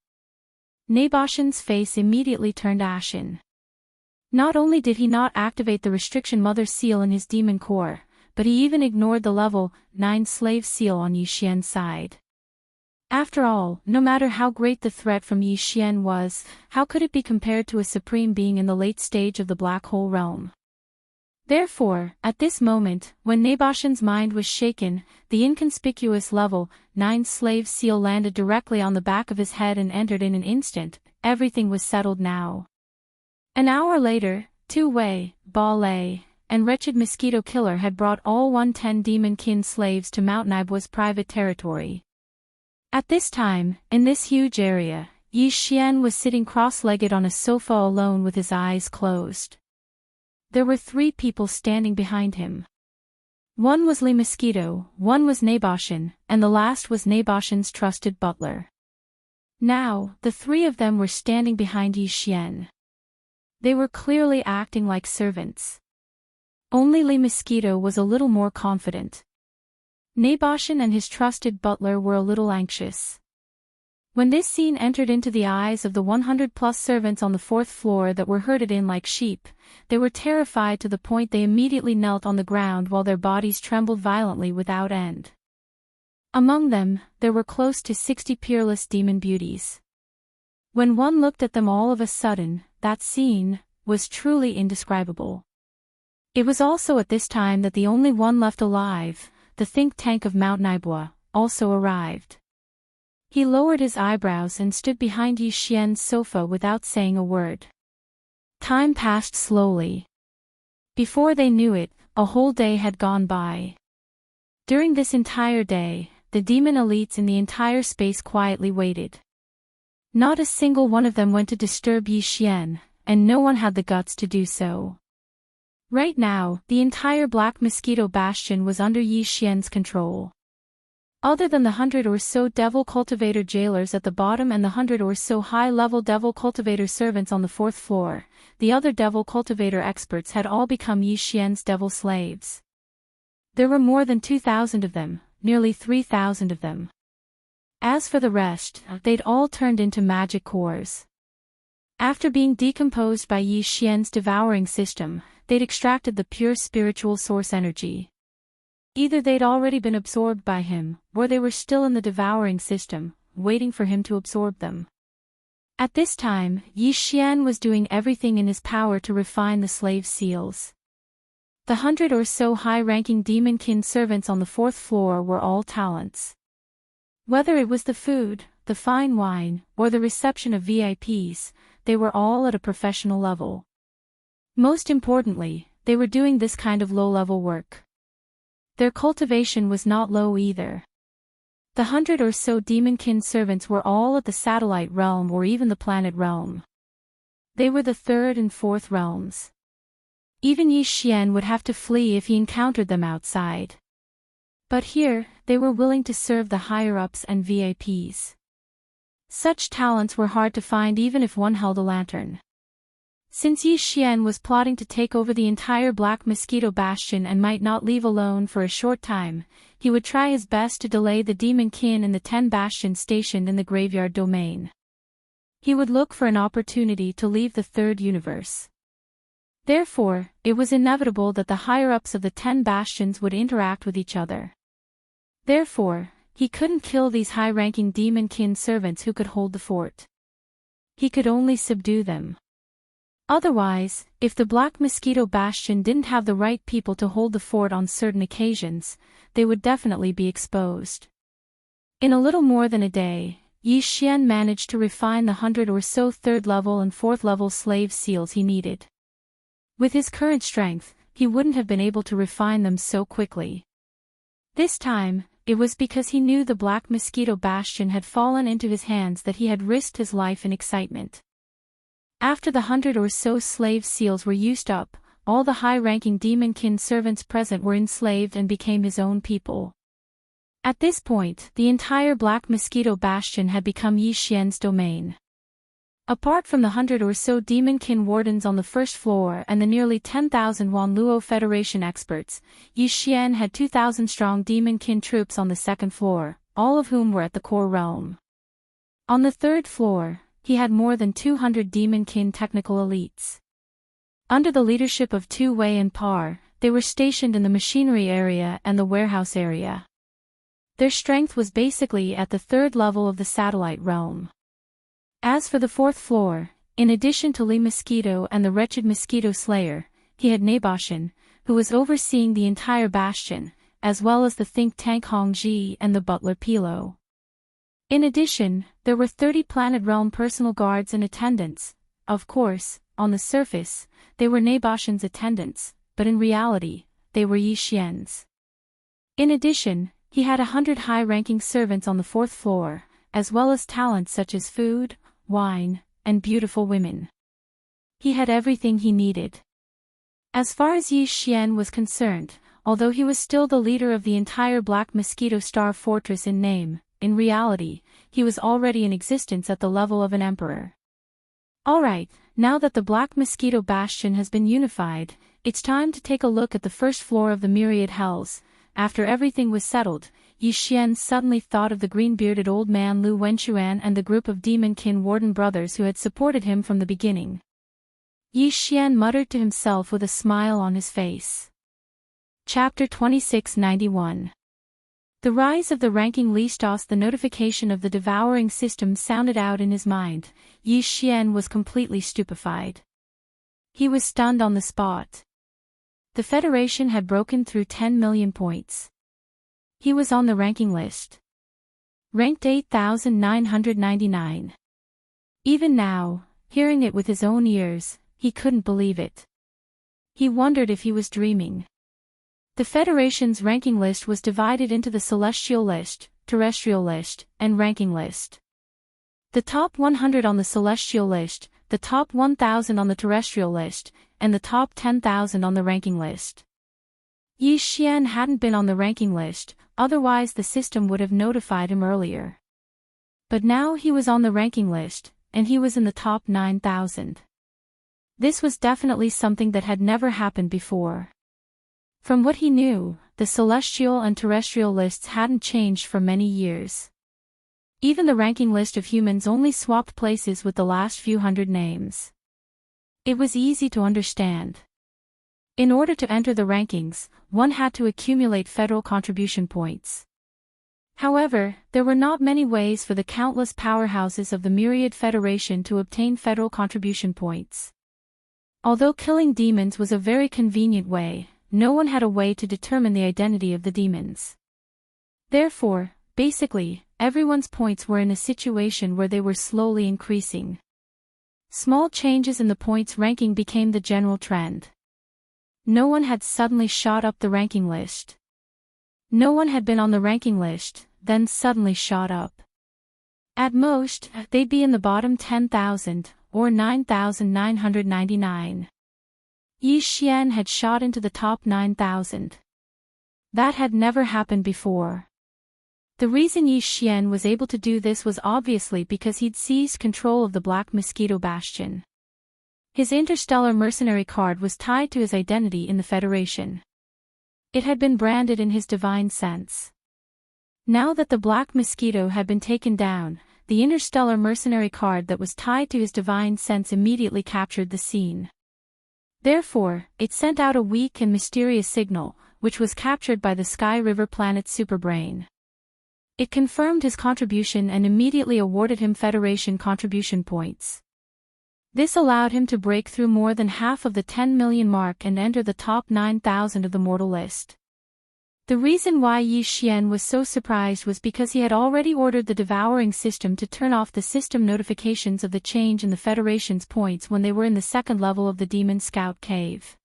Naboshan's face immediately turned ashen. Not only did he not activate the restriction mother seal in his demon core, but he even ignored the level 9 slave seal on Yi Xian's side. After all, no matter how great the threat from Yi Xian was, how could it be compared to a supreme being in the late stage of the black hole realm? Therefore, at this moment, when Naboshan's mind was shaken, the inconspicuous level 9 slave seal landed directly on the back of his head and entered in an instant. Everything was settled now. An hour later, Tu Wei, Ba Lei, and wretched mosquito killer had brought all 110 demon kin slaves to Mount Naibua's private territory. At this time, in this huge area, Yi Xian was sitting cross-legged on a sofa alone with his eyes closed. There were 3 people standing behind him. One was Li Mosquito, one was Naboshan, and the last was Naboshan's trusted butler. Now, the 3 of them were standing behind Yi Xian. They were clearly acting like servants. Only Li Mosquito was a little more confident. Naboshan and his trusted butler were a little anxious. When this scene entered into the eyes of the 100+ servants on the 4th floor that were herded in like sheep, they were terrified to the point they immediately knelt on the ground while their bodies trembled violently without end. Among them, there were close to 60 peerless demon beauties. When one looked at them all of a sudden, that scene was truly indescribable. It was also at this time that the only one left alive, the think tank of Mount Naibua, also arrived. He lowered his eyebrows and stood behind Yi Xian's sofa without saying a word. Time passed slowly. Before they knew it, a whole day had gone by. During this entire day, the demon elites in the entire space quietly waited. Not a single one of them went to disturb Yi Xian, and no one had the guts to do so. Right now, the entire Black Mosquito Bastion was under Yi Xian's control. Other than the 100 or so devil cultivator jailers at the bottom and the 100 or so high-level devil cultivator servants on the 4th floor, the other devil cultivator experts had all become Yi Xian's devil slaves. There were more than 2,000 of them, nearly 3,000 of them. As for the rest, they'd all turned into magic cores. After being decomposed by Yi Xian's devouring system, they'd extracted the pure spiritual source energy. Either they'd already been absorbed by him, or they were still in the devouring system, waiting for him to absorb them. At this time, Yi Xian was doing everything in his power to refine the slave seals. The 100 or so high-ranking demon-kin servants on the 4th floor were all talents. Whether it was the food, the fine wine, or the reception of VIPs, they were all at a professional level. Most importantly, they were doing this kind of low-level work. Their cultivation was not low either. The 100 or so demon-kin servants were all at the satellite realm or even the planet realm. They were the 3rd and 4th realms. Even Yi Xian would have to flee if he encountered them outside. But here, they were willing to serve the higher-ups and VIPs. Such talents were hard to find even if one held a lantern. Since Yi Xian was plotting to take over the entire Black Mosquito Bastion and might not leave alone for a short time, he would try his best to delay the Demon Kin and the 10 bastions stationed in the graveyard domain. He would look for an opportunity to leave the third universe. Therefore, it was inevitable that the higher-ups of the 10 bastions would interact with each other. Therefore, he couldn't kill these high-ranking Demon Kin servants who could hold the fort. He could only subdue them. Otherwise, if the Black Mosquito Bastion didn't have the right people to hold the fort on certain occasions, they would definitely be exposed. In a little more than a day, Yi Xian managed to refine the 100 or so 3rd level and 4th level slave seals he needed. With his current strength, he wouldn't have been able to refine them so quickly. This time, it was because he knew the Black Mosquito Bastion had fallen into his hands that he had risked his life in excitement. After the 100 or so slave seals were used up, all the high-ranking Demon Kin servants present were enslaved and became his own people. At this point, the entire Black Mosquito Bastion had become Yi Xian's domain. Apart from the 100 or so Demon Kin wardens on the first floor and the nearly 10,000 Wanluo Federation experts, Yi Xian had 2,000-strong Demon Kin troops on the second floor, all of whom were at the core realm. On the third floor, he had more than 200 Demon Kin technical elites. Under the leadership of Tu Wei and Par, they were stationed in the machinery area and the warehouse area. Their strength was basically at the 3rd level of the satellite realm. As for the 4th floor, in addition to Li Mosquito and the wretched Mosquito Slayer, he had Naboshin, who was overseeing the entire bastion, as well as the think tank Hongji and the butler Pilo. In addition, there were 30 Planet Realm personal guards and attendants. Of course, on the surface, they were Naboshin's attendants, but in reality, they were Yi Xian's. In addition, he had 100 high-ranking servants on the 4th floor, as well as talents such as food, wine, and beautiful women. He had everything he needed. As far as Yi Xian was concerned, although he was still the leader of the entire Black Mosquito Star Fortress in name, in reality, he was already in existence at the level of an emperor. Alright, now that the Black Mosquito Bastion has been unified, it's time to take a look at the first floor of the Myriad Hells. After everything was settled, Yi Xian suddenly thought of the green-bearded old man Lu Wenchuan and the group of Demon Kin Warden brothers who had supported him from the beginning. Yi Xian muttered to himself with a smile on his face. Chapter 2691. The rise of the ranking Listos. The notification of the devouring system sounded out in his mind. Yi Xian was completely stupefied. He was stunned on the spot. The Federation had broken through 10 million points. He was on the ranking list. Ranked 8,999. Even now, hearing it with his own ears, he couldn't believe it. He wondered if he was dreaming. The Federation's ranking list was divided into the Celestial List, Terrestrial List, and Ranking List. The top 100 on the Celestial List, the top 1,000 on the Terrestrial List, and the top 10,000 on the Ranking List. Yi Xian hadn't been on the ranking list, otherwise the system would have notified him earlier. But now he was on the ranking list, and he was in the top 9,000. This was definitely something that had never happened before. From what he knew, the celestial and terrestrial lists hadn't changed for many years. Even the ranking list of humans only swapped places with the last few hundred names. It was easy to understand. In order to enter the rankings, one had to accumulate federal contribution points. However, there were not many ways for the countless powerhouses of the Myriad Federation to obtain federal contribution points. Although killing demons was a very convenient way, no one had a way to determine the identity of the demons. Therefore, basically, everyone's points were in a situation where they were slowly increasing. Small changes in the points ranking became the general trend. No one had suddenly shot up the ranking list. No one had been on the ranking list, then suddenly shot up. At most, they'd be in the bottom 10,000, or 9,999. Yi Xian had shot into the top 9,000. That had never happened before. The reason Yi Xian was able to do this was obviously because he'd seized control of the Black Mosquito Bastion. His interstellar mercenary card was tied to his identity in the Federation. It had been branded in his divine sense. Now that the Black Mosquito had been taken down, the interstellar mercenary card that was tied to his divine sense immediately captured the scene. Therefore, it sent out a weak and mysterious signal, which was captured by the Sky River planet's superbrain. It confirmed his contribution and immediately awarded him Federation contribution points. This allowed him to break through more than half of the 10 million mark and enter the top 9,000 of the mortal list. The reason why Yi Xian was so surprised was because he had already ordered the devouring system to turn off the system notifications of the change in the Federation's points when they were in the second level of the Demon Scout cave.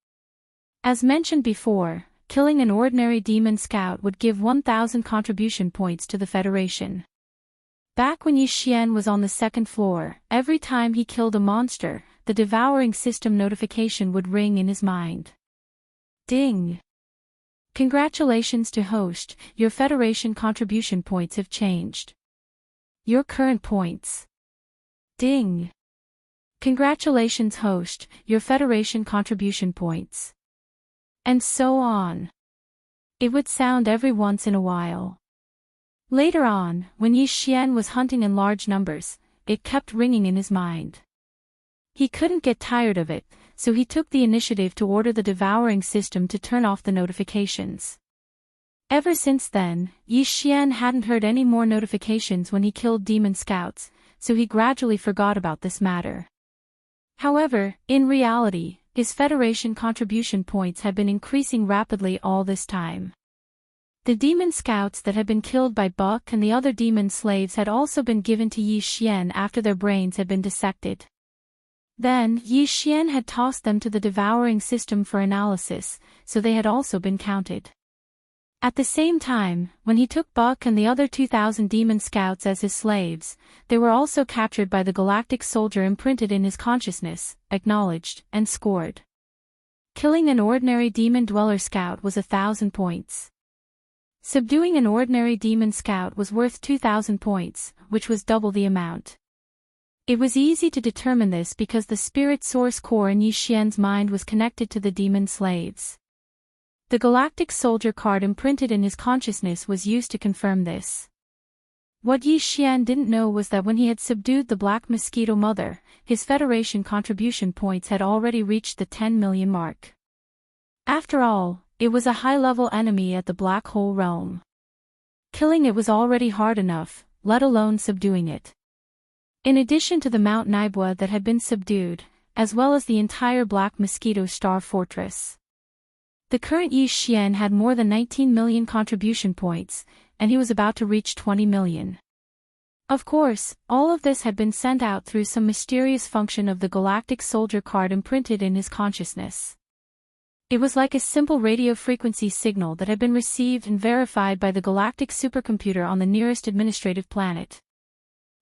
As mentioned before, killing an ordinary Demon Scout would give 1,000 contribution points to the Federation. Back when Yi Xian was on the second floor, every time he killed a monster, the devouring system notification would ring in his mind. Ding! Congratulations to host, your Federation contribution points have changed. Your current points. Ding! Congratulations host, your Federation contribution points. And so on. It would sound every once in a while. Later on, when Yi Xian was hunting in large numbers, it kept ringing in his mind. He couldn't get tired of it, so he took the initiative to order the devouring system to turn off the notifications. Ever since then, Yi Xian hadn't heard any more notifications when he killed demon scouts, so he gradually forgot about this matter. However, in reality, his Federation contribution points had been increasing rapidly all this time. The demon scouts that had been killed by Buck and the other demon slaves had also been given to Yi Xian after their brains had been dissected. Then, Yi Xian had tossed them to the devouring system for analysis, so they had also been counted. At the same time, when he took Buck and the other 2,000 demon scouts as his slaves, they were also captured by the galactic soldier imprinted in his consciousness, acknowledged, and scored. Killing an ordinary demon dweller scout was 1,000 points. Subduing an ordinary demon scout was worth 2,000 points, which was double the amount. It was easy to determine this because the spirit source core in Yi Xian's mind was connected to the demon slaves. The galactic soldier card imprinted in his consciousness was used to confirm this. What Yi Xian didn't know was that when he had subdued the Black Mosquito Mother, his Federation contribution points had already reached the 10 million mark. After all, it was a high-level enemy at the Black Hole Realm. Killing it was already hard enough, let alone subduing it. In addition to the Mount Naibwa that had been subdued, as well as the entire Black Mosquito Star Fortress. The current Yi Xian had more than 19 million contribution points, and he was about to reach 20 million. Of course, all of this had been sent out through some mysterious function of the galactic soldier card imprinted in his consciousness. It was like a simple radio frequency signal that had been received and verified by the galactic supercomputer on the nearest administrative planet.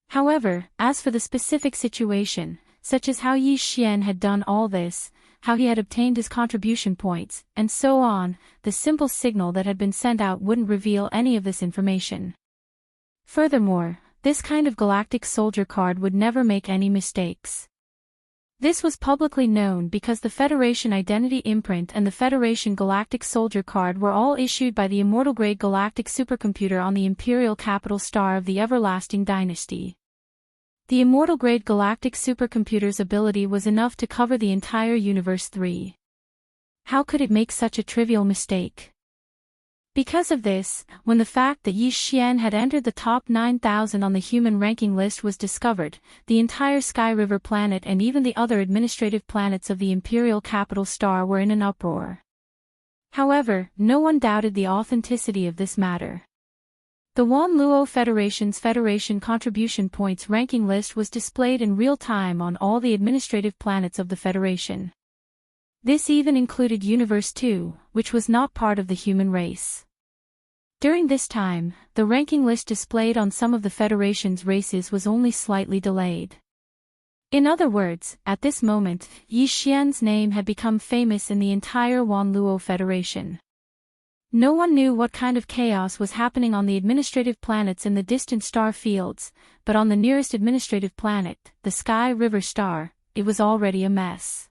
However, as for the specific situation, such as how Yi Xian had done all this, how he had obtained his contribution points, and so on, the simple signal that had been sent out wouldn't reveal any of this information. Furthermore, this kind of galactic soldier card would never make any mistakes. This was publicly known because the Federation Identity Imprint and the Federation Galactic Soldier Card were all issued by the immortal-grade galactic supercomputer on the Imperial Capital Star of the Everlasting Dynasty. The immortal-grade galactic supercomputer's ability was enough to cover the entire Universe 3. How could it make such a trivial mistake? Because of this, when the fact that Yi Xian had entered the top 9,000 on the human ranking list was discovered, the entire Sky River planet and even the other administrative planets of the Imperial Capital Star were in an uproar. However, no one doubted the authenticity of this matter. The Wan Luo Federation's Federation Contribution Points ranking list was displayed in real time on all the administrative planets of the Federation. This even included Universe 2, which was not part of the human race. During this time, the ranking list displayed on some of the Federation's races was only slightly delayed. In other words, at this moment, Yi Xian's name had become famous in the entire Wan Luo Federation. No one knew what kind of chaos was happening on the administrative planets in the distant star fields, but on the nearest administrative planet, the Sky River star, it was already a mess.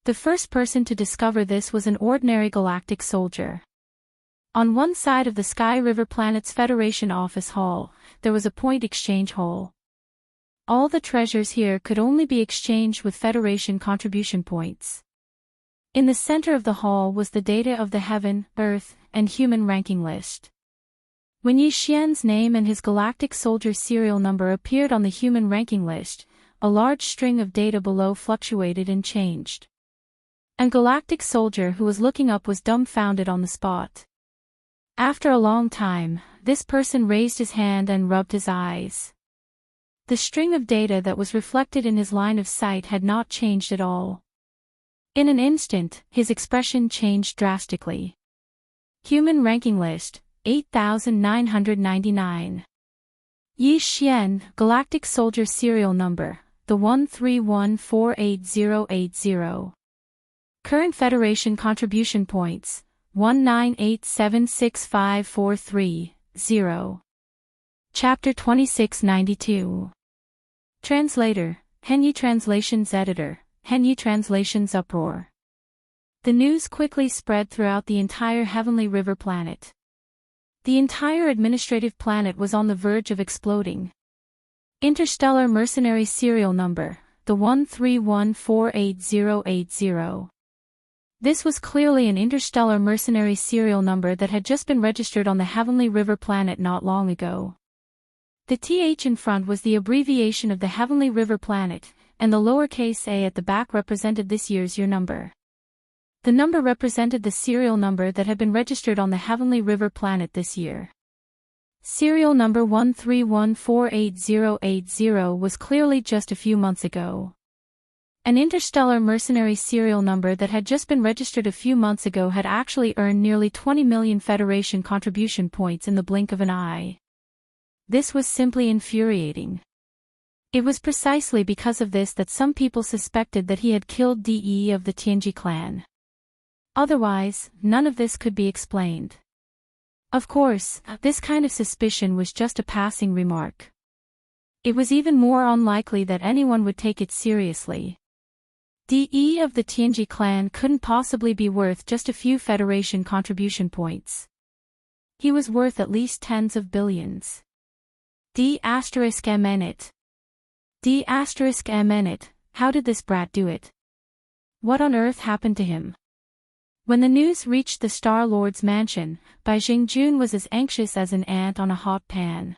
The first person to discover this was an ordinary galactic soldier. On one side of the Sky River planet's Federation office hall, there was a point exchange hole. All the treasures here could only be exchanged with Federation contribution points. In the center of the hall was the data of the heaven, earth, and human ranking list. When Yi Xian's name and his galactic soldier serial number appeared on the human ranking list, a large string of data below fluctuated and changed. A galactic soldier who was looking up was dumbfounded on the spot. After a long time, this person raised his hand and rubbed his eyes. The string of data that was reflected in his line of sight had not changed at all. In an instant, his expression changed drastically. Human ranking list, 8,999. Yi Xian, galactic soldier serial number, the 131488080. Current Federation contribution points, 198765430. Chapter 2692. Translator, Henyi Translations Editor, Henyi Translations Uproar. The news quickly spread throughout the entire Heavenly River planet. The entire administrative planet was on the verge of exploding. Interstellar Mercenary Serial Number, the 131488080. This was clearly an interstellar mercenary serial number that had just been registered on the Heavenly River planet not long ago. The TH in front was the abbreviation of the Heavenly River planet, and the lowercase a at the back represented this year's year number. The number represented the serial number that had been registered on the Heavenly River planet this year. Serial number 131488080 was clearly just a few months ago. An interstellar mercenary serial number that had just been registered a few months ago had actually earned nearly 20 million Federation contribution points in the blink of an eye. This was simply infuriating. It was precisely because of this that some people suspected that he had killed DE of the Tianji clan. Otherwise, none of this could be explained. Of course, this kind of suspicion was just a passing remark. It was even more unlikely that anyone would take it seriously. DE of the Tianji clan couldn't possibly be worth just a few Federation contribution points. He was worth at least tens of billions. D*MN. D*MN, how did this brat do it? What on earth happened to him? When the news reached the Star-Lord's mansion, Bai Jingjun was as anxious as an ant on a hot pan.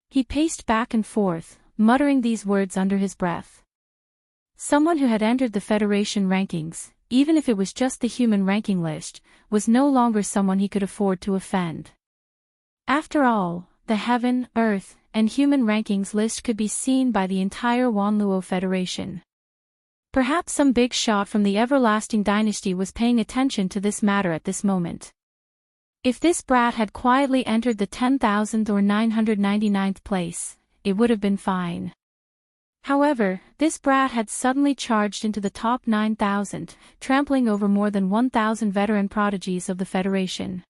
He paced back and forth, muttering these words under his breath. Someone who had entered the Federation rankings, even if it was just the human ranking list, was no longer someone he could afford to offend. After all, the heaven, earth, and human rankings list could be seen by the entire Wanluo Federation. Perhaps some big shot from the everlasting dynasty was paying attention to this matter at this moment. If this brat had quietly entered the 10,000th or 999th place, it would have been fine. However, this brat had suddenly charged into the top 9,000, trampling over more than 1,000 veteran prodigies of the Federation.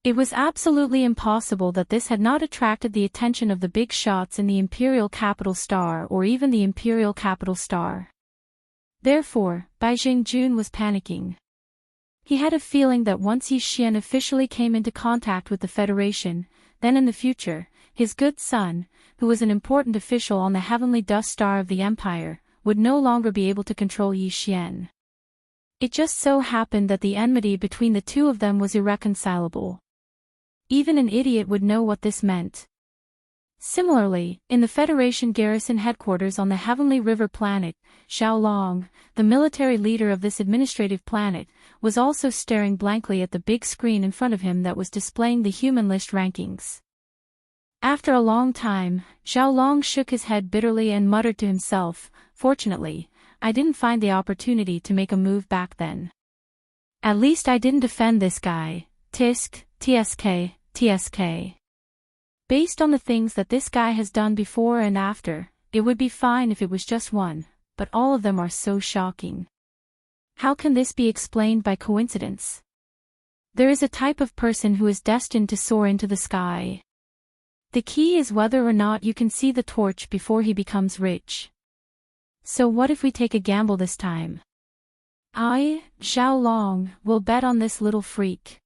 It was absolutely impossible that this had not attracted the attention of the big shots in the Imperial Capital Star or even the Imperial Capital Star. Therefore, Bai Jingjun was panicking. He had a feeling that once Yi Xian officially came into contact with the Federation, then in the future, his good son, who was an important official on the heavenly dust star of the Empire, would no longer be able to control Yi Xian. It just so happened that the enmity between the two of them was irreconcilable. Even an idiot would know what this meant. Similarly, in the Federation garrison headquarters on the Heavenly River planet, Xiao Long, the military leader of this administrative planet, was also staring blankly at the big screen in front of him that was displaying the human list rankings. After a long time, Xiao Long shook his head bitterly and muttered to himself, "Fortunately, I didn't find the opportunity to make a move back then. At least I didn't offend this guy, Tisk, TSK, TSK. Based on the things that this guy has done before and after, it would be fine if it was just one, but all of them are so shocking. How can this be explained by coincidence? There is a type of person who is destined to soar into the sky. The key is whether or not you can see the torch before he becomes rich. So what if we take a gamble this time? I, Zhao Long, will bet on this little freak.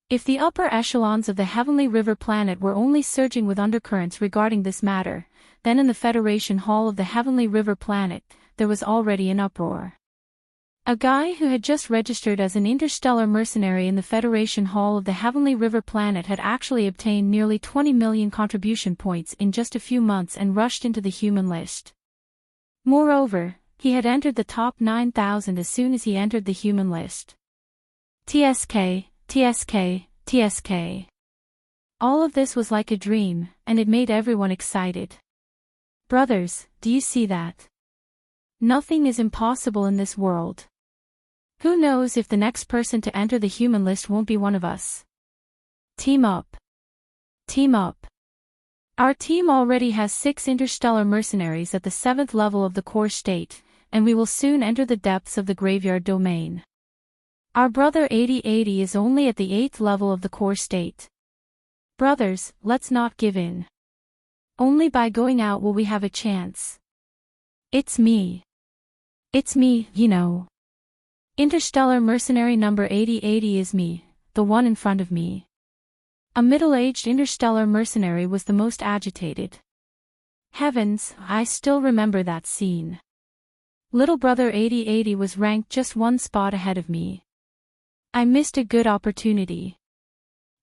If the upper echelons of the Heavenly River planet were only surging with undercurrents regarding this matter, then in the Federation Hall of the Heavenly River planet, there was already an uproar. A guy who had just registered as an interstellar mercenary in the Federation Hall of the Heavenly River planet had actually obtained nearly 20 million contribution points in just a few months and rushed into the human list. Moreover, he had entered the top 9,000 as soon as he entered the human list. TSK, TSK, TSK. All of this was like a dream, and it made everyone excited. Brothers, do you see that? Nothing is impossible in this world. Who knows if the next person to enter the human list won't be one of us? Team up. Team up. Our team already has 6 interstellar mercenaries at the 7th level of the core state, and we will soon enter the depths of the graveyard domain. Our brother 8080 is only at the 8th level of the core state. Brothers, let's not give in. Only by going out will we have a chance. It's me. It's me, you know. Interstellar mercenary number 8080 is me, the one in front of me. A middle-aged interstellar mercenary was the most agitated. Heavens, I still remember that scene. Little brother 8080 was ranked just 1 spot ahead of me. I missed a good opportunity.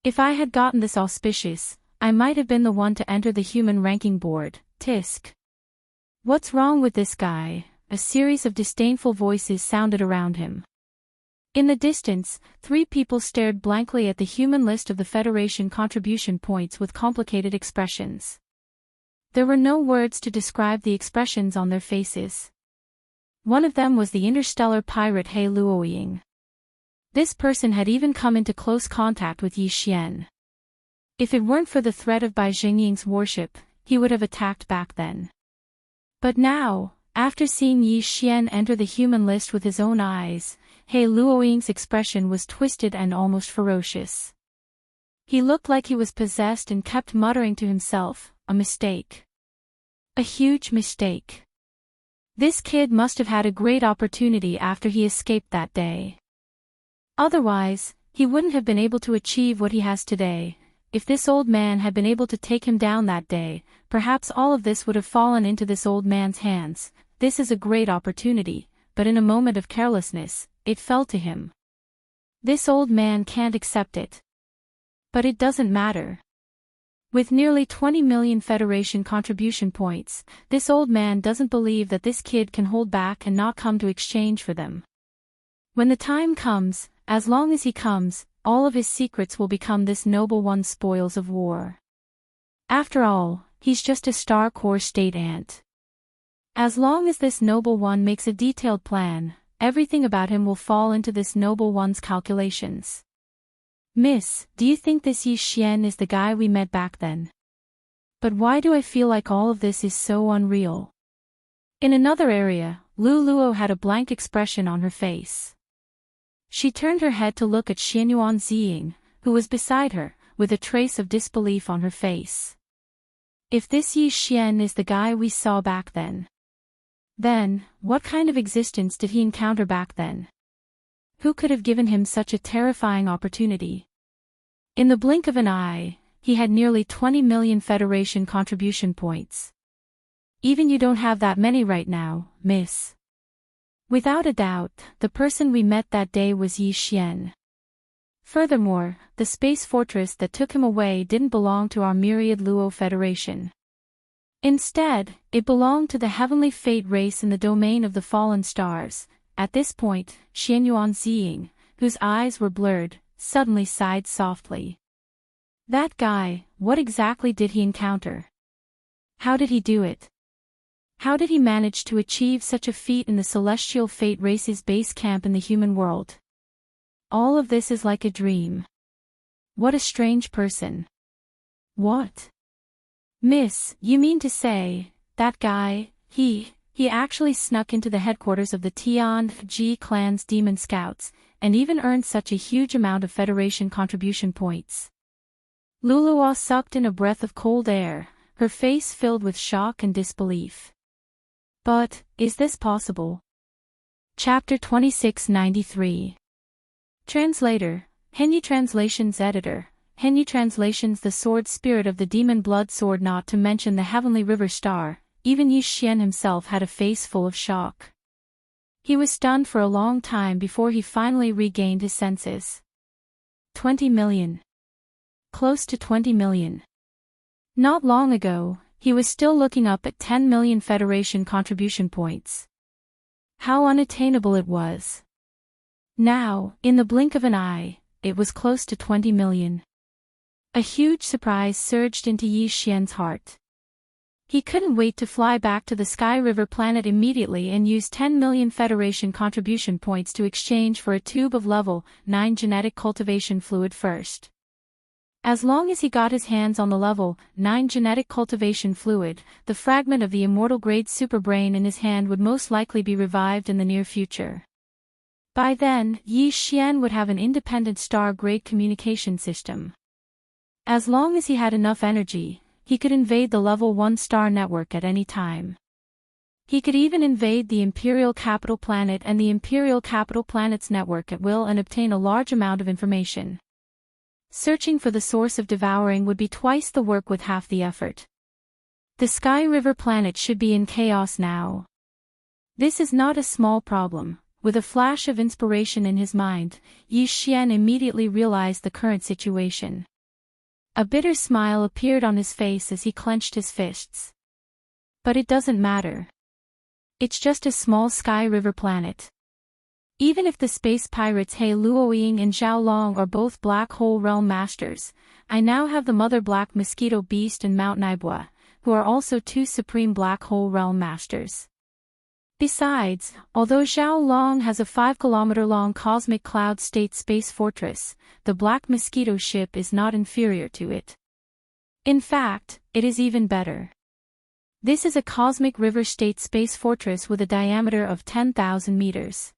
If I had gotten this auspicious, I might have been the one to enter the human ranking board, tisk. What's wrong with this guy? A series of disdainful voices sounded around him. In the distance, 3 people stared blankly at the human list of the Federation contribution points with complicated expressions. There were no words to describe the expressions on their faces. One of them was the interstellar pirate He Luoying. This person had even come into close contact with Yi Xian. If it weren't for the threat of Bai Jingying's warship, he would have attacked back then. But now, after seeing Yi Xian enter the human list with his own eyes, He Luoying's expression was twisted and almost ferocious. He looked like he was possessed and kept muttering to himself, a mistake. A huge mistake. This kid must have had a great opportunity after he escaped that day. Otherwise, he wouldn't have been able to achieve what he has today. If this old man had been able to take him down that day, perhaps all of this would have fallen into this old man's hands. This is a great opportunity, but in a moment of carelessness, it fell to him. This old man can't accept it. But it doesn't matter. With nearly 20 million Federation contribution points, this old man doesn't believe that this kid can hold back and not come to exchange for them. When the time comes, as long as he comes, all of his secrets will become this noble one's spoils of war. After all, he's just a star core state ant. As long as this noble one makes a detailed plan, everything about him will fall into this noble one's calculations. Miss, do you think this Yi Xian is the guy we met back then? But why do I feel like all of this is so unreal? In another area, Lu Luo had a blank expression on her face. She turned her head to look at Xianyuan Ziying, who was beside her, with a trace of disbelief on her face. If this Yi Xian is the guy we saw back then, what kind of existence did he encounter back then? Who could have given him such a terrifying opportunity? In the blink of an eye, he had nearly 20 million Federation contribution points. Even you don't have that many right now, miss. Without a doubt, the person we met that day was Yi Xian. Furthermore, the space fortress that took him away didn't belong to our myriad Luo Federation. Instead, it belonged to the heavenly fate race in the domain of the fallen stars. At this point, Xianyuan Ziying, whose eyes were blurred, suddenly sighed softly. That guy, what exactly did he encounter? How did he do it? How did he manage to achieve such a feat in the celestial fate race's base camp in the human world? All of this is like a dream. What a strange person. What? Miss, you mean to say, that guy, he actually snuck into the headquarters of the Tian Ji clan's demon scouts, and even earned such a huge amount of Federation contribution points. Luluwa sucked in a breath of cold air, her face filled with shock and disbelief. But, is this possible? Chapter 2693. Translator, Henyi Translations Editor, Henyi Translations. The sword spirit of the demon blood sword, not to mention the heavenly river star. Even Yi Xian himself had a face full of shock. He was stunned for a long time before he finally regained his senses. 20 million. Close to 20 million. Not long ago, he was still looking up at 10 million Federation contribution points. How unattainable it was. Now, in the blink of an eye, it was close to 20 million. A huge surprise surged into Yi Xian's heart. He couldn't wait to fly back to the Sky River planet immediately and use 10 million Federation contribution points to exchange for a tube of level 9 genetic cultivation fluid first. As long as he got his hands on the level 9 genetic cultivation fluid, the fragment of the immortal grade superbrain in his hand would most likely be revived in the near future. By then, Yi Xian would have an independent star-grade communication system. As long as he had enough energy, he could invade the level 1 star network at any time. He could even invade the Imperial Capital Planet and the Imperial Capital Planet's network at will and obtain a large amount of information. Searching for the source of devouring would be twice the work with half the effort. The Sky River planet should be in chaos now. This is not a small problem. With a flash of inspiration in his mind, Yi Xian immediately realized the current situation. A bitter smile appeared on his face as he clenched his fists. But it doesn't matter. It's just a small Sky River planet. Even if the space pirates He Luoying and Zhao Long are both Black Hole Realm Masters, I now have the Mother Black Mosquito Beast and Mount Naibua, who are also 2 Supreme Black Hole Realm Masters. Besides, although Zhao Long has a 5-kilometer-long cosmic cloud state space fortress, the Black Mosquito ship is not inferior to it. In fact, it is even better. This is a cosmic river state space fortress with a diameter of 10,000 meters.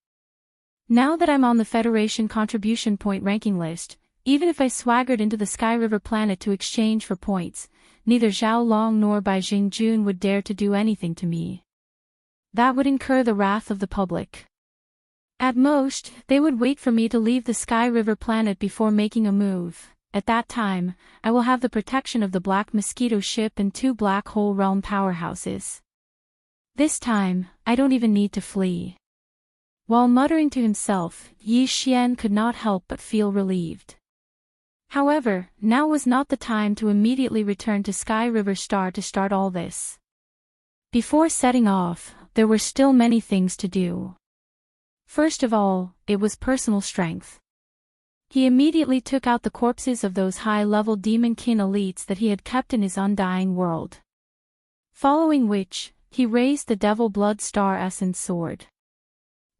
Now that I'm on the Federation contribution point ranking list, even if I swaggered into the Sky River planet to exchange for points, neither Zhao Long nor Bai Jing would dare to do anything to me. That would incur the wrath of the public. At most, they would wait for me to leave the Sky River planet before making a move. At that time, I will have the protection of the Black Mosquito ship and 2 Black Hole Realm powerhouses. This time, I don't even need to flee. While muttering to himself, Yi Xian could not help but feel relieved. However, now was not the time to immediately return to Sky River Star to start all this. Before setting off, there were still many things to do. First of all, it was personal strength. He immediately took out the corpses of those high-level demon-kin elites that he had kept in his undying world. Following which, he raised the Devil Blood Star Essence Sword.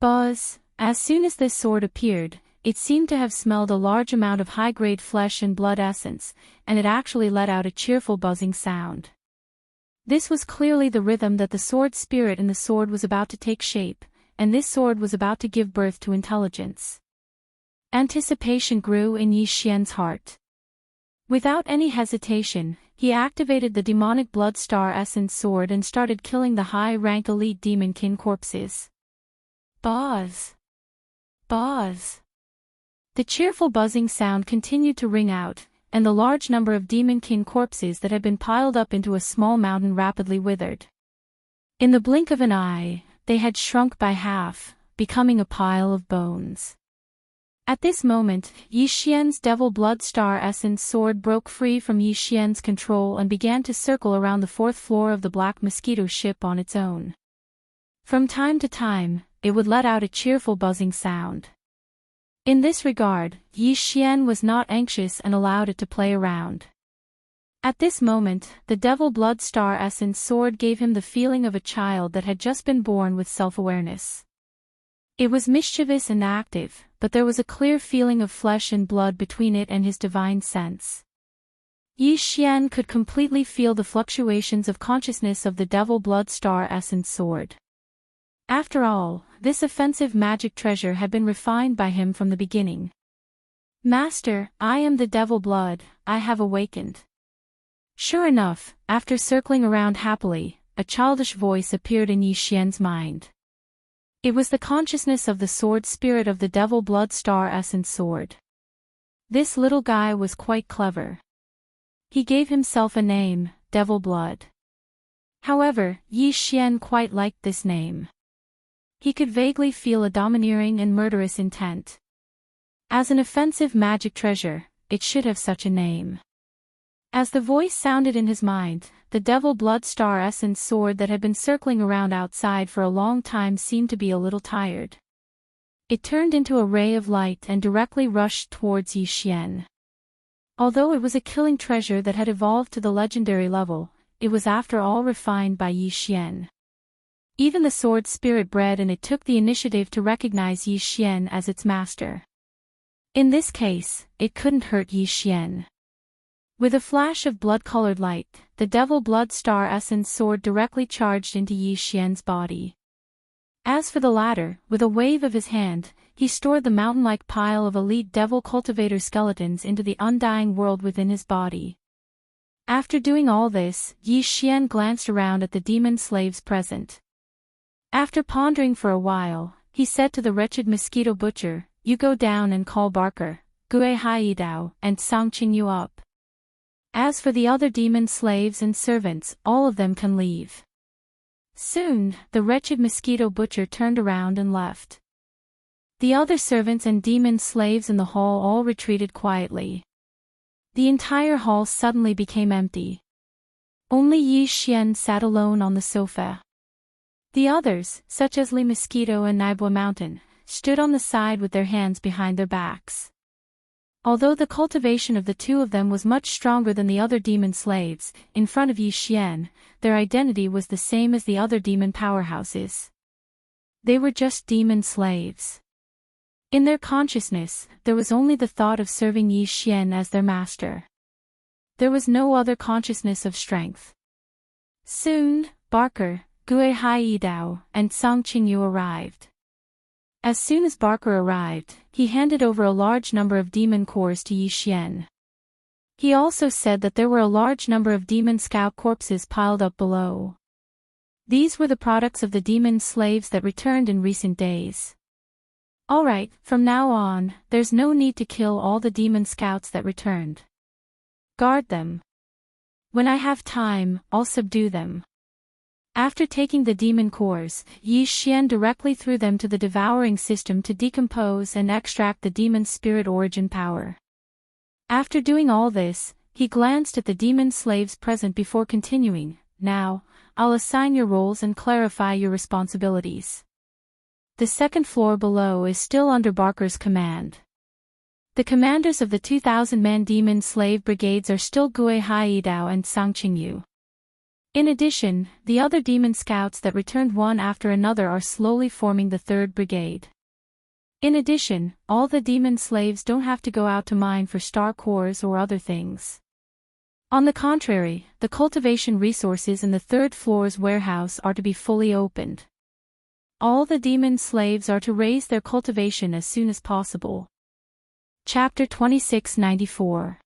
Buzz, as soon as this sword appeared, it seemed to have smelled a large amount of high-grade flesh and blood essence, and it actually let out a cheerful buzzing sound. This was clearly the rhythm that the sword spirit in the sword was about to take shape, and this sword was about to give birth to intelligence. Anticipation grew in Yi Xian's heart. Without any hesitation, he activated the demonic blood star essence sword and started killing the high-rank elite demon-kin corpses. Buzz! Buzz! The cheerful buzzing sound continued to ring out, and the large number of demon-kin corpses that had been piled up into a small mountain rapidly withered. In the blink of an eye, they had shrunk by half, becoming a pile of bones. At this moment, Yi Xian's Devil Blood Star Essence sword broke free from Yi Xian's control and began to circle around the 4th floor of the Black Mosquito ship on its own. From time to time, it would let out a cheerful buzzing sound. In this regard, Yi Xian was not anxious and allowed it to play around. At this moment, the Devil Blood Star Essence sword gave him the feeling of a child that had just been born with self-awareness. It was mischievous and active, but there was a clear feeling of flesh and blood between it and his divine sense. Yi Xian could completely feel the fluctuations of consciousness of the Devil Blood Star Essence sword. After all, this offensive magic treasure had been refined by him from the beginning. "Master, I am the devil blood, I have awakened." Sure enough, after circling around happily, a childish voice appeared in Yi Xian's mind. It was the consciousness of the sword spirit of the devil blood star essence sword. This little guy was quite clever. He gave himself a name, Devil Blood. However, Yi Xian quite liked this name. He could vaguely feel a domineering and murderous intent. As an offensive magic treasure, it should have such a name. As the voice sounded in his mind, the Devil Blood Star Essence sword that had been circling around outside for a long time seemed to be a little tired. It turned into a ray of light and directly rushed towards Yi Xian. Although it was a killing treasure that had evolved to the legendary level, it was after all refined by Yi Xian. Even the sword spirit bred in it took the initiative to recognize Yi Xian as its master. In this case, it couldn't hurt Yi Xian. With a flash of blood-colored light, the Devil Blood Star Essence sword directly charged into Yi Xian's body. As for the latter, with a wave of his hand, he stored the mountain-like pile of elite devil cultivator skeletons into the undying world within his body. After doing all this, Yi Xian glanced around at the demon slaves present. After pondering for a while, he said to the wretched mosquito butcher, "You go down and call Barker, Gue Haidao, and Songqing you up. As for the other demon slaves and servants, all of them can leave." Soon, the wretched mosquito butcher turned around and left. The other servants and demon slaves in the hall all retreated quietly. The entire hall suddenly became empty. Only Yi Xian sat alone on the sofa. The others, such as Li Mosquito and Naibua Mountain, stood on the side with their hands behind their backs. Although the cultivation of the two of them was much stronger than the other demon slaves, in front of Yi Xian, their identity was the same as the other demon powerhouses. They were just demon slaves. In their consciousness, there was only the thought of serving Yi Xian as their master. There was no other consciousness of strength. Soon, Barker, Gue Haidao, and Song Qingyu arrived. As soon as Barker arrived, he handed over a large number of demon cores to Yi Xian. He also said that there were a large number of demon scout corpses piled up below. These were the products of the demon slaves that returned in recent days. "Alright, from now on, there's no need to kill all the demon scouts that returned. Guard them. When I have time, I'll subdue them." After taking the demon cores, Yi Xian directly threw them to the devouring system to decompose and extract the demon spirit origin power. After doing all this, he glanced at the demon slaves present before continuing, "Now, I'll assign your roles and clarify your responsibilities. The second floor below is still under Barker's command. The commanders of the 2,000-man demon slave brigades are still Gue Haidao and Sang Qingyu. In addition, the other demon scouts that returned one after another are slowly forming the 3rd brigade. In addition, all the demon slaves don't have to go out to mine for star cores or other things. On the contrary, the cultivation resources in the 3rd floor's warehouse are to be fully opened. All the demon slaves are to raise their cultivation as soon as possible." Chapter 2694.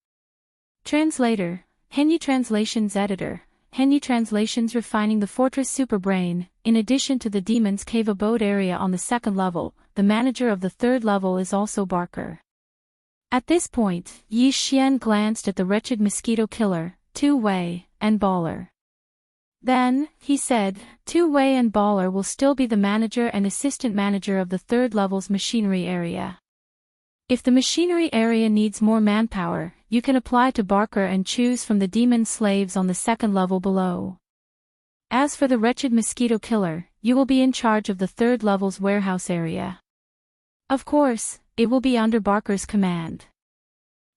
Translator, Henyi Translations Editor, Henyi Translations refining the Fortress Superbrain. In addition to the Demon's Cave abode area on the 2nd level, the manager of the 3rd level is also Barker. At this point, Yi Xian glanced at the wretched mosquito killer, Tu Wei, and Baller. Then, he said, Tu Wei and Baller will still be the manager and assistant manager of the 3rd level's machinery area. If the machinery area needs more manpower, you can apply to Barker and choose from the demon slaves on the 2nd level below. As for the wretched mosquito killer, you will be in charge of the 3rd level's warehouse area. Of course, it will be under Barker's command.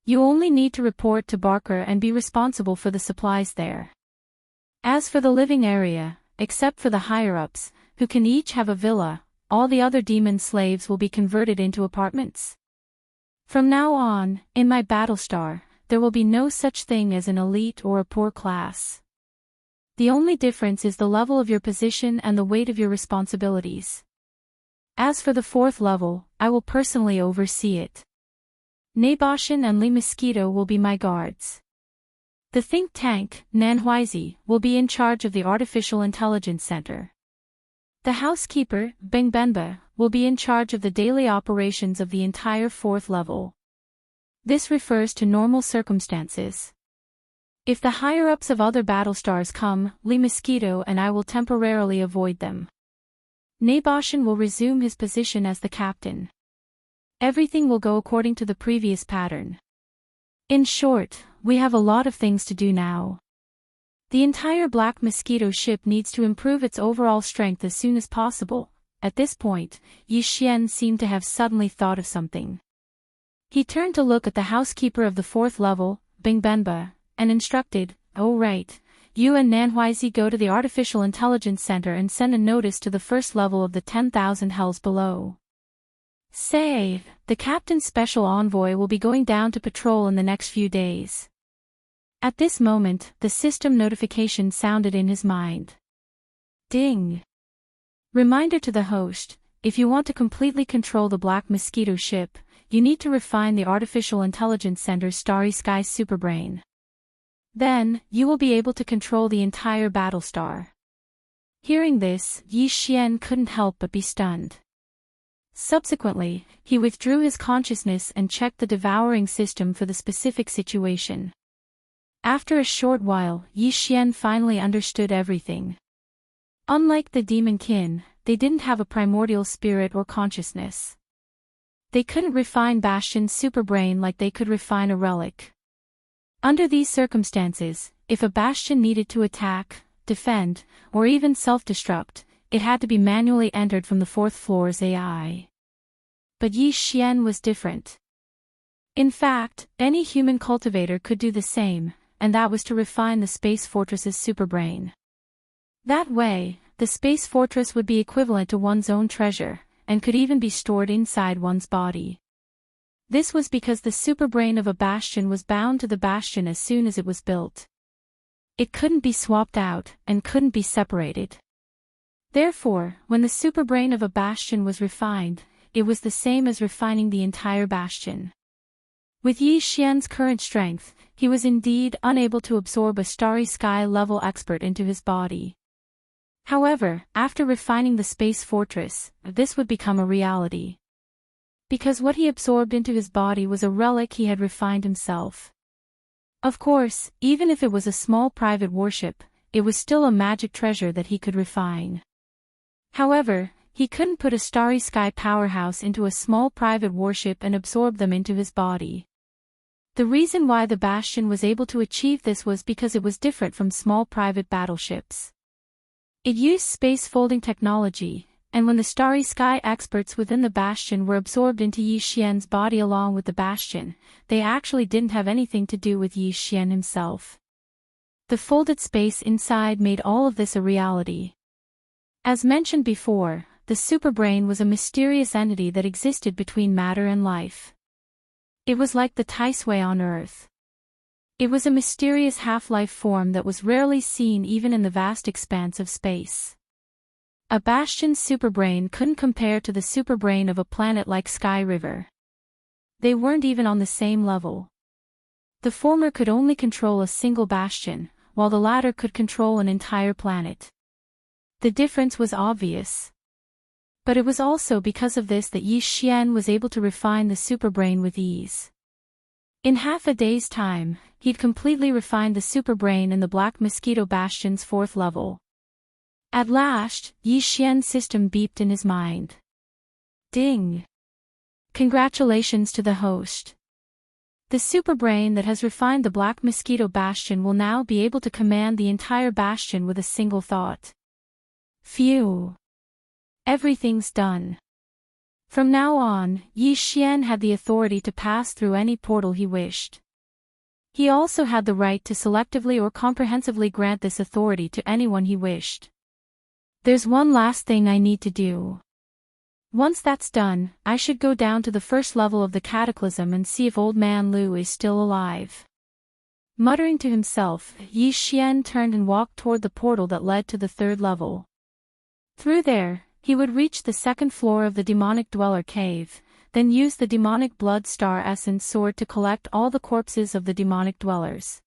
You only need to report to Barker and be responsible for the supplies there. As for the living area, except for the higher-ups, who can each have a villa, all the other demon slaves will be converted into apartments. From now on, in my Battlestar, there will be no such thing as an elite or a poor class. The only difference is the level of your position and the weight of your responsibilities. As for the fourth level, I will personally oversee it. Naboshin and Lee Mosquito will be my guards. The think tank, Nanhuizi, will be in charge of the Artificial Intelligence Center. The housekeeper, Bingbenba, will be in charge of the daily operations of the entire fourth level. This refers to normal circumstances. If the higher-ups of other battlestars come, Lee Mosquito and I will temporarily avoid them. Naboshin will resume his position as the captain. Everything will go according to the previous pattern. In short, we have a lot of things to do now. The entire Black Mosquito ship needs to improve its overall strength as soon as possible. At this point, Yi Xian seemed to have suddenly thought of something. He turned to look at the housekeeper of the fourth level, Bingbenba, and instructed, "Oh right, you and Nanhuizi go to the Artificial Intelligence Center and send a notice to the first level of the 10,000 hells below. Say, the captain's special envoy will be going down to patrol in the next few days." At this moment, the system notification sounded in his mind. Ding! Reminder to the host, if you want to completely control the Black Mosquito ship, you need to refine the Artificial Intelligence Center's Starry Sky Superbrain. Then, you will be able to control the entire battlestar. Hearing this, Yi Xian couldn't help but be stunned. Subsequently, he withdrew his consciousness and checked the devouring system for the specific situation. After a short while, Yi Xian finally understood everything. Unlike the demon kin, they didn't have a primordial spirit or consciousness. They couldn't refine Bastion's superbrain like they could refine a relic. Under these circumstances, if a Bastion needed to attack, defend, or even self-destruct, it had to be manually entered from the fourth floor's AI. But Yi Xian was different. In fact, any human cultivator could do the same, and that was to refine the Space Fortress's superbrain. That way, the Space Fortress would be equivalent to one's own treasure, and could even be stored inside one's body. This was because the superbrain of a Bastion was bound to the Bastion as soon as it was built. It couldn't be swapped out, and couldn't be separated. Therefore, when the superbrain of a Bastion was refined, it was the same as refining the entire Bastion. With Yi Xian's current strength, he was indeed unable to absorb a Starry Sky level expert into his body. However, after refining the Space Fortress, this would become a reality. Because what he absorbed into his body was a relic he had refined himself. Of course, even if it was a small private warship, it was still a magic treasure that he could refine. However, he couldn't put a Starry Sky powerhouse into a small private warship and absorb them into his body. The reason why the Bastion was able to achieve this was because it was different from small private battleships. It used space folding technology, and when the Starry Sky experts within the Bastion were absorbed into Yi Xian's body along with the Bastion, they actually didn't have anything to do with Yi Xian himself. The folded space inside made all of this a reality. As mentioned before, the superbrain was a mysterious entity that existed between matter and life. It was like the Taisui on Earth. It was a mysterious half-life form that was rarely seen even in the vast expanse of space. A Bastion's superbrain couldn't compare to the superbrain of a planet like Sky River. They weren't even on the same level. The former could only control a single Bastion, while the latter could control an entire planet. The difference was obvious. But it was also because of this that Yi Xian was able to refine the superbrain with ease. In half a day's time, he'd completely refined the superbrain in the Black Mosquito Bastion's fourth level. At last, Yi Xian's system beeped in his mind. Ding! Congratulations to the host. The superbrain that has refined the Black Mosquito Bastion will now be able to command the entire Bastion with a single thought. Phew! Everything's done. From now on, Yi Xian had the authority to pass through any portal he wished. He also had the right to selectively or comprehensively grant this authority to anyone he wished. There's one last thing I need to do. Once that's done, I should go down to the first level of the Cataclysm and see if Old Man Lu is still alive. Muttering to himself, Yi Xian turned and walked toward the portal that led to the third level. Through there, he would reach the second floor of the demonic dweller cave, then use the demonic blood star essence sword to collect all the corpses of the demonic dwellers.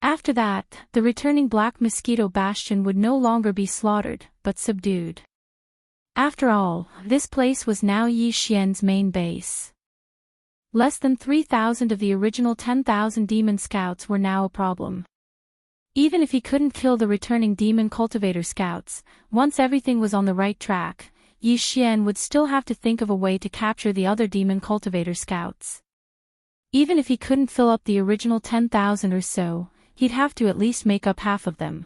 After that, the returning Black Mosquito Bastion would no longer be slaughtered, but subdued. After all, this place was now Yi Xian's main base. Less than 3,000 of the original 10,000 demon scouts were now a problem. Even if he couldn't kill the returning demon cultivator scouts, once everything was on the right track, Yi Xian would still have to think of a way to capture the other demon cultivator scouts. Even if he couldn't fill up the original 10,000 or so, he'd have to at least make up half of them.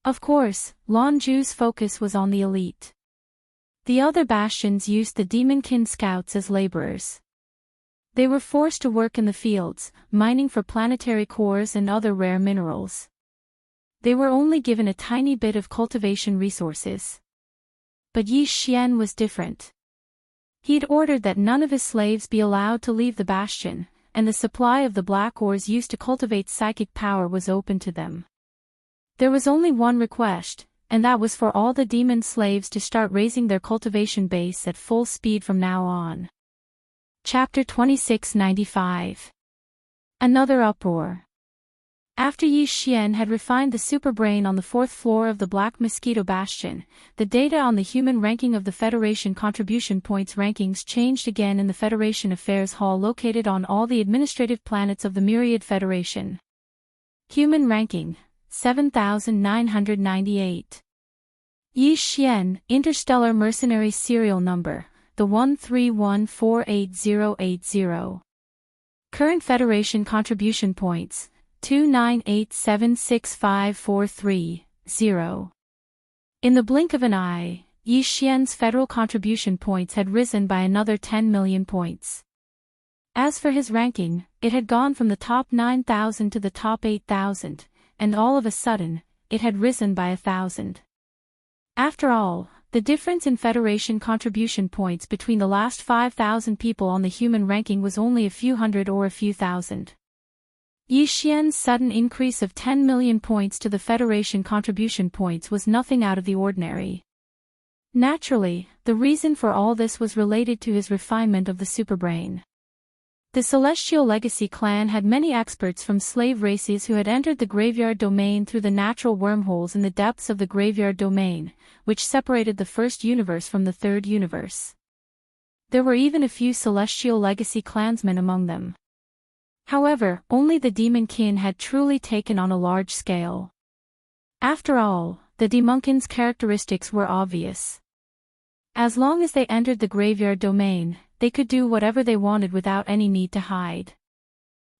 Of course, Lan Zhu's focus was on the elite. The other bastions used the demonkin scouts as laborers. They were forced to work in the fields, mining for planetary cores and other rare minerals. They were only given a tiny bit of cultivation resources. But Yi Xian was different. He'd ordered that none of his slaves be allowed to leave the bastion, and the supply of the black ores used to cultivate psychic power was open to them. There was only one request, and that was for all the demon slaves to start raising their cultivation base at full speed from now on. Chapter 2695. Another uproar. After Yi Xian had refined the superbrain on the fourth floor of the Black Mosquito Bastion, the data on the human ranking of the Federation contribution points rankings changed again in the Federation Affairs Hall located on all the administrative planets of the Myriad Federation. Human ranking, 7,998. Yi Xian, Interstellar Mercenary Serial Number, the 131488080. Current Federation contribution points, 298765430. In the blink of an eye, Yi Xian's federal contribution points had risen by another 10 million points. As for his ranking, it had gone from the top 9,000 to the top 8,000, and all of a sudden, it had risen by 1,000. After all, the difference in Federation contribution points between the last 5,000 people on the human ranking was only a few hundred or a few thousand. Yi Xian's sudden increase of 10 million points to the Federation contribution points was nothing out of the ordinary. Naturally, the reason for all this was related to his refinement of the superbrain. The Celestial Legacy clan had many experts from slave races who had entered the Graveyard Domain through the natural wormholes in the depths of the Graveyard Domain, which separated the first universe from the third universe. There were even a few Celestial Legacy clansmen among them. However, only the demon kin had truly taken on a large scale. After all, the demonkin's characteristics were obvious. As long as they entered the Graveyard Domain, they could do whatever they wanted without any need to hide.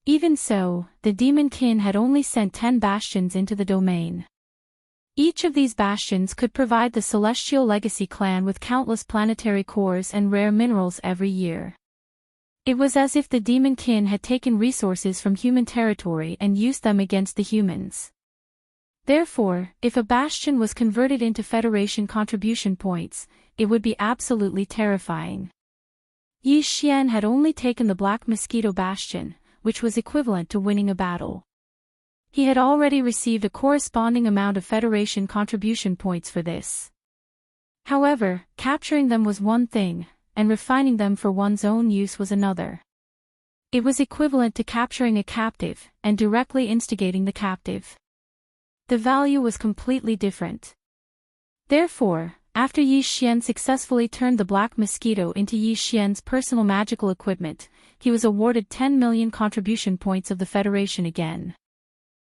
Even so, the demon kin had only sent 10 bastions into the domain. Each of these bastions could provide the Celestial Legacy clan with countless planetary cores and rare minerals every year. It was as if the demon kin had taken resources from human territory and used them against the humans. Therefore, if a bastion was converted into Federation contribution points, it would be absolutely terrifying. Yi Xian had only taken the Black Mosquito Bastion, which was equivalent to winning a battle. He had already received a corresponding amount of Federation contribution points for this. However, capturing them was one thing, and refining them for one's own use was another. It was equivalent to capturing a captive, and directly instigating the captive. The value was completely different. Therefore, after Yi Xian successfully turned the Black Mosquito into Yi Xian's personal magical equipment, he was awarded 10 million contribution points of the Federation again.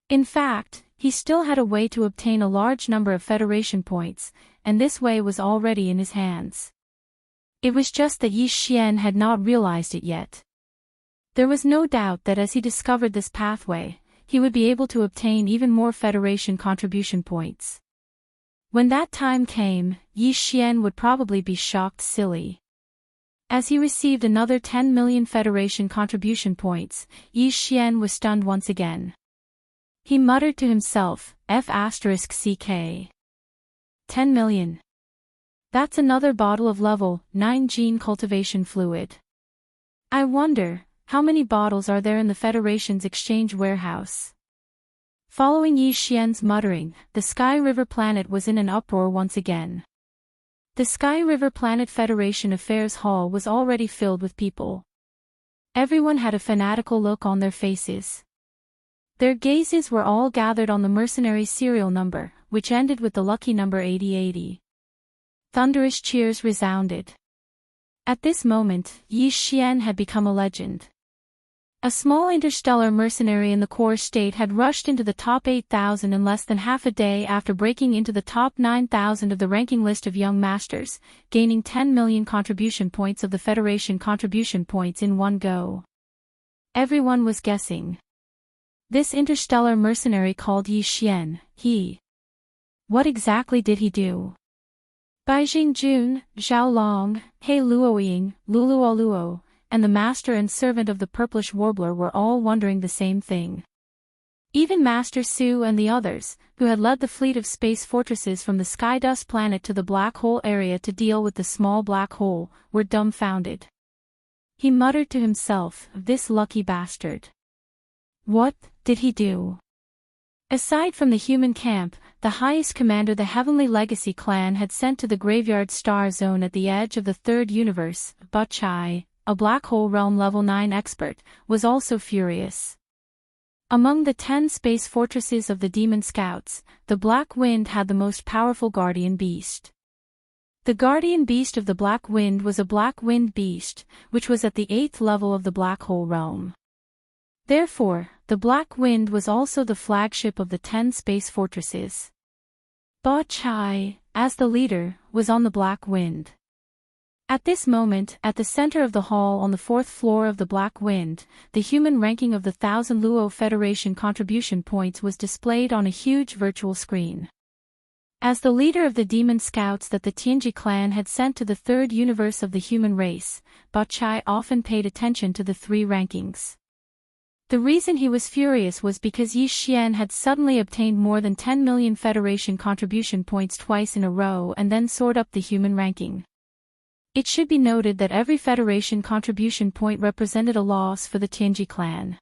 In fact, he still had a way to obtain a large number of Federation points, and this way was already in his hands. It was just that Yi Xian had not realized it yet. There was no doubt that as he discovered this pathway, he would be able to obtain even more Federation contribution points. When that time came, Yi Xian would probably be shocked silly. As he received another 10 million Federation contribution points, Yi Xian was stunned once again. He muttered to himself, F***CK. 10 million. That's another bottle of level 9 gene cultivation fluid. I wonder, How many bottles are there in the Federation's exchange warehouse? Following Yi Xian's muttering, the Sky River planet was in an uproar once again. The Sky River Planet Federation Affairs Hall was already filled with people. Everyone had a fanatical look on their faces. Their gazes were all gathered on the mercenary serial number, which ended with the lucky number 8080. Thunderous cheers resounded. At this moment, Yi Xian had become a legend. A small interstellar mercenary in the core state had rushed into the top 8,000 in less than half a day after breaking into the top 9,000 of the ranking list of young masters, gaining 10 million contribution points of the Federation contribution points in one go. Everyone was guessing. This interstellar mercenary called Yi Xian, what exactly did he do? Bai Jingjun, Zhao Long, He Luoying, Luluoluo, and the master and servant of the purplish warbler were all wondering the same thing. Even Master Su and the others, who had led the fleet of space fortresses from the Skydust planet to the black hole area to deal with the small black hole, were dumbfounded. He muttered to himself, "This lucky bastard. What did he do?" Aside from the human camp, the highest commander the Heavenly Legacy clan had sent to the Graveyard Star Zone at the edge of the third universe, Bachai, a black hole realm level 9 expert, was also furious. Among the 10 space fortresses of the Demon Scouts, the Black Wind had the most powerful guardian beast. The guardian beast of the Black Wind was a Black Wind beast, which was at the 8th level of the black hole realm. Therefore, the Black Wind was also the flagship of the 10 space fortresses. Ba Chai, as the leader, was on the Black Wind. At this moment, at the center of the hall on the 4th floor of the Black Wind, the human ranking of the 1000 Luo Federation contribution points was displayed on a huge virtual screen. As the leader of the Demon Scouts that the Tianji clan had sent to the third universe of the human race, Ba Chai often paid attention to the 3 rankings. The reason he was furious was because Yi Xian had suddenly obtained more than 10 million Federation contribution points twice in a row and then soared up the human ranking. It should be noted that every Federation contribution point represented a loss for the Tianji clan.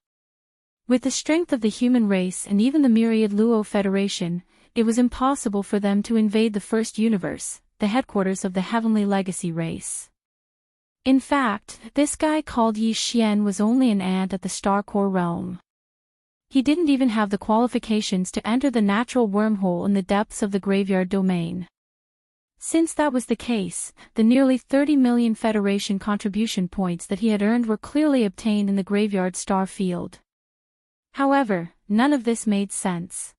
With the strength of the human race and even the myriad Luo Federation, it was impossible for them to invade the first universe, the headquarters of the Heavenly Legacy race. In fact, this guy called Yi Xian was only an ant at the Star Core realm. He didn't even have the qualifications to enter the natural wormhole in the depths of the graveyard domain. Since that was the case, the nearly 30 million Federation contribution points that he had earned were clearly obtained in the graveyard star field. However, none of this made sense.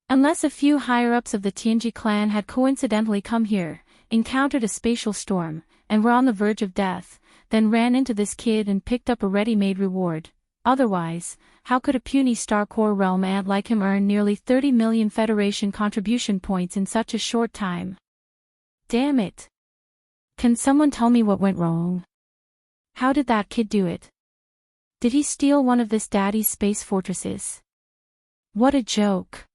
Unless a few higher-ups of the Tianji clan had coincidentally come here, encountered a spatial storm, and were on the verge of death, then ran into this kid and picked up a ready-made reward. Otherwise, how could a puny Star Core realm ant like him earn nearly 30 million Federation contribution points in such a short time? Damn it! Can someone tell me what went wrong? How did that kid do it? Did he steal one of this daddy's space fortresses? What a joke!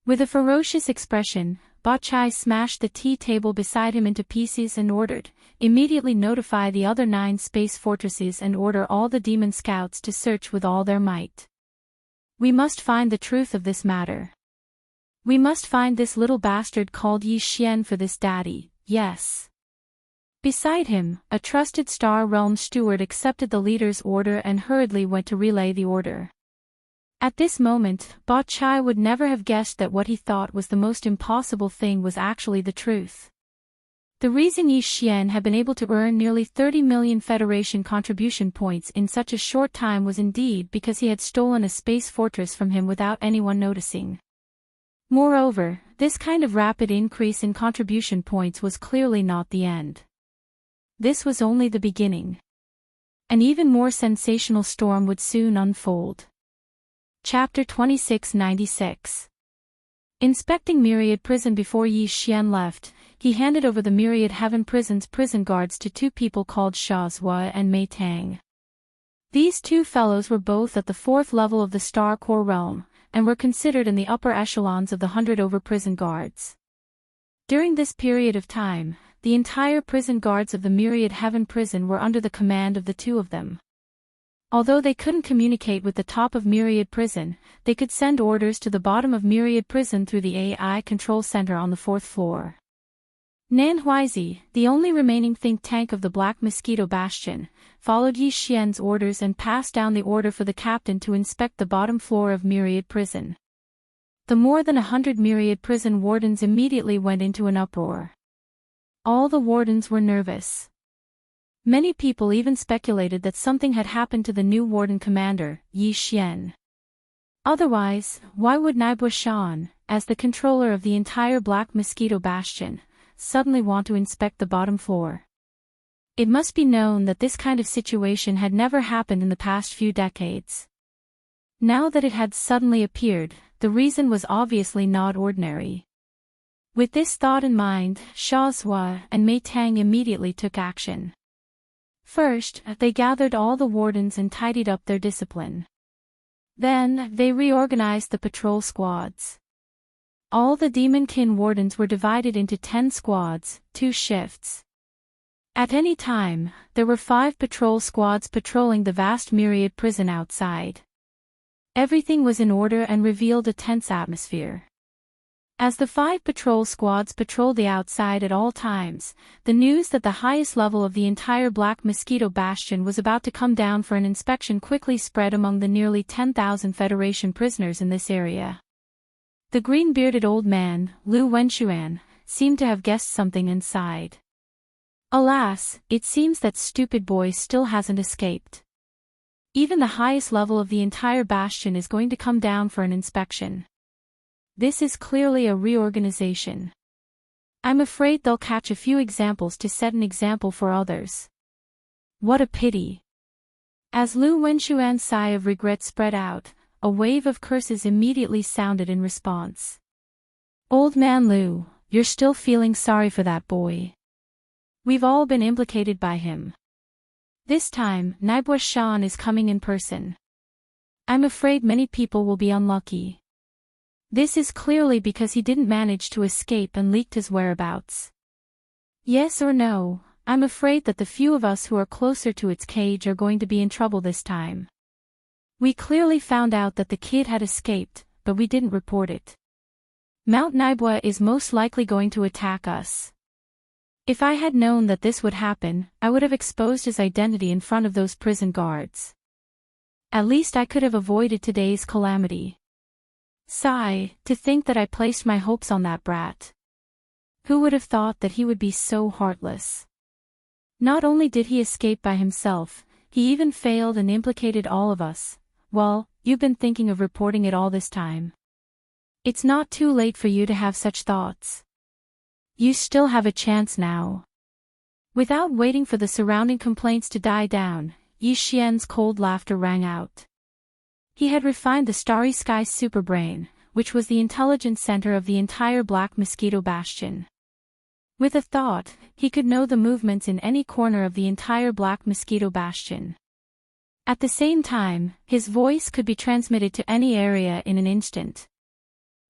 With a ferocious expression, Ba Chai smashed the tea table beside him into pieces and ordered, "Immediately notify the other 9 space fortresses and order all the Demon Scouts to search with all their might. We must find the truth of this matter. We must find this little bastard called Yi Xian for this daddy, yes." Beside him, a trusted Star Realm steward accepted the leader's order and hurriedly went to relay the order. At this moment, Ba Chai would never have guessed that what he thought was the most impossible thing was actually the truth. The reason Yi Xian had been able to earn nearly 30 million Federation contribution points in such a short time was indeed because he had stolen a space fortress from him without anyone noticing. Moreover, this kind of rapid increase in contribution points was clearly not the end. This was only the beginning. An even more sensational storm would soon unfold. Chapter 2696. Inspecting Myriad Prison before Yi Xian left, he handed over the Myriad Heaven Prison's prison guards to 2 people called Xia Zhua and Mei Tang. These 2 fellows were both at the 4th level of the Star Core realm, and were considered in the upper echelons of the 100 over prison guards. During this period of time, the entire prison guards of the Myriad Heaven Prison were under the command of the 2 of them. Although they couldn't communicate with the top of Myriad Prison, they could send orders to the bottom of Myriad Prison through the AI control center on the 4th floor. Nan Huizi, the only remaining think tank of the Black Mosquito Bastion, followed Yi Xian's orders and passed down the order for the captain to inspect the bottom floor of Myriad Prison. The more than 100 Myriad Prison wardens immediately went into an uproar. All the wardens were nervous. Many people even speculated that something had happened to the new warden commander, Yi Xian. Otherwise, why would Naibua Shan, as the controller of the entire Black Mosquito Bastion, suddenly want to inspect the bottom floor? It must be known that this kind of situation had never happened in the past few decades. Now that it had suddenly appeared, the reason was obviously not ordinary. With this thought in mind, Sha Zhua and Mei Tang immediately took action. First, they gathered all the wardens and tidied up their discipline. Then, they reorganized the patrol squads. All the Demonkin wardens were divided into 10 squads, 2 shifts. At any time, there were 5 patrol squads patrolling the vast Myriad Prison outside. Everything was in order and revealed a tense atmosphere. As the 5 patrol squads patrolled the outside at all times, the news that the highest level of the entire Black Mosquito Bastion was about to come down for an inspection quickly spread among the nearly 10,000 Federation prisoners in this area. The green-bearded old man, Lu Wenxuan, seemed to have guessed something and sighed. Alas, it seems that stupid boy still hasn't escaped. Even the highest level of the entire bastion is going to come down for an inspection. This is clearly a reorganization. I'm afraid they'll catch a few examples to set an example for others. What a pity. As Lu Wenxuan's sigh of regret spread out, a wave of curses immediately sounded in response. Old man Lu, you're still feeling sorry for that boy. We've all been implicated by him. This time, Naibua Shan is coming in person. I'm afraid many people will be unlucky. This is clearly because he didn't manage to escape and leaked his whereabouts. Yes or no, I'm afraid that the few of us who are closer to its cage are going to be in trouble this time. We clearly found out that the kid had escaped, but we didn't report it. Mount Naibua is most likely going to attack us. If I had known that this would happen, I would have exposed his identity in front of those prison guards. At least I could have avoided today's calamity. Sigh, to think that I placed my hopes on that brat. Who would have thought that he would be so heartless? Not only did he escape by himself, he even failed and implicated all of us. Well, you've been thinking of reporting it all this time. It's not too late for you to have such thoughts. You still have a chance now. Without waiting for the surrounding complaints to die down, Yi Xian's cold laughter rang out. He had refined the Starry Sky superbrain, which was the intelligence center of the entire Black Mosquito Bastion. With a thought, he could know the movements in any corner of the entire Black Mosquito Bastion. At the same time, his voice could be transmitted to any area in an instant.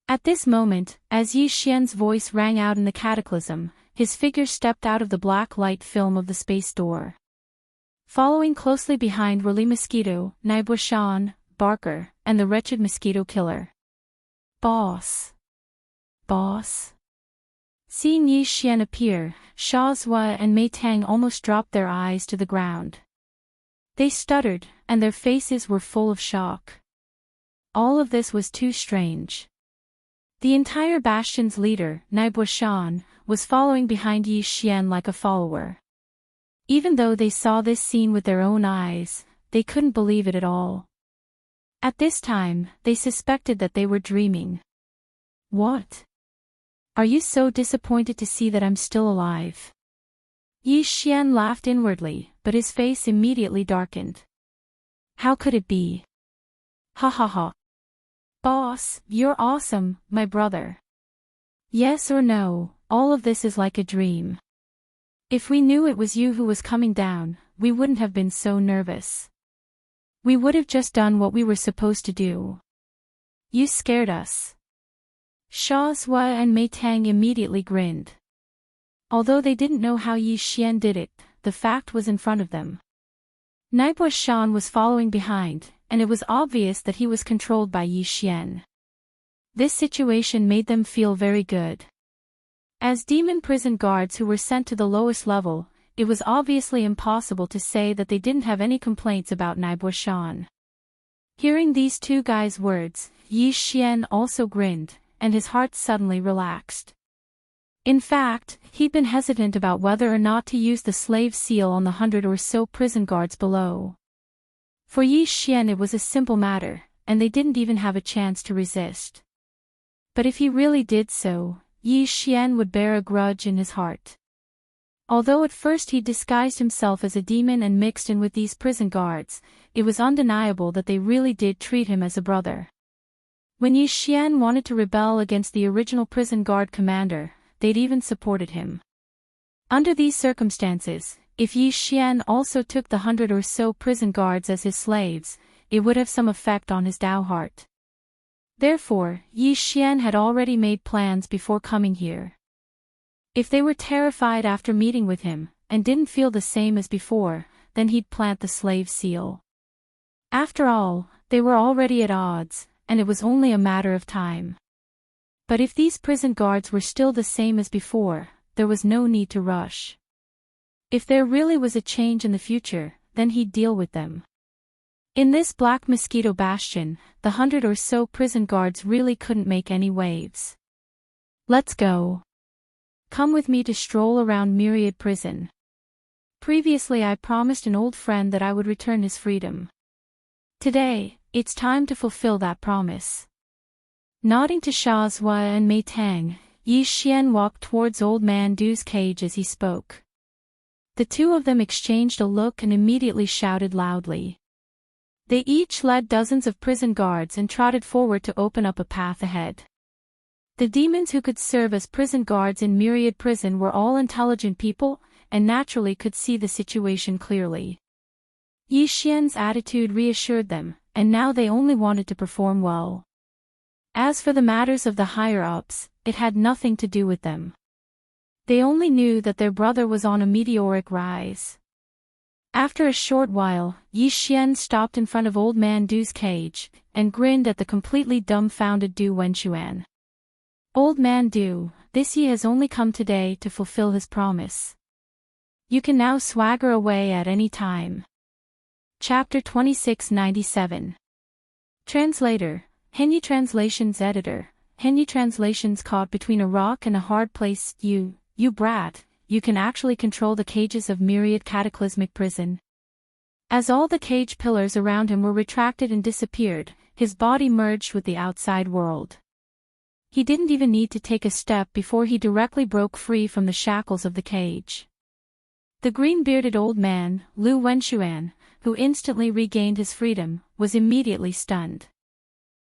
At this moment, as Yi Xian's voice rang out in the cataclysm, his figure stepped out of the black light film of the space door. Following closely behind were Li Mosquito, Naibua Shan, Barker, and the wretched mosquito killer. Boss. Boss. Seeing Yi Xian appear, Sha Zhua and Mei Tang almost dropped their eyes to the ground. They stuttered, and their faces were full of shock. All of this was too strange. The entire bastion's leader, Naibua Shan, was following behind Yi Xian like a follower. Even though they saw this scene with their own eyes, they couldn't believe it at all. At this time, they suspected that they were dreaming. What? Are you so disappointed to see that I'm still alive? Yi Xian laughed inwardly, but his face immediately darkened. How could it be? Ha ha ha. Boss, you're awesome, my brother. Yes or no, all of this is like a dream. If we knew it was you who was coming down, we wouldn't have been so nervous. We would have just done what we were supposed to do. You scared us. Sha Zhua and Mei Tang immediately grinned. Although they didn't know how Yi Xian did it, the fact was in front of them. Naibo Shan was following behind, and it was obvious that he was controlled by Yi Xian. This situation made them feel very good. As demon prison guards who were sent to the lowest level, it was obviously impossible to say that they didn't have any complaints about Naibo Shan. Hearing these two guys' words, Yi Xian also grinned, and his heart suddenly relaxed. In fact, he'd been hesitant about whether or not to use the slave seal on the 100 or so prison guards below. For Yi Xian it was a simple matter, and they didn't even have a chance to resist. But if he really did so, Yi Xian would bear a grudge in his heart. Although at first he disguised himself as a demon and mixed in with these prison guards, it was undeniable that they really did treat him as a brother. When Yi Xian wanted to rebel against the original prison guard commander, they'd even supported him. Under these circumstances, if Yi Xian also took the 100 or so prison guards as his slaves, it would have some effect on his Dao heart. Therefore, Yi Xian had already made plans before coming here. If they were terrified after meeting with him, and didn't feel the same as before, then he'd plant the slave seal. After all, they were already at odds, and it was only a matter of time. But if these prison guards were still the same as before, there was no need to rush. If there really was a change in the future, then he'd deal with them. In this Black Mosquito Bastion, the 100 or so prison guards really couldn't make any waves. Let's go. Come with me to stroll around Myriad Prison. Previously I promised an old friend that I would return his freedom. Today, it's time to fulfill that promise. Nodding to Sha Zhua and Mei Tang, Yi Xian walked towards Old Man Du's cage as he spoke. The two of them exchanged a look and immediately shouted loudly. They each led dozens of prison guards and trotted forward to open up a path ahead. The demons who could serve as prison guards in Myriad Prison were all intelligent people, and naturally could see the situation clearly. Yi Xian's attitude reassured them, and now they only wanted to perform well. As for the matters of the higher-ups, it had nothing to do with them. They only knew that their brother was on a meteoric rise. After a short while, Yi Xian stopped in front of Old Man Du's cage, and grinned at the completely dumbfounded Du Wenxuan. Old Man Du, this Yi has only come today to fulfill his promise. You can now swagger away at any time. Chapter 2697. Translator, Henyi Translations Editor, Henyi Translations caught between a rock and a hard place. You brat, you can actually control the cages of Myriad Cataclysmic Prison. As all the cage pillars around him were retracted and disappeared, his body merged with the outside world. He didn't even need to take a step before he directly broke free from the shackles of the cage. The green-bearded old man, Lu Wenxuan, who instantly regained his freedom, was immediately stunned.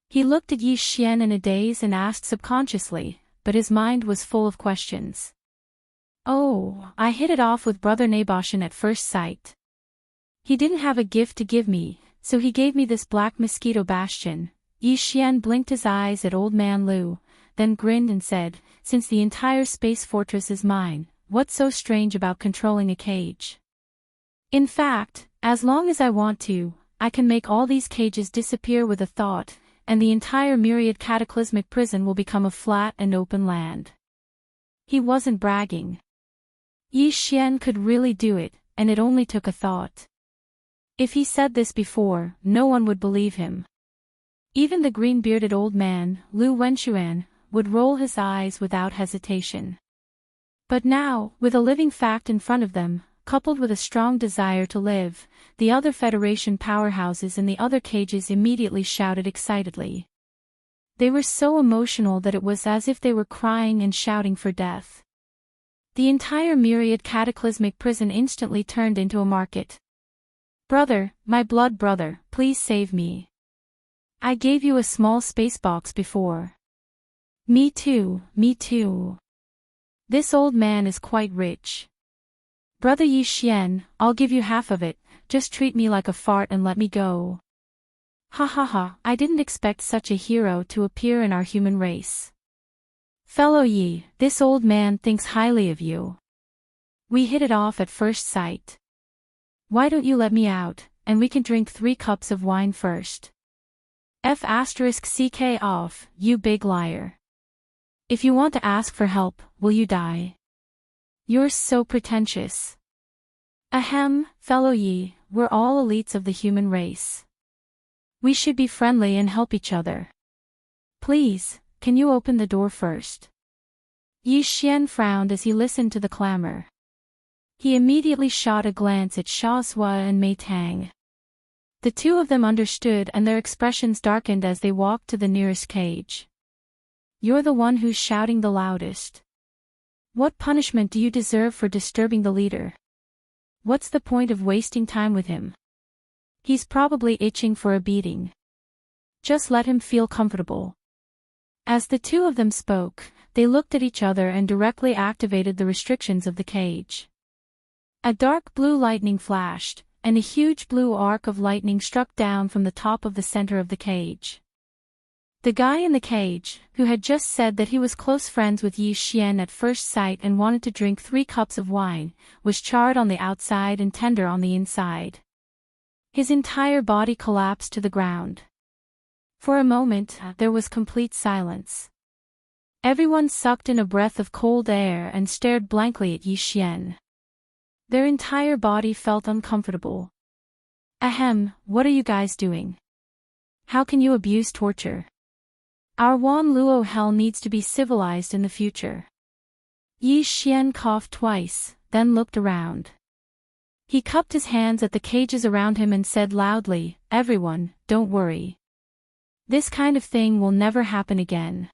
He looked at Yi Xian in a daze and asked subconsciously, but his mind was full of questions. Oh, I hit it off with Brother Naboshan at first sight. He didn't have a gift to give me, so he gave me this Black Mosquito Bastion. Yi Xian blinked his eyes at Old Man Lu, then grinned and said, since the entire space fortress is mine, what's so strange about controlling a cage? In fact, as long as I want to, I can make all these cages disappear with a thought, and the entire Myriad Cataclysmic Prison will become a flat and open land. He wasn't bragging. Yi Xian could really do it, and it only took a thought. If he said this before, no one would believe him. Even the green-bearded old man, Lu Wenxuan, would roll his eyes without hesitation. But now, with a living fact in front of them, coupled with a strong desire to live, the other Federation powerhouses in the other cages immediately shouted excitedly. They were so emotional that it was as if they were crying and shouting for death. The entire Myriad Cataclysmic Prison instantly turned into a market. Brother, my blood brother, please save me. I gave you a small space box before. Me too, me too. This old man is quite rich. Brother Yi Xian, I'll give you half of it, just treat me like a fart and let me go. Ha ha ha, I didn't expect such a hero to appear in our human race. Fellow Yi, this old man thinks highly of you. We hit it off at first sight. Why don't you let me out, and we can drink 3 cups of wine first. F***ck off, you big liar. If you want to ask for help, will you die? You're so pretentious. Ahem, fellow ye, we're all elites of the human race. We should be friendly and help each other. Please, can you open the door first? Yi Xian frowned as he listened to the clamor. He immediately shot a glance at Sha Sua and Mei Tang. The two of them understood and their expressions darkened as they walked to the nearest cage. You're the one who's shouting the loudest. What punishment do you deserve for disturbing the leader? What's the point of wasting time with him? He's probably itching for a beating. Just let him feel comfortable. As the two of them spoke, they looked at each other and directly activated the restrictions of the cage. A dark blue lightning flashed, and a huge blue arc of lightning struck down from the top of the center of the cage. The guy in the cage, who had just said that he was close friends with Yi Xian at first sight and wanted to drink 3 cups of wine, was charred on the outside and tender on the inside. His entire body collapsed to the ground. For a moment, there was complete silence. Everyone sucked in a breath of cold air and stared blankly at Yi Xian. Their entire body felt uncomfortable. Ahem, what are you guys doing? How can you abuse torture? Our Wan Luo hell needs to be civilized in the future. Yi Xian coughed twice, then looked around. He cupped his hands at the cages around him and said loudly, everyone, don't worry. This kind of thing will never happen again.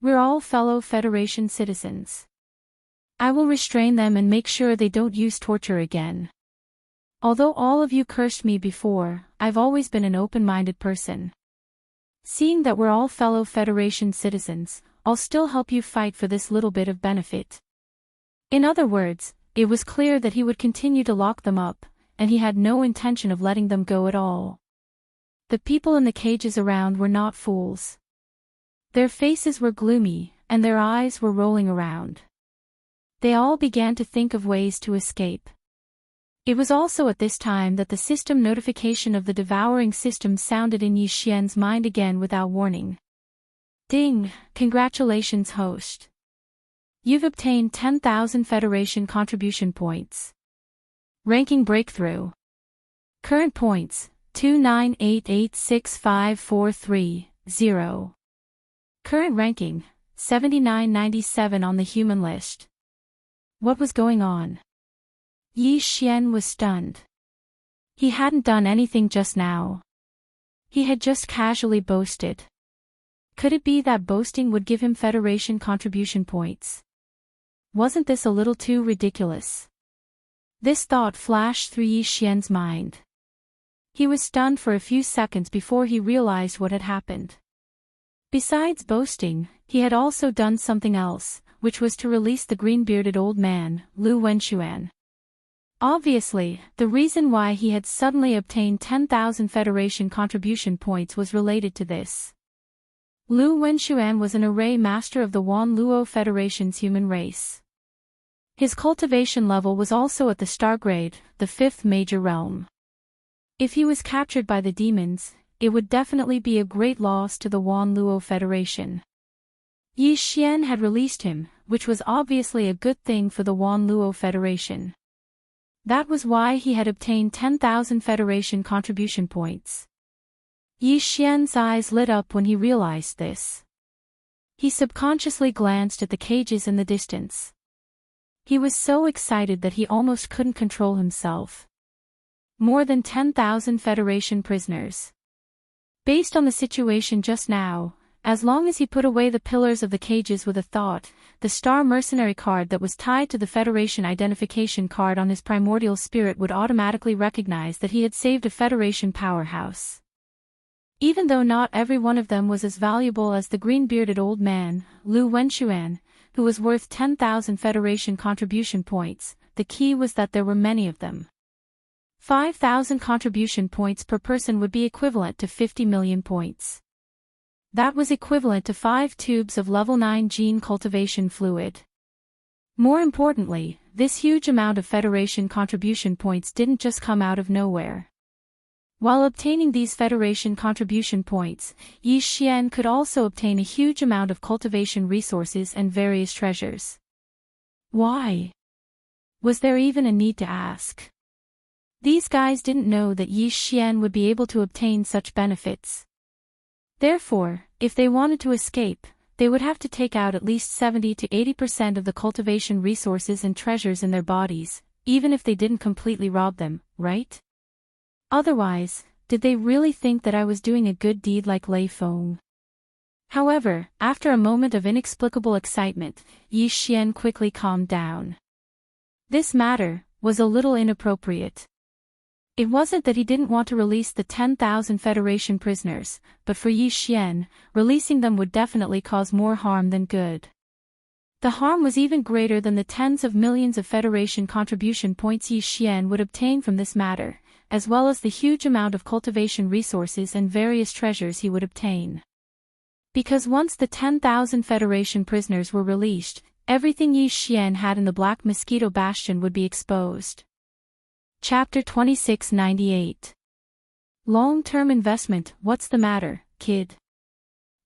We're all fellow Federation citizens. I will restrain them and make sure they don't use torture again. Although all of you cursed me before, I've always been an open-minded person. Seeing that we're all fellow Federation citizens, I'll still help you fight for this little bit of benefit. In other words, it was clear that he would continue to lock them up, and he had no intention of letting them go at all. The people in the cages around were not fools. Their faces were gloomy, and their eyes were rolling around. They all began to think of ways to escape. It was also at this time that the system notification of the devouring system sounded in Yi Xian's mind again without warning. Ding, congratulations host. You've obtained 10,000 Federation contribution points. Ranking breakthrough. Current points, 298865430. Current ranking, 7997 on the human list. What was going on? Yi Xian was stunned. He hadn't done anything just now. He had just casually boasted. Could it be that boasting would give him Federation contribution points? Wasn't this a little too ridiculous? This thought flashed through Yi Xian's mind. He was stunned for a few seconds before he realized what had happened. Besides boasting, he had also done something else, which was to release the green-bearded old man, Lu Wenxuan. Obviously, the reason why he had suddenly obtained 10,000 Federation contribution points was related to this. Lu Wenxuan was an array master of the Wan Luo Federation's human race. His cultivation level was also at the star grade, the 5th major realm. If he was captured by the demons, it would definitely be a great loss to the Wan Luo Federation. Yi Xian had released him, which was obviously a good thing for the Wan Luo Federation. That was why he had obtained 10,000 Federation contribution points. Yi Xian's eyes lit up when he realized this. He subconsciously glanced at the cages in the distance. He was so excited that he almost couldn't control himself. More than 10,000 Federation prisoners. Based on the situation just now, as long as he put away the pillars of the cages with a thought, the star mercenary card that was tied to the Federation identification card on his primordial spirit would automatically recognize that he had saved a Federation powerhouse. Even though not every one of them was as valuable as the green-bearded old man, Lu Wenxuan, who was worth 10,000 Federation contribution points, the key was that there were many of them. 5,000 contribution points per person would be equivalent to 50 million points. That was equivalent to 5 tubes of level 9 gene cultivation fluid. More importantly, this huge amount of Federation contribution points didn't just come out of nowhere. While obtaining these Federation contribution points, Yi Xian could also obtain a huge amount of cultivation resources and various treasures. Why? Was there even a need to ask? These guys didn't know that Yi Xian would be able to obtain such benefits. Therefore, if they wanted to escape, they would have to take out at least 70 to 80% of the cultivation resources and treasures in their bodies, even if they didn't completely rob them, right? Otherwise, did they really think that I was doing a good deed like Lei Feng? However, after a moment of inexplicable excitement, Yi Xian quickly calmed down. This matter was a little inappropriate. It wasn't that he didn't want to release the 10,000 Federation prisoners, but for Yi Xian, releasing them would definitely cause more harm than good. The harm was even greater than the tens of millions of Federation contribution points Yi Xian would obtain from this matter, as well as the huge amount of cultivation resources and various treasures he would obtain. Because once the 10,000 Federation prisoners were released, everything Yi Xian had in the Black Mosquito Bastion would be exposed. Chapter 2698. Long-term investment. What's the matter, kid?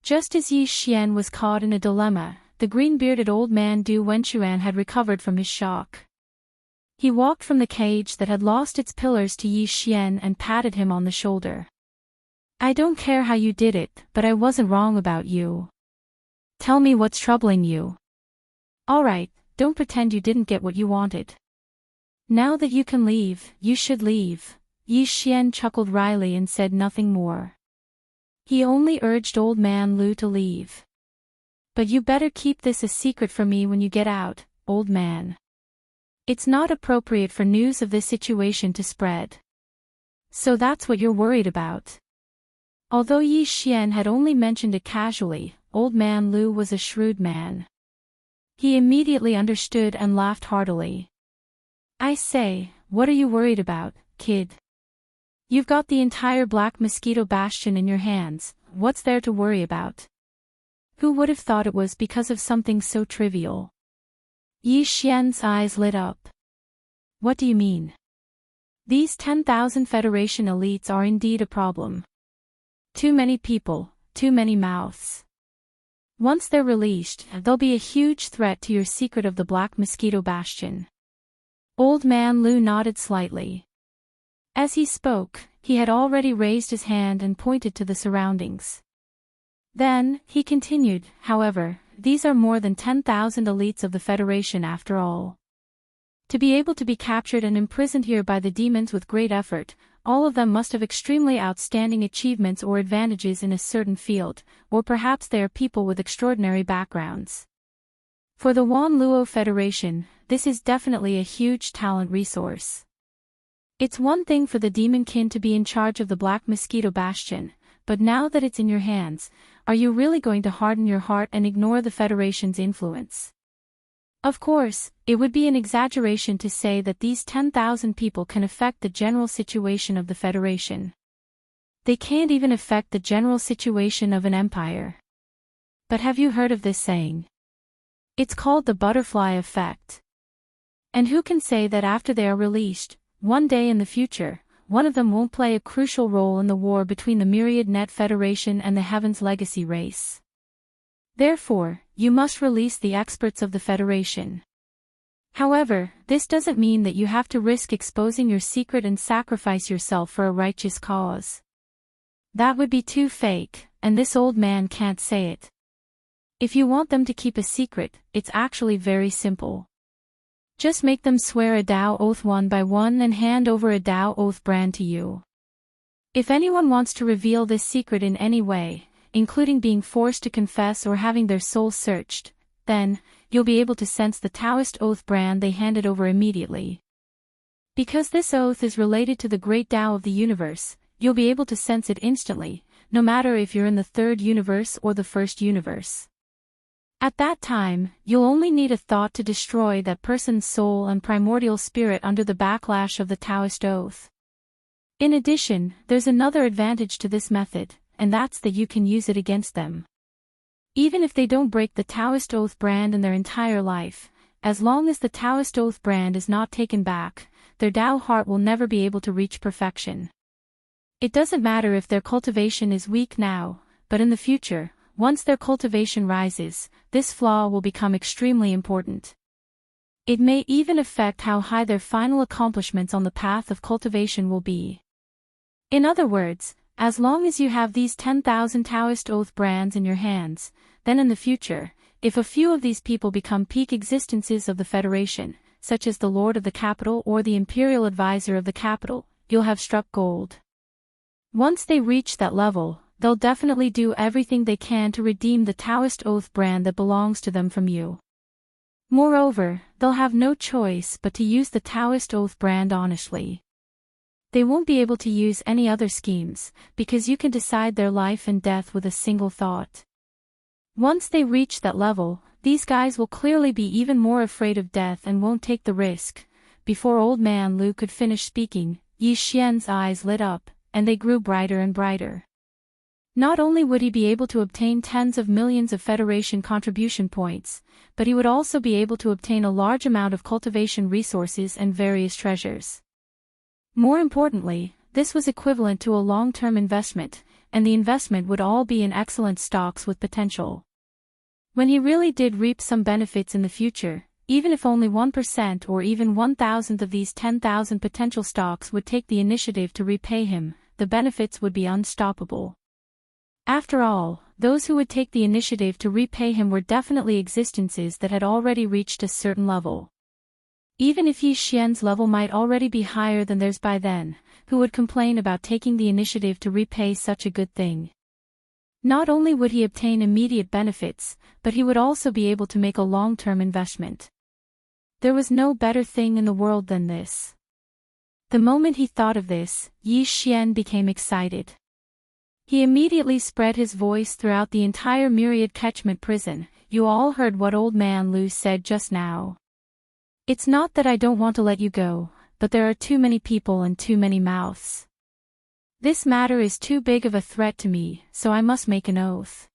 Just as Yi Xian was caught in a dilemma, the green-bearded old man Du Wenchuan had recovered from his shock. He walked from the cage that had lost its pillars to Yi Xian and patted him on the shoulder. I don't care how you did it, but I wasn't wrong about you. Tell me what's troubling you. Alright, don't pretend you didn't get what you wanted. Now that you can leave, you should leave. Yi Xian chuckled wryly and said nothing more. He only urged old man Lu to leave. But you better keep this a secret from me when you get out, old man. It's not appropriate for news of this situation to spread. So that's what you're worried about. Although Yi Xian had only mentioned it casually, old man Lu was a shrewd man. He immediately understood and laughed heartily. I say, what are you worried about, kid? You've got the entire Black Mosquito Bastion in your hands, what's there to worry about? Who would have thought it was because of something so trivial? Yi Xian's eyes lit up. What do you mean? These 10,000 Federation elites are indeed a problem. Too many people, too many mouths. Once they're released, they'll be a huge threat to your secret of the Black Mosquito Bastion. Old man Lu nodded slightly. As he spoke, he had already raised his hand and pointed to the surroundings. Then, he continued, however, these are more than 10,000 elites of the Federation after all. To be able to be captured and imprisoned here by the demons with great effort, all of them must have extremely outstanding achievements or advantages in a certain field, or perhaps they are people with extraordinary backgrounds. For the Wan Luo Federation, this is definitely a huge talent resource. It's one thing for the demonkin to be in charge of the Black Mosquito Bastion, but now that it's in your hands, are you really going to harden your heart and ignore the Federation's influence? Of course, it would be an exaggeration to say that these 10,000 people can affect the general situation of the Federation. They can't even affect the general situation of an empire. But have you heard of this saying? It's called the butterfly effect. And who can say that after they are released, one day in the future, one of them won't play a crucial role in the war between the Myriad Net Federation and the Heaven's Legacy race? Therefore, you must release the experts of the Federation. However, this doesn't mean that you have to risk exposing your secret and sacrifice yourself for a righteous cause. That would be too fake, and this old man can't say it. If you want them to keep a secret, it's actually very simple. Just make them swear a Tao oath one by one and hand over a Tao oath brand to you. If anyone wants to reveal this secret in any way, including being forced to confess or having their soul searched, then, you'll be able to sense the Taoist oath brand they handed over immediately. Because this oath is related to the great Tao of the universe, you'll be able to sense it instantly, no matter if you're in the third universe or the first universe. At that time, you'll only need a thought to destroy that person's soul and primordial spirit under the backlash of the Taoist oath. In addition, there's another advantage to this method, and that's that you can use it against them. Even if they don't break the Taoist oath brand in their entire life, as long as the Taoist oath brand is not taken back, their Tao heart will never be able to reach perfection. It doesn't matter if their cultivation is weak now, but in the future, once their cultivation rises, this flaw will become extremely important. It may even affect how high their final accomplishments on the path of cultivation will be. In other words, as long as you have these 10,000 Taoist oath brands in your hands, then in the future, if a few of these people become peak existences of the Federation, such as the Lord of the Capital or the Imperial Advisor of the Capital, you'll have struck gold. Once they reach that level, they'll definitely do everything they can to redeem the Taoist oath brand that belongs to them from you. Moreover, they'll have no choice but to use the Taoist oath brand honestly. They won't be able to use any other schemes, because you can decide their life and death with a single thought. Once they reach that level, these guys will clearly be even more afraid of death and won't take the risk. Before Old Man Lu could finish speaking, Yi Xian's eyes lit up, and they grew brighter and brighter. Not only would he be able to obtain tens of millions of Federation contribution points, but he would also be able to obtain a large amount of cultivation resources and various treasures. More importantly, this was equivalent to a long-term investment, and the investment would all be in excellent stocks with potential. When he really did reap some benefits in the future, even if only 1% or even 1,000th of these 10,000 potential stocks would take the initiative to repay him, the benefits would be unstoppable. After all, those who would take the initiative to repay him were definitely existences that had already reached a certain level. Even if Yi Xian's level might already be higher than theirs by then, who would complain about taking the initiative to repay such a good thing? Not only would he obtain immediate benefits, but he would also be able to make a long-term investment. There was no better thing in the world than this. The moment he thought of this, Yi Xian became excited. He immediately spread his voice throughout the entire myriad catchment prison. You all heard what Old Man Lu said just now. It's not that I don't want to let you go, but there are too many people and too many mouths. This matter is too big of a threat to me, so I must make an oath.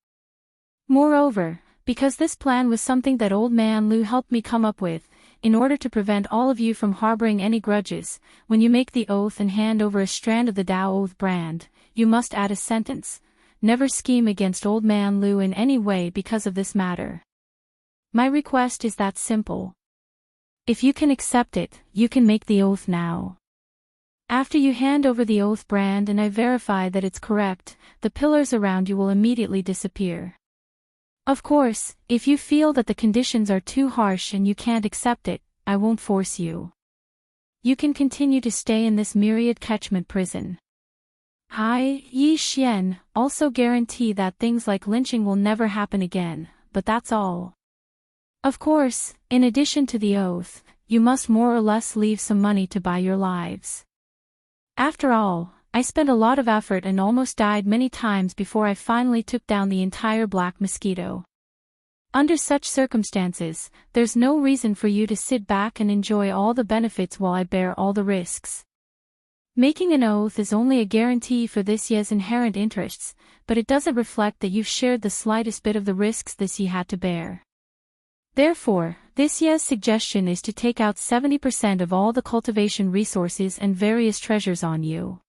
Moreover, because this plan was something that Old Man Lu helped me come up with, in order to prevent all of you from harboring any grudges, when you make the oath and hand over a strand of the Tao Oath brand, you must add a sentence: never scheme against Old Man Lu in any way because of this matter. My request is that simple. If you can accept it, you can make the oath now. After you hand over the oath brand and I verify that it's correct, the pillars around you will immediately disappear. Of course, if you feel that the conditions are too harsh and you can't accept it, I won't force you. You can continue to stay in this myriad catchment prison. I, Yi Xian, also guarantee that things like lynching will never happen again, but that's all. Of course, in addition to the oath, you must more or less leave some money to buy your lives. After all, I spent a lot of effort and almost died many times before I finally took down the entire black mosquito. Under such circumstances, there's no reason for you to sit back and enjoy all the benefits while I bear all the risks. Making an oath is only a guarantee for this ye's inherent interests, but it doesn't reflect that you've shared the slightest bit of the risks this ye had to bear. Therefore, this ye's suggestion is to take out 70% of all the cultivation resources and various treasures on you.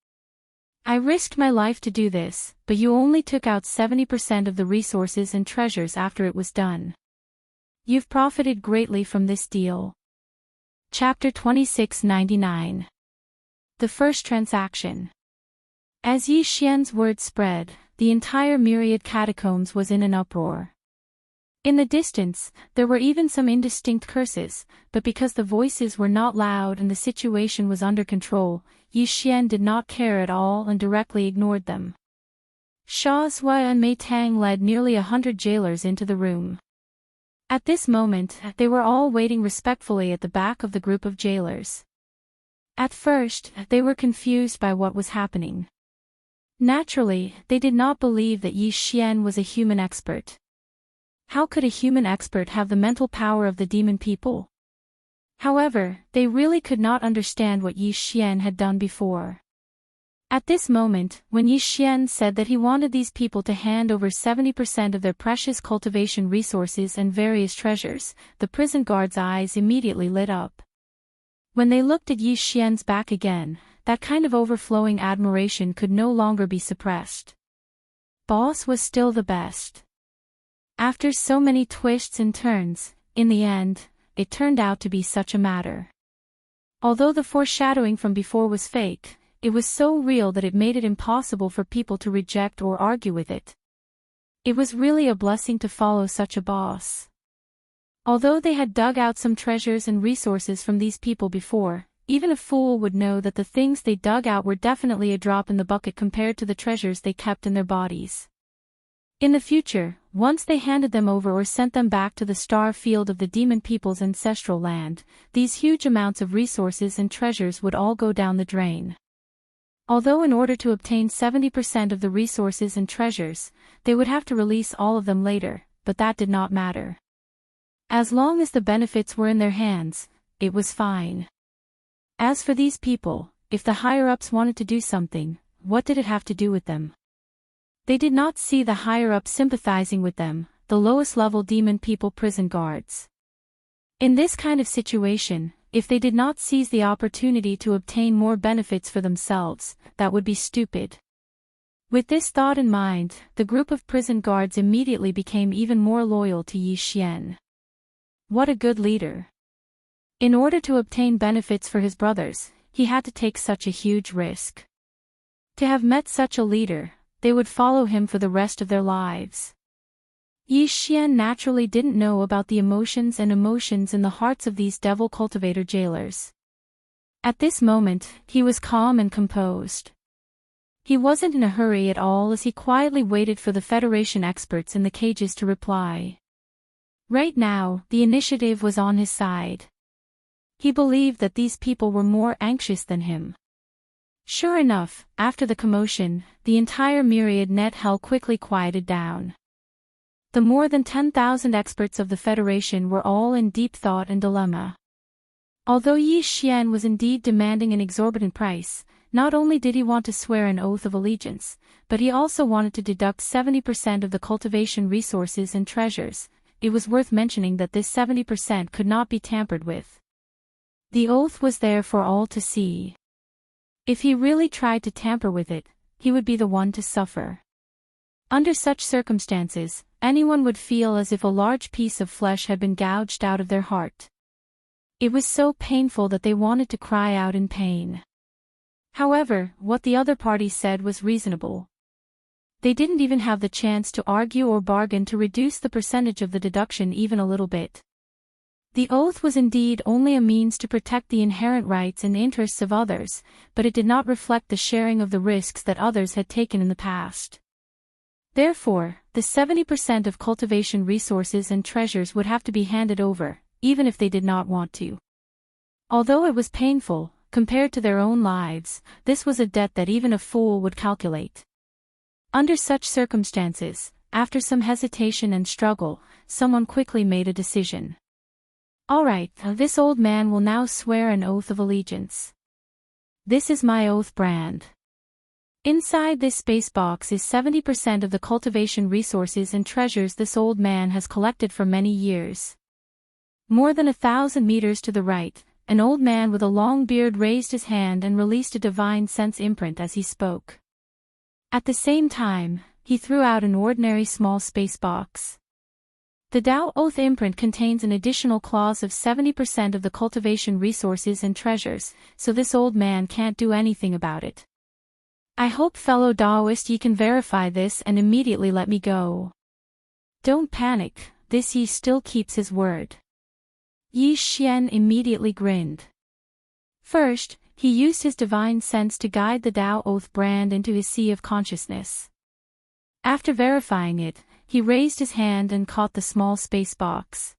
I risked my life to do this, but you only took out 70% of the resources and treasures after it was done. You've profited greatly from this deal. Chapter 2699. The First Transaction. As Yi Xian's word spread, the entire myriad catacombs was in an uproar. In the distance, there were even some indistinct curses, but because the voices were not loud and the situation was under control, Yi Xian did not care at all and directly ignored them. Sha Zui and Mei Tang led nearly 100 jailers into the room. At this moment, they were all waiting respectfully at the back of the group of jailers. At first, they were confused by what was happening. Naturally, they did not believe that Yi Xian was a human expert. How could a human expert have the mental power of the demon people? However, they really could not understand what Yi Xian had done before. At this moment, when Yi Xian said that he wanted these people to hand over 70% of their precious cultivation resources and various treasures, the prison guards' eyes immediately lit up. When they looked at Yi Xian's back again, that kind of overflowing admiration could no longer be suppressed. Boss was still the best. After so many twists and turns, in the end, it turned out to be such a matter. Although the foreshadowing from before was fake, it was so real that it made it impossible for people to reject or argue with it. It was really a blessing to follow such a boss. Although they had dug out some treasures and resources from these people before, even a fool would know that the things they dug out were definitely a drop in the bucket compared to the treasures they kept in their bodies. In the future, once they handed them over or sent them back to the star field of the demon people's ancestral land, these huge amounts of resources and treasures would all go down the drain. Although in order to obtain 70% of the resources and treasures, they would have to release all of them later, but that did not matter. As long as the benefits were in their hands, it was fine. As for these people, if the higher-ups wanted to do something, what did it have to do with them? They did not see the higher-ups sympathizing with them, the lowest-level demon people prison guards. In this kind of situation, if they did not seize the opportunity to obtain more benefits for themselves, that would be stupid. With this thought in mind, the group of prison guards immediately became even more loyal to Yi Xian. What a good leader. In order to obtain benefits for his brothers, he had to take such a huge risk. To have met such a leader, they would follow him for the rest of their lives. Yi Xian naturally didn't know about the emotions in the hearts of these devil cultivator jailers. At this moment, he was calm and composed. He wasn't in a hurry at all as he quietly waited for the Federation experts in the cages to reply. Right now, the initiative was on his side. He believed that these people were more anxious than him. Sure enough, after the commotion, the entire myriad net hell quickly quieted down. The more than 10,000 experts of the Federation were all in deep thought and dilemma. Although Yi Xian was indeed demanding an exorbitant price, not only did he want to swear an oath of allegiance, but he also wanted to deduct 70% of the cultivation resources and treasures. It was worth mentioning that this 70% could not be tampered with. The oath was there for all to see. If he really tried to tamper with it, he would be the one to suffer. Under such circumstances, anyone would feel as if a large piece of flesh had been gouged out of their heart. It was so painful that they wanted to cry out in pain. However, what the other party said was reasonable. They didn't even have the chance to argue or bargain to reduce the percentage of the deduction even a little bit. The oath was indeed only a means to protect the inherent rights and interests of others, but it did not reflect the sharing of the risks that others had taken in the past. Therefore, the 70% of cultivation resources and treasures would have to be handed over, even if they did not want to. Although it was painful, compared to their own lives, this was a debt that even a fool would calculate. Under such circumstances, after some hesitation and struggle, someone quickly made a decision. All right, this old man will now swear an oath of allegiance. This is my oath brand. Inside this space box is 70% of the cultivation resources and treasures this old man has collected for many years. More than 1,000 meters to the right, an old man with a long beard raised his hand and released a divine sense imprint as he spoke. At the same time, he threw out an ordinary small space box. The Tao Oath imprint contains an additional clause of 70% of the cultivation resources and treasures, so this old man can't do anything about it. I hope fellow Taoist ye can verify this and immediately let me go. Don't panic, this Yi still keeps his word. Yi Xian immediately grinned. First, he used his divine sense to guide the Tao Oath brand into his sea of consciousness. After verifying it, he raised his hand and caught the small space box.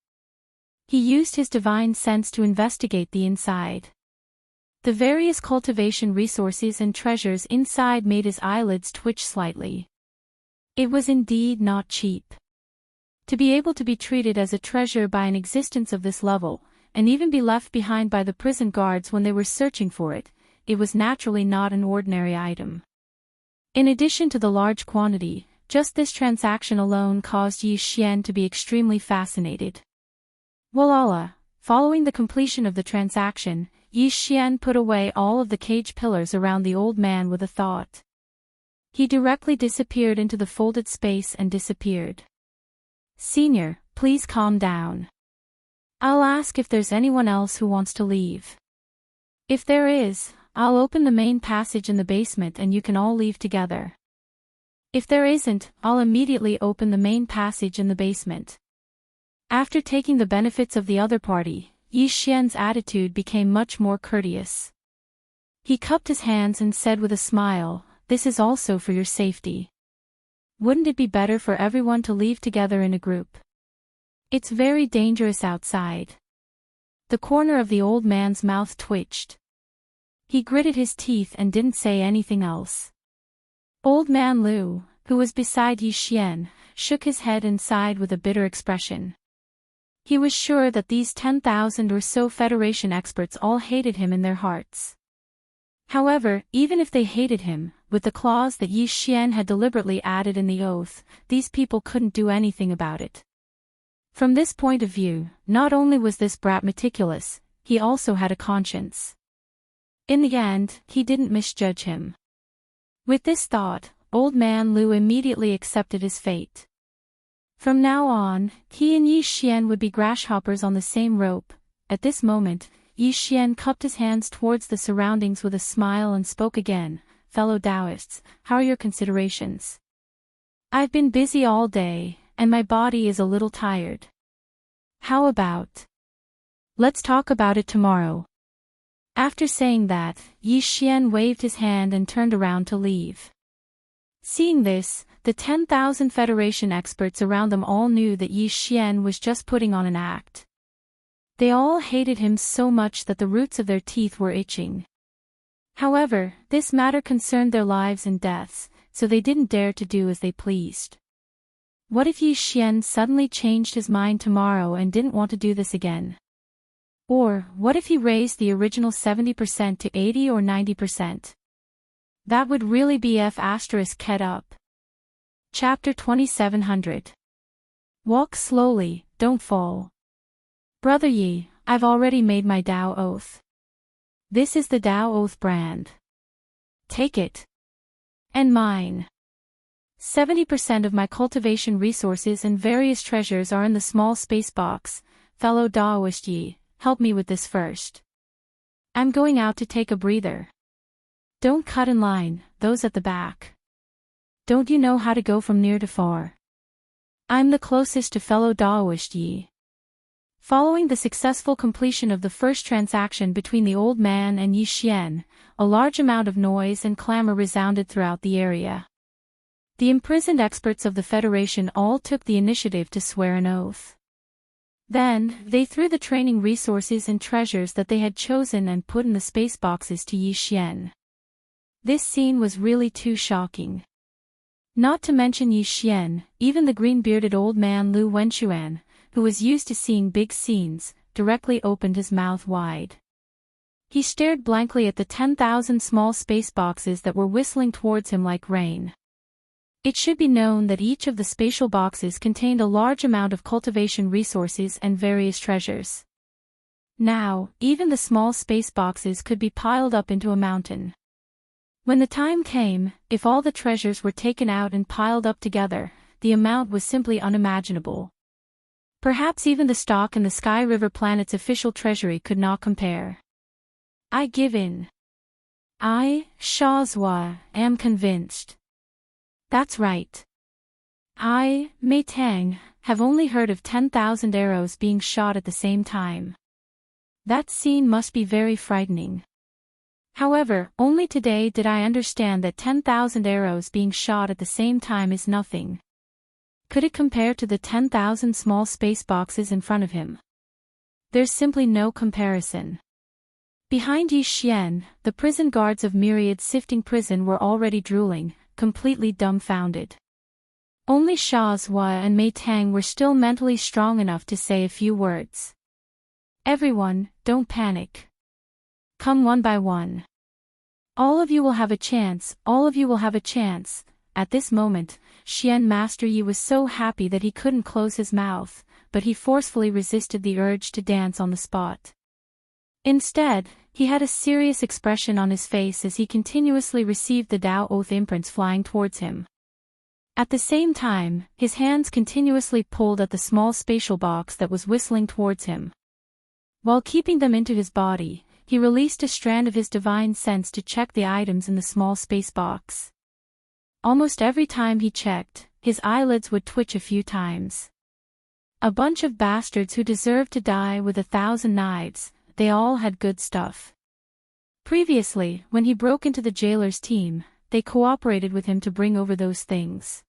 He used his divine sense to investigate the inside. The various cultivation resources and treasures inside made his eyelids twitch slightly. It was indeed not cheap. To be able to be treated as a treasure by an existence of this level, and even be left behind by the prison guards when they were searching for it, it was naturally not an ordinary item. In addition to the large quantity, just this transaction alone caused Yi Xian to be extremely fascinated. Walala, following the completion of the transaction, Yi Xian put away all of the cage pillars around the old man with a thought. He directly disappeared into the folded space and disappeared. Senior, please calm down. I'll ask if there's anyone else who wants to leave. If there is, I'll open the main passage in the basement and you can all leave together. If there isn't, I'll immediately open the main passage in the basement. After taking the benefits of the other party, Yi Xian's attitude became much more courteous. He cupped his hands and said with a smile, "This is also for your safety. Wouldn't it be better for everyone to leave together in a group? It's very dangerous outside." The corner of the old man's mouth twitched. He gritted his teeth and didn't say anything else. Old man Liu, who was beside Yi Xian, shook his head and sighed with a bitter expression. He was sure that these 10,000 or so Federation experts all hated him in their hearts. However, even if they hated him, with the clause that Yi Xian had deliberately added in the oath, these people couldn't do anything about it. From this point of view, not only was this brat meticulous, he also had a conscience. In the end, he didn't misjudge him. With this thought, old man Liu immediately accepted his fate. From now on, he and Yi Xian would be grasshoppers on the same rope. At this moment, Yi Xian cupped his hands towards the surroundings with a smile and spoke again, "Fellow Taoists, how are your considerations? I've been busy all day, and my body is a little tired. How about? Let's talk about it tomorrow." After saying that, Yi Xian waved his hand and turned around to leave. Seeing this, the 10,000 Federation experts around them all knew that Yi Xian was just putting on an act. They all hated him so much that the roots of their teeth were itching. However, this matter concerned their lives and deaths, so they didn't dare to do as they pleased. What if Yi Xian suddenly changed his mind tomorrow and didn't want to do this again? Or, what if he raised the original 70% to 80 or 90%? That would really be F***ed up. Chapter 2700. Walk slowly, don't fall. Brother Yi, I've already made my Tao oath. This is the Tao oath brand. Take it. And mine. 70% of my cultivation resources and various treasures are in the small space box. Fellow Taoist Yi, help me with this first. I'm going out to take a breather. Don't cut in line, those at the back. Don't you know how to go from near to far? I'm the closest to fellow Taoist Yi. Following the successful completion of the first transaction between the old man and Yi Xian, a large amount of noise and clamor resounded throughout the area. The imprisoned experts of the Federation all took the initiative to swear an oath. Then, they threw the training resources and treasures that they had chosen and put in the space boxes to Yi Xian. This scene was really too shocking. Not to mention Yi Xian, even the green-bearded old man Lu Wenchuan, who was used to seeing big scenes, directly opened his mouth wide. He stared blankly at the 10,000 small space boxes that were whistling towards him like rain. It should be known that each of the spatial boxes contained a large amount of cultivation resources and various treasures. Now, even the small space boxes could be piled up into a mountain. When the time came, if all the treasures were taken out and piled up together, the amount was simply unimaginable. Perhaps even the stock in the Sky River planet's official treasury could not compare. I give in. I, Sha Zhua, am convinced. That's right. I, Mei Tang, have only heard of 10,000 arrows being shot at the same time. That scene must be very frightening. However, only today did I understand that 10,000 arrows being shot at the same time is nothing. Could it compare to the 10,000 small space boxes in front of him? There's simply no comparison. Behind Yi Xian, the prison guards of Myriad Sifting Prison were already drooling, completely dumbfounded. Only Sha Zhua and Mei Tang were still mentally strong enough to say a few words. Everyone, don't panic. Come one by one. All of you will have a chance, all of you will have a chance. At this moment, Xian Master Yi was so happy that he couldn't close his mouth, but he forcefully resisted the urge to dance on the spot. Instead, He had a serious expression on his face as he continuously received the Tao Oath imprints flying towards him. At the same time, his hands continuously pulled at the small spatial box that was whistling towards him. While keeping them into his body, he released a strand of his divine sense to check the items in the small space box. Almost every time he checked, his eyelids would twitch a few times. A bunch of bastards who deserved to die with 1,000 knives, they all had good stuff. Previously, when he broke into the jailer's team, they cooperated with him to bring over those things.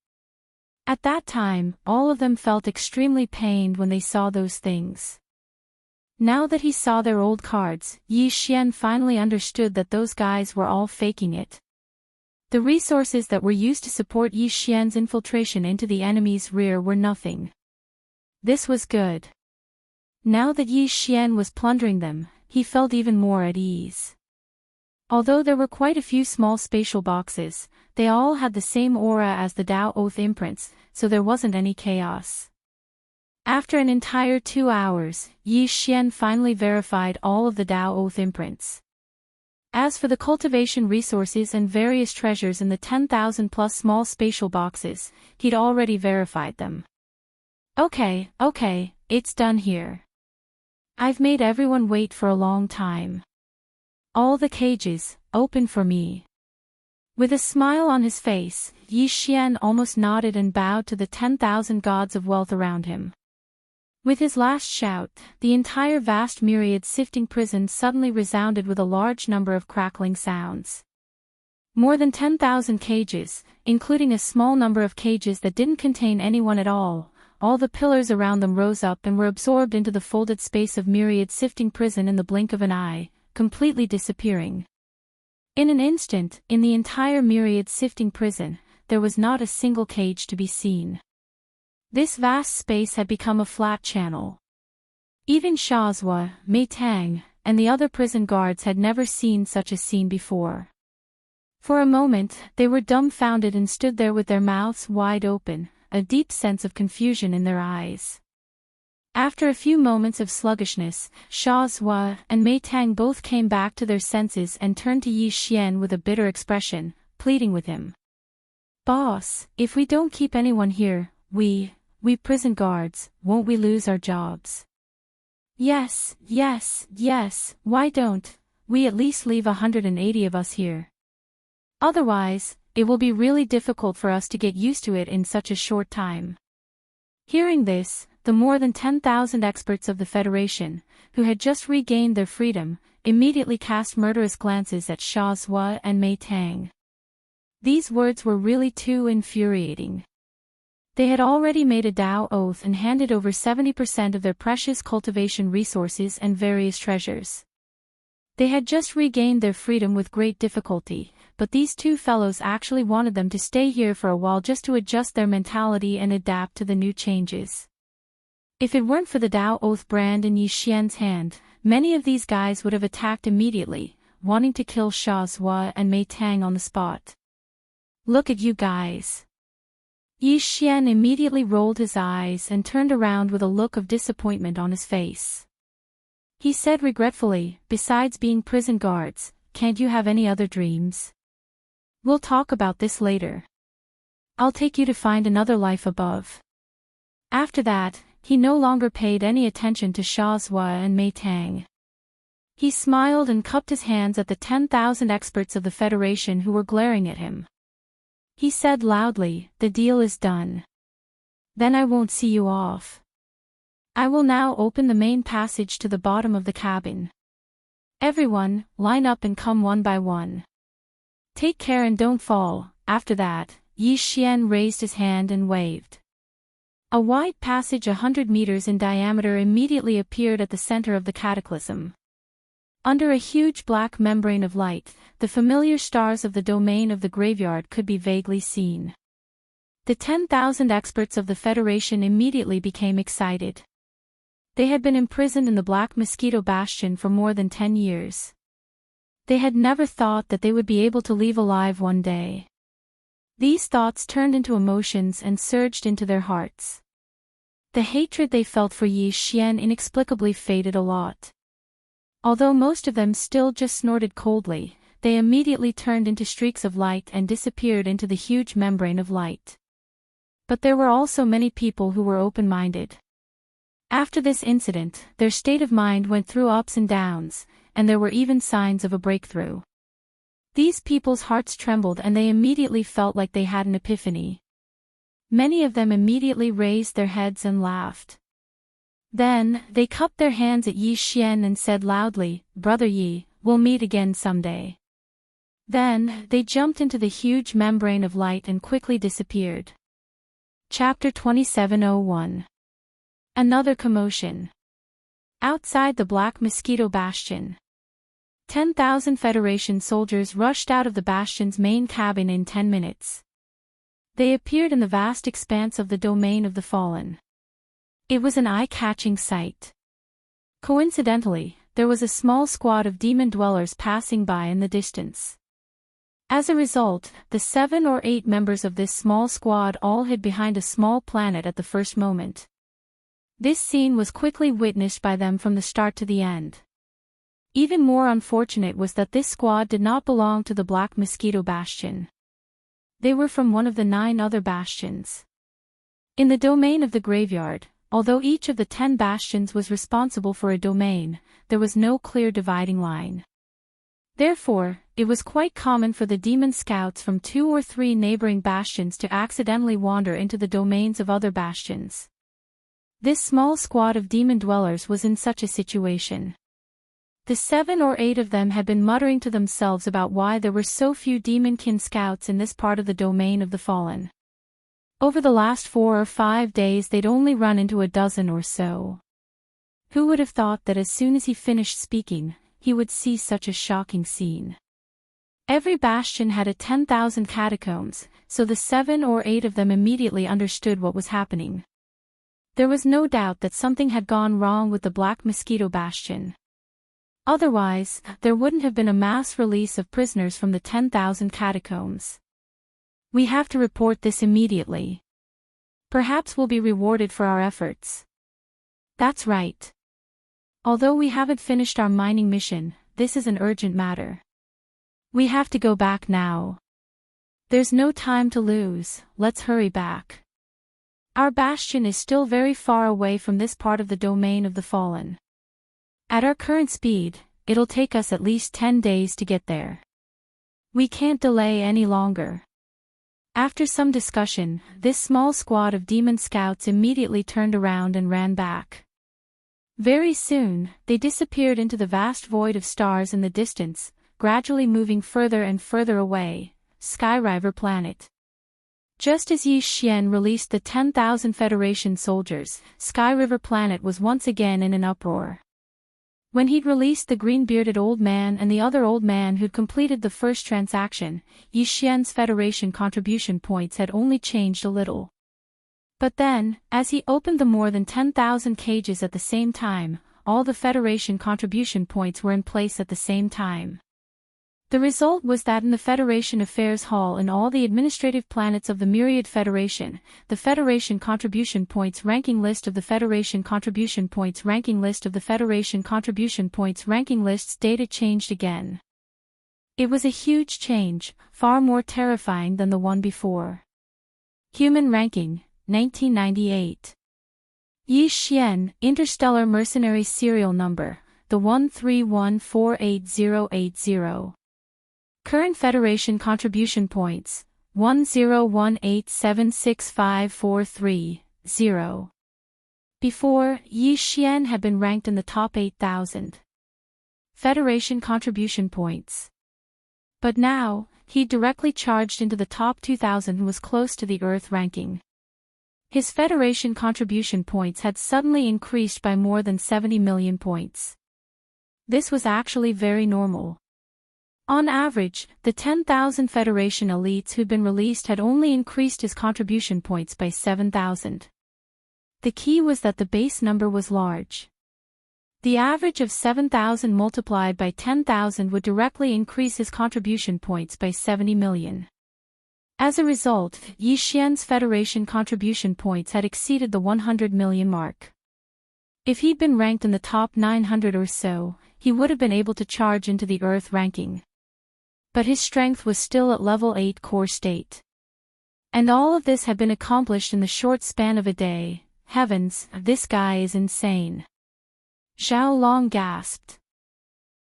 At that time, all of them felt extremely pained when they saw those things. Now that he saw their old cards, Yi Xian finally understood that those guys were all faking it. The resources that were used to support Yi Xian's infiltration into the enemy's rear were nothing. This was good. Now that Yi Xian was plundering them, he felt even more at ease. Although there were quite a few small spatial boxes, they all had the same aura as the Tao Oath imprints, so there wasn't any chaos. After an entire 2 hours, Yi Xian finally verified all of the Tao Oath imprints. As for the cultivation resources and various treasures in the 10,000 plus small spatial boxes, he'd already verified them. Okay, it's done here. I've made everyone wait for a long time. All the cages, open for me. With a smile on his face, Yi Xian almost nodded and bowed to the 10,000 gods of wealth around him. With his last shout, the entire vast myriad sifting prison suddenly resounded with a large number of crackling sounds. More than 10,000 cages, including a small number of cages that didn't contain anyone at all the pillars around them rose up and were absorbed into the folded space of myriad sifting prison in the blink of an eye, completely disappearing. In an instant, in the entire myriad sifting prison, there was not a single cage to be seen. This vast space had become a flat channel. Even Shazhua, Mei Tang, and the other prison guards had never seen such a scene before. For a moment, they were dumbfounded and stood there with their mouths wide open, a deep sense of confusion in their eyes. After a few moments of sluggishness, Shazhua and Mei Tang both came back to their senses and turned to Yi Xian with a bitter expression, pleading with him. "Boss, if we don't keep anyone here, we prison guards, won't we lose our jobs?" Yes, why don't we at least leave 180 of us here? Otherwise, it will be really difficult for us to get used to it in such a short time. Hearing this, the more than 10,000 experts of the Federation, who had just regained their freedom, immediately cast murderous glances at Shazhua and Mei Tang. These words were really too infuriating. They had already made a Tao Oath and handed over 70% of their precious cultivation resources and various treasures. They had just regained their freedom with great difficulty, but these two fellows actually wanted them to stay here for a while just to adjust their mentality and adapt to the new changes. If it weren't for the Tao Oath brand in Yi Xian's hand, many of these guys would have attacked immediately, wanting to kill Shazhua and Mei Tang on the spot. "Look at you guys." Yi Xian immediately rolled his eyes and turned around with a look of disappointment on his face. He said regretfully, "Besides being prison guards, can't you have any other dreams? We'll talk about this later. I'll take you to find another life above." After that, he no longer paid any attention to Shazhua and Mei Tang. He smiled and cupped his hands at the 10,000 experts of the Federation who were glaring at him. He said loudly, "The deal is done. Then I won't see you off. I will now open the main passage to the bottom of the cabin. Everyone, line up and come one by one. Take care and don't fall." After that, Yi Xian raised his hand and waved. A wide passage 100 meters in diameter immediately appeared at the center of the cataclysm. Under a huge black membrane of light, the familiar stars of the domain of the graveyard could be vaguely seen. The 10,000 experts of the Federation immediately became excited. They had been imprisoned in the Black Mosquito Bastion for more than 10 years. They had never thought that they would be able to leave alive one day. These thoughts turned into emotions and surged into their hearts. The hatred they felt for Yi Xian inexplicably faded a lot. Although most of them still just snorted coldly, they immediately turned into streaks of light and disappeared into the huge membrane of light. But there were also many people who were open-minded. After this incident, their state of mind went through ups and downs, and there were even signs of a breakthrough. These people's hearts trembled and they immediately felt like they had an epiphany. Many of them immediately raised their heads and laughed. Then, they cupped their hands at Yi Xian and said loudly, "Brother Yi, we'll meet again someday." Then, they jumped into the huge membrane of light and quickly disappeared. Chapter 2701. Another commotion. Outside the Black Mosquito Bastion. 10,000 Federation soldiers rushed out of the bastion's main cabin in 10 minutes. They appeared in the vast expanse of the domain of the fallen. It was an eye-catching sight. Coincidentally, there was a small squad of demon dwellers passing by in the distance. As a result, the 7 or 8 members of this small squad all hid behind a small planet at the first moment. This scene was quickly witnessed by them from the start to the end. Even more unfortunate was that this squad did not belong to the Black Mosquito Bastion. They were from one of the 9 other bastions. In the domain of the graveyard, although each of the 10 bastions was responsible for a domain, there was no clear dividing line. Therefore, it was quite common for the demon scouts from 2 or 3 neighboring bastions to accidentally wander into the domains of other bastions. This small squad of demon dwellers was in such a situation. The 7 or 8 of them had been muttering to themselves about why there were so few demonkin scouts in this part of the domain of the fallen. Over the last 4 or 5 days they'd only run into a dozen or so. Who would have thought that as soon as he finished speaking, he would see such a shocking scene? Every bastion had a 10,000 catacombs, so the 7 or 8 of them immediately understood what was happening. There was no doubt that something had gone wrong with the Black Mosquito Bastion. Otherwise, there wouldn't have been a mass release of prisoners from the 10,000 catacombs. We have to report this immediately. Perhaps we'll be rewarded for our efforts. That's right. Although we haven't finished our mining mission, this is an urgent matter. We have to go back now. There's no time to lose, let's hurry back. Our bastion is still very far away from this part of the domain of the fallen. At our current speed, it'll take us at least 10 days to get there. We can't delay any longer. After some discussion, this small squad of demon scouts immediately turned around and ran back. Very soon, they disappeared into the vast void of stars in the distance, gradually moving further and further away, Skyriver Planet. Just as Yi Xian released the 10,000 Federation soldiers, Skyriver Planet was once again in an uproar. When he'd released the green-bearded old man and the other old man who'd completed the first transaction, Yi Xian's Federation contribution points had only changed a little. But then, as he opened the more than 10,000 cages at the same time, all the Federation contribution points were in place at the same time. The result was that in the Federation Affairs Hall and all the administrative planets of the Myriad Federation, the Federation Contribution Points ranking list of the Federation Contribution Points ranking list of the Federation Contribution Points ranking lists data changed again. It was a huge change, far more terrifying than the one before. Human Ranking, 1998. Yi Xian, Interstellar Mercenary Serial Number, the 131488080. Current Federation Contribution Points, 10176543-0. Before, Yi Xian had been ranked in the top 8,000 Federation Contribution Points. But now, he directly charged into the top 2,000 and was close to the Earth ranking. His Federation Contribution Points had suddenly increased by more than 70 million points. This was actually very normal. On average, the 10,000 Federation elites who'd been released had only increased his contribution points by 7,000. The key was that the base number was large. The average of 7,000 multiplied by 10,000 would directly increase his contribution points by 70 million. As a result, Yi Xian's Federation contribution points had exceeded the 100 million mark. If he'd been ranked in the top 900 or so, he would have been able to charge into the Earth ranking. But his strength was still at level 8 core state. And all of this had been accomplished in the short span of a day. Heavens, this guy is insane. Zhao Long gasped.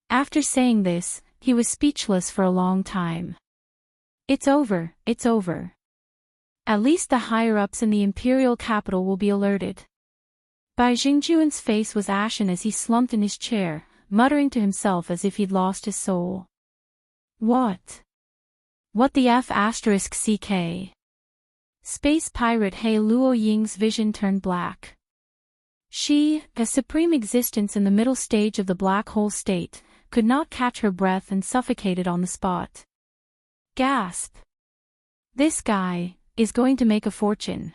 After saying this, he was speechless for a long time. It's over, it's over. At least the higher-ups in the imperial capital will be alerted. Bai Jingjuan's face was ashen as he slumped in his chair, muttering to himself as if he'd lost his soul. What the F***CK? Space pirate He Luo Ying's vision turned black. She, a supreme existence in the middle stage of the black hole state, could not catch her breath and suffocated on the spot. Gasp. This guy is going to make a fortune.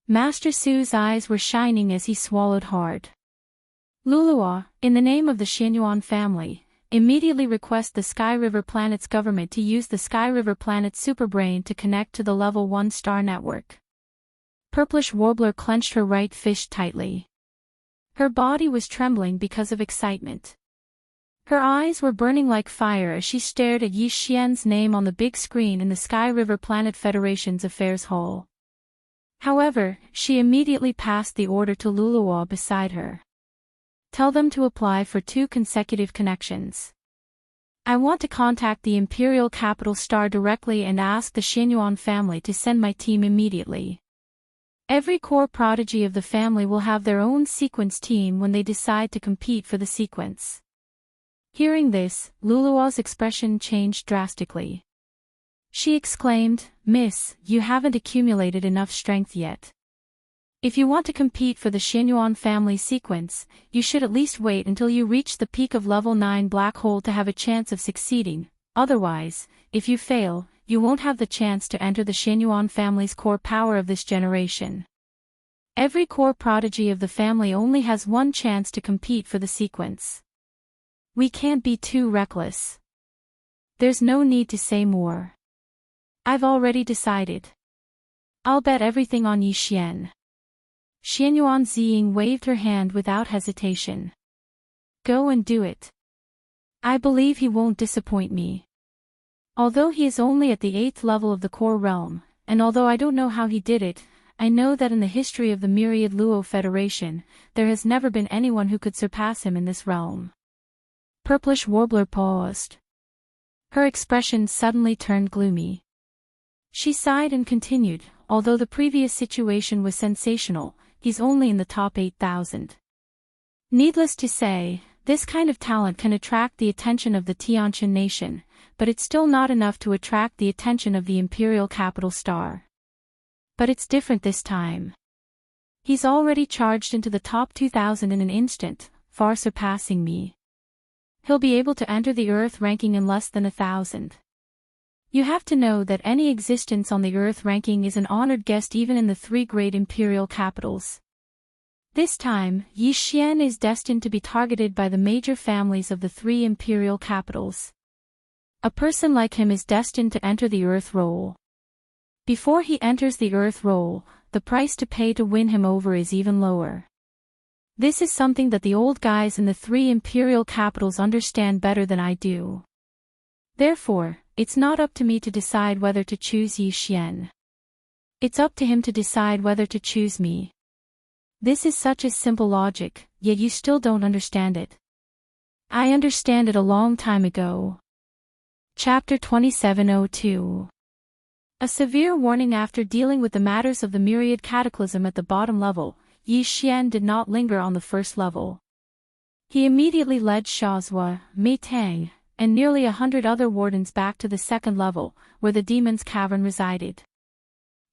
Master Su's eyes were shining as he swallowed hard. Lulua, in the name of the Xianyuan family, immediately request the Sky River Planet's government to use the Sky River Planet Superbrain to connect to the level 1 star network. Purplish Warbler clenched her right fist tightly. Her body was trembling because of excitement. Her eyes were burning like fire as she stared at Yi Xian's name on the big screen in the Sky River Planet Federation's affairs hall. However, she immediately passed the order to Lulua beside her. Tell them to apply for 2 consecutive connections. I want to contact the Imperial Capital Star directly and ask the Xianyuan family to send my team immediately. Every core prodigy of the family will have their own sequence team when they decide to compete for the sequence. Hearing this, Lulua's expression changed drastically. She exclaimed, Miss, you haven't accumulated enough strength yet. If you want to compete for the Xianyuan family sequence, you should at least wait until you reach the peak of level 9 black hole to have a chance of succeeding. Otherwise, if you fail, you won't have the chance to enter the Xianyuan family's core power of this generation. Every core prodigy of the family only has one chance to compete for the sequence. We can't be too reckless. There's no need to say more. I've already decided. I'll bet everything on Yi Xian. Xianyuan Ziying waved her hand without hesitation. Go and do it. I believe he won't disappoint me. Although he is only at the 8th level of the core realm, and although I don't know how he did it, I know that in the history of the Myriad Luo Federation, there has never been anyone who could surpass him in this realm. Purplish Warbler paused. Her expression suddenly turned gloomy. She sighed and continued, although the previous situation was sensational, he's only in the top 8,000. Needless to say, this kind of talent can attract the attention of the Tianqian nation, but it's still not enough to attract the attention of the Imperial Capital Star. But it's different this time. He's already charged into the top 2,000 in an instant, far surpassing me. He'll be able to enter the Earth ranking in less than 1,000. You have to know that any existence on the Earth ranking is an honored guest even in the 3 great imperial capitals. This time, Yi Xian is destined to be targeted by the major families of the 3 imperial capitals. A person like him is destined to enter the Earth roll. Before he enters the Earth roll, the price to pay to win him over is even lower. This is something that the old guys in the 3 imperial capitals understand better than I do. Therefore, it's not up to me to decide whether to choose Yi Xian. It's up to him to decide whether to choose me. This is such a simple logic, yet you still don't understand it. I understand it a long time ago. Chapter 2702. A severe warning. After dealing with the matters of the myriad cataclysm at the bottom level, Yi Xian did not linger on the first level. He immediately led Shazhua, Mei Tang, and nearly 100 other wardens back to the second level, where the demon's cavern resided.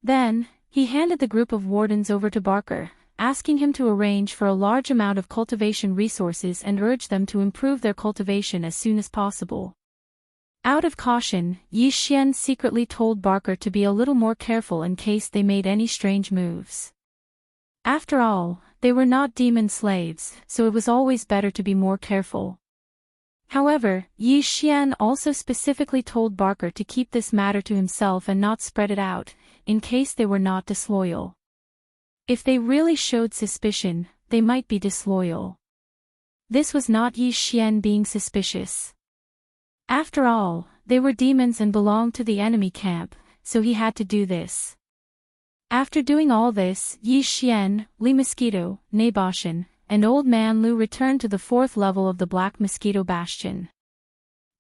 Then, he handed the group of wardens over to Barker, asking him to arrange for a large amount of cultivation resources and urge them to improve their cultivation as soon as possible. Out of caution, Yi Xian secretly told Barker to be a little more careful in case they made any strange moves. After all, they were not demon slaves, so it was always better to be more careful. However, Yi Xian also specifically told Barker to keep this matter to himself and not spread it out, in case they were not disloyal. If they really showed suspicion, they might be disloyal. This was not Yi Xian being suspicious. After all, they were demons and belonged to the enemy camp, so he had to do this. After doing all this, Yi Xian, Li Mosquito, Naboshan, and Old Man Lu returned to the 4th level of the Black Mosquito Bastion.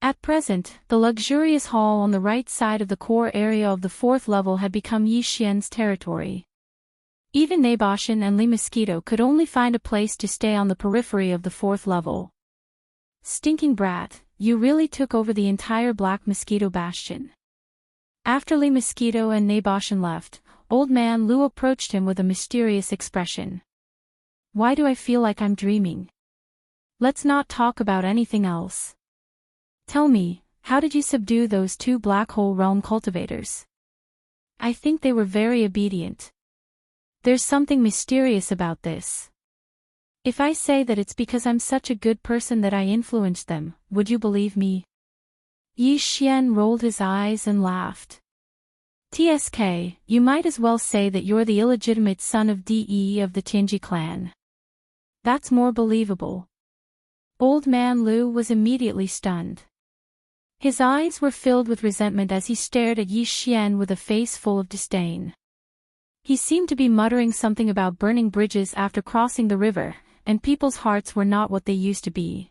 At present, the luxurious hall on the right side of the core area of the 4th level had become Yi Xian's territory. Even Naboshan and Li Mosquito could only find a place to stay on the periphery of the 4th level. Stinking brat, you really took over the entire Black Mosquito Bastion. After Li Mosquito and Naboshan left, Old Man Lu approached him with a mysterious expression. Why do I feel like I'm dreaming? Let's not talk about anything else. Tell me, how did you subdue those 2 Black Hole Realm cultivators? I think they were very obedient. There's something mysterious about this. If I say that it's because I'm such a good person that I influenced them, would you believe me? Yi Xian rolled his eyes and laughed. TSK, you might as well say that you're the illegitimate son of DE of the Tianji clan. That's more believable. Old Man Lu was immediately stunned. His eyes were filled with resentment as he stared at Yi Xian with a face full of disdain. He seemed to be muttering something about burning bridges after crossing the river, and people's hearts were not what they used to be.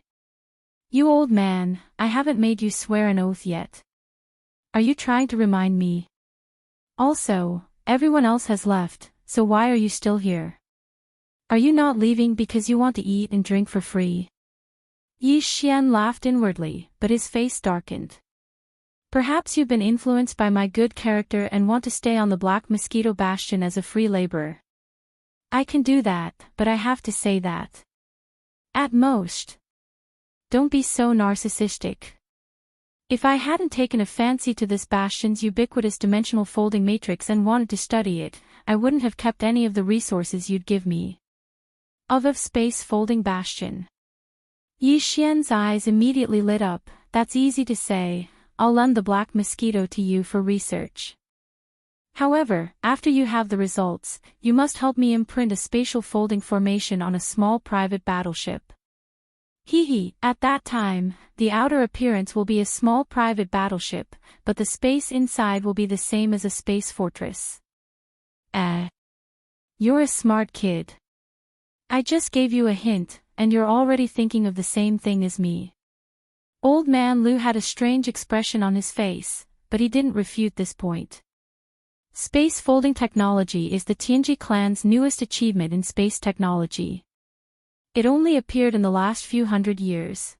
You old man, I haven't made you swear an oath yet. Are you trying to remind me? Also, everyone else has left, so why are you still here? Are you not leaving because you want to eat and drink for free? Yi Xian laughed inwardly, but his face darkened. Perhaps you've been influenced by my good character and want to stay on the Black Mosquito Bastion as a free laborer. I can do that, but I have to say that. At most. Don't be so narcissistic. If I hadn't taken a fancy to this bastion's ubiquitous dimensional folding matrix and wanted to study it, I wouldn't have kept any of the resources you'd give me. Of space folding bastion. Yi Xian's eyes immediately lit up. That's easy to say. I'll lend the Black Mosquito to you for research. However, after you have the results, you must help me imprint a spatial folding formation on a small private battleship. At that time, the outer appearance will be a small private battleship, but the space inside will be the same as a space fortress. You're a smart kid. I just gave you a hint, and you're already thinking of the same thing as me. Old Man Lu had a strange expression on his face, but he didn't refute this point. Space folding technology is the Tianji clan's newest achievement in space technology. It only appeared in the last few hundred years.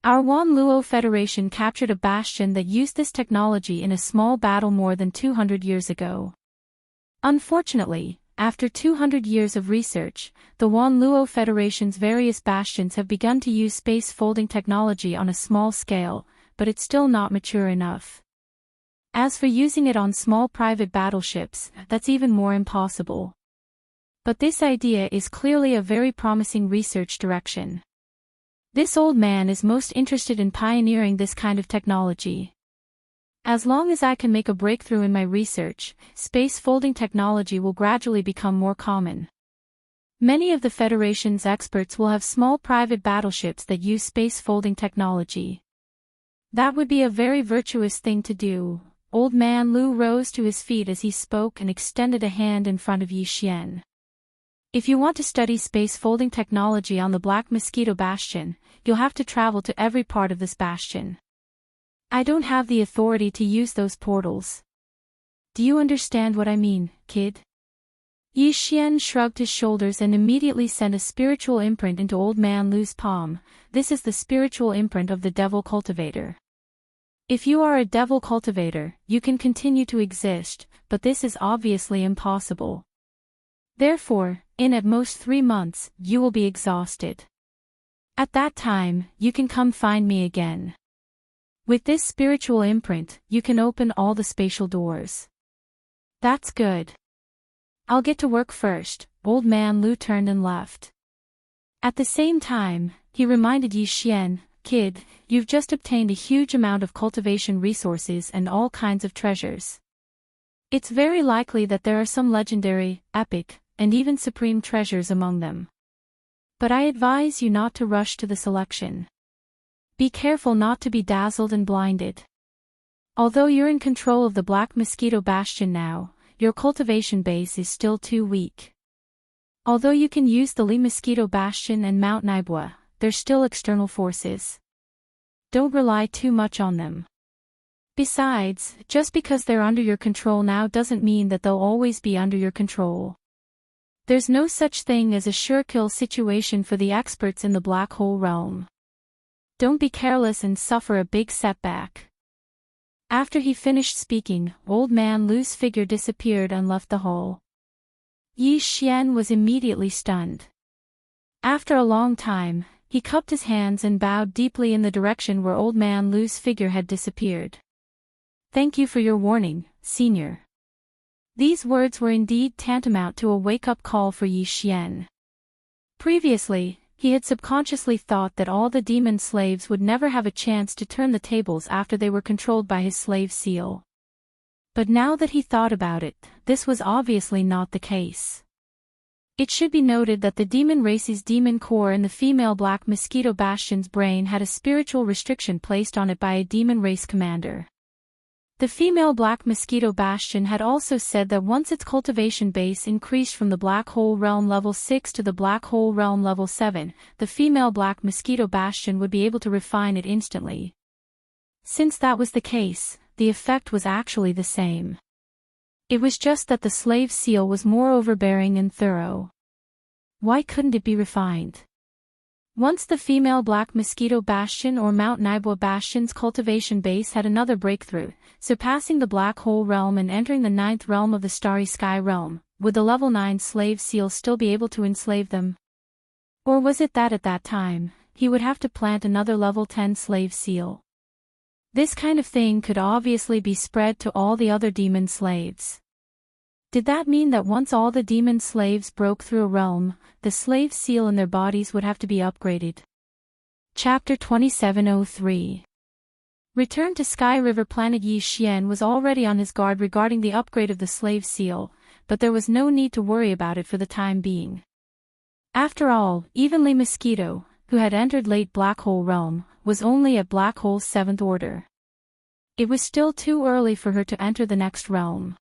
Our Wan Luo Federation captured a bastion that used this technology in a small battle more than 200 years ago. Unfortunately, after 200 years of research, the Wan Luo Federation's various bastions have begun to use space folding technology on a small scale, but it's still not mature enough. As for using it on small private battleships, that's even more impossible. But this idea is clearly a very promising research direction. This old man is most interested in pioneering this kind of technology. As long as I can make a breakthrough in my research, space folding technology will gradually become more common. Many of the Federation's experts will have small private battleships that use space folding technology. That would be a very virtuous thing to do. Old Man Lu rose to his feet as he spoke and extended a hand in front of Yi Xian. If you want to study space folding technology on the Black Mosquito Bastion, you'll have to travel to every part of this bastion. I don't have the authority to use those portals. Do you understand what I mean, kid? Yi Xian shrugged his shoulders and immediately sent a spiritual imprint into Old Man Lu's palm. This is the spiritual imprint of the Devil Cultivator. If you are a Devil Cultivator, you can continue to exist, but this is obviously impossible. Therefore, in at most 3 months, you will be exhausted. At that time, you can come find me again. With this spiritual imprint, you can open all the spatial doors. That's good. I'll get to work first. Old Man Lu turned and left. At the same time, he reminded Yi Xian, kid, you've just obtained a huge amount of cultivation resources and all kinds of treasures. It's very likely that there are some legendary, epic, and even supreme treasures among them. But I advise you not to rush to the selection. Be careful not to be dazzled and blinded. Although you're in control of the Black Mosquito Bastion now, your cultivation base is still too weak. Although you can use the Lee Mosquito Bastion and Mount Naibwa, they're still external forces. Don't rely too much on them. Besides, just because they're under your control now doesn't mean that they'll always be under your control. There's no such thing as a sure kill situation for the experts in the black hole realm. Don't be careless and suffer a big setback. After he finished speaking, Old Man Lu's figure disappeared and left the hall. Yi Xian was immediately stunned. After a long time, he cupped his hands and bowed deeply in the direction where Old Man Lu's figure had disappeared. Thank you for your warning, Senior. These words were indeed tantamount to a wake-up call for Yi Xian. Previously, he had subconsciously thought that all the demon slaves would never have a chance to turn the tables after they were controlled by his slave seal. But now that he thought about it, this was obviously not the case. It should be noted that the demon race's demon core in the female Black Mosquito Bastion's brain had a spiritual restriction placed on it by a demon race commander. The female Black Mosquito Bastion had also said that once its cultivation base increased from the Black Hole Realm Level 6 to the Black Hole Realm Level 7, the female Black Mosquito Bastion would be able to refine it instantly. Since that was the case, the effect was actually the same. It was just that the slave seal was more overbearing and thorough. Why couldn't it be refined? Once the female Black Mosquito Bastion or Mount Naibwa Bastion's cultivation base had another breakthrough, surpassing the Black Hole Realm and entering the 9th realm of the Starry Sky Realm, would the level 9 slave seal still be able to enslave them? Or was it that at that time, he would have to plant another level 10 slave seal? This kind of thing could obviously be spread to all the other demon slaves. Did that mean that once all the demon slaves broke through a realm, the slave seal in their bodies would have to be upgraded? Chapter 2703. Return to Sky River Planet. Yi Xian was already on his guard regarding the upgrade of the slave seal, but there was no need to worry about it for the time being. After all, even Lee Mosquito, who had entered late Black Hole Realm, was only at Black Hole's 7th order. It was still too early for her to enter the next realm.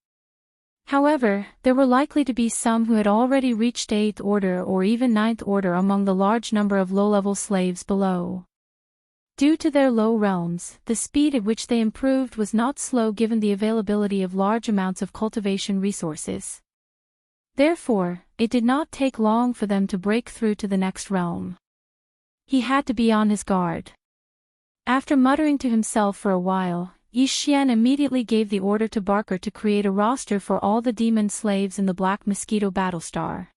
However, there were likely to be some who had already reached 8th order or even 9th order among the large number of low-level slaves below. Due to their low realms, the speed at which they improved was not slow given the availability of large amounts of cultivation resources. Therefore, it did not take long for them to break through to the next realm. He had to be on his guard. After muttering to himself for a while, Yi Xian immediately gave the order to Barker to create a roster for all the demon slaves in the Black Mosquito Battlestar.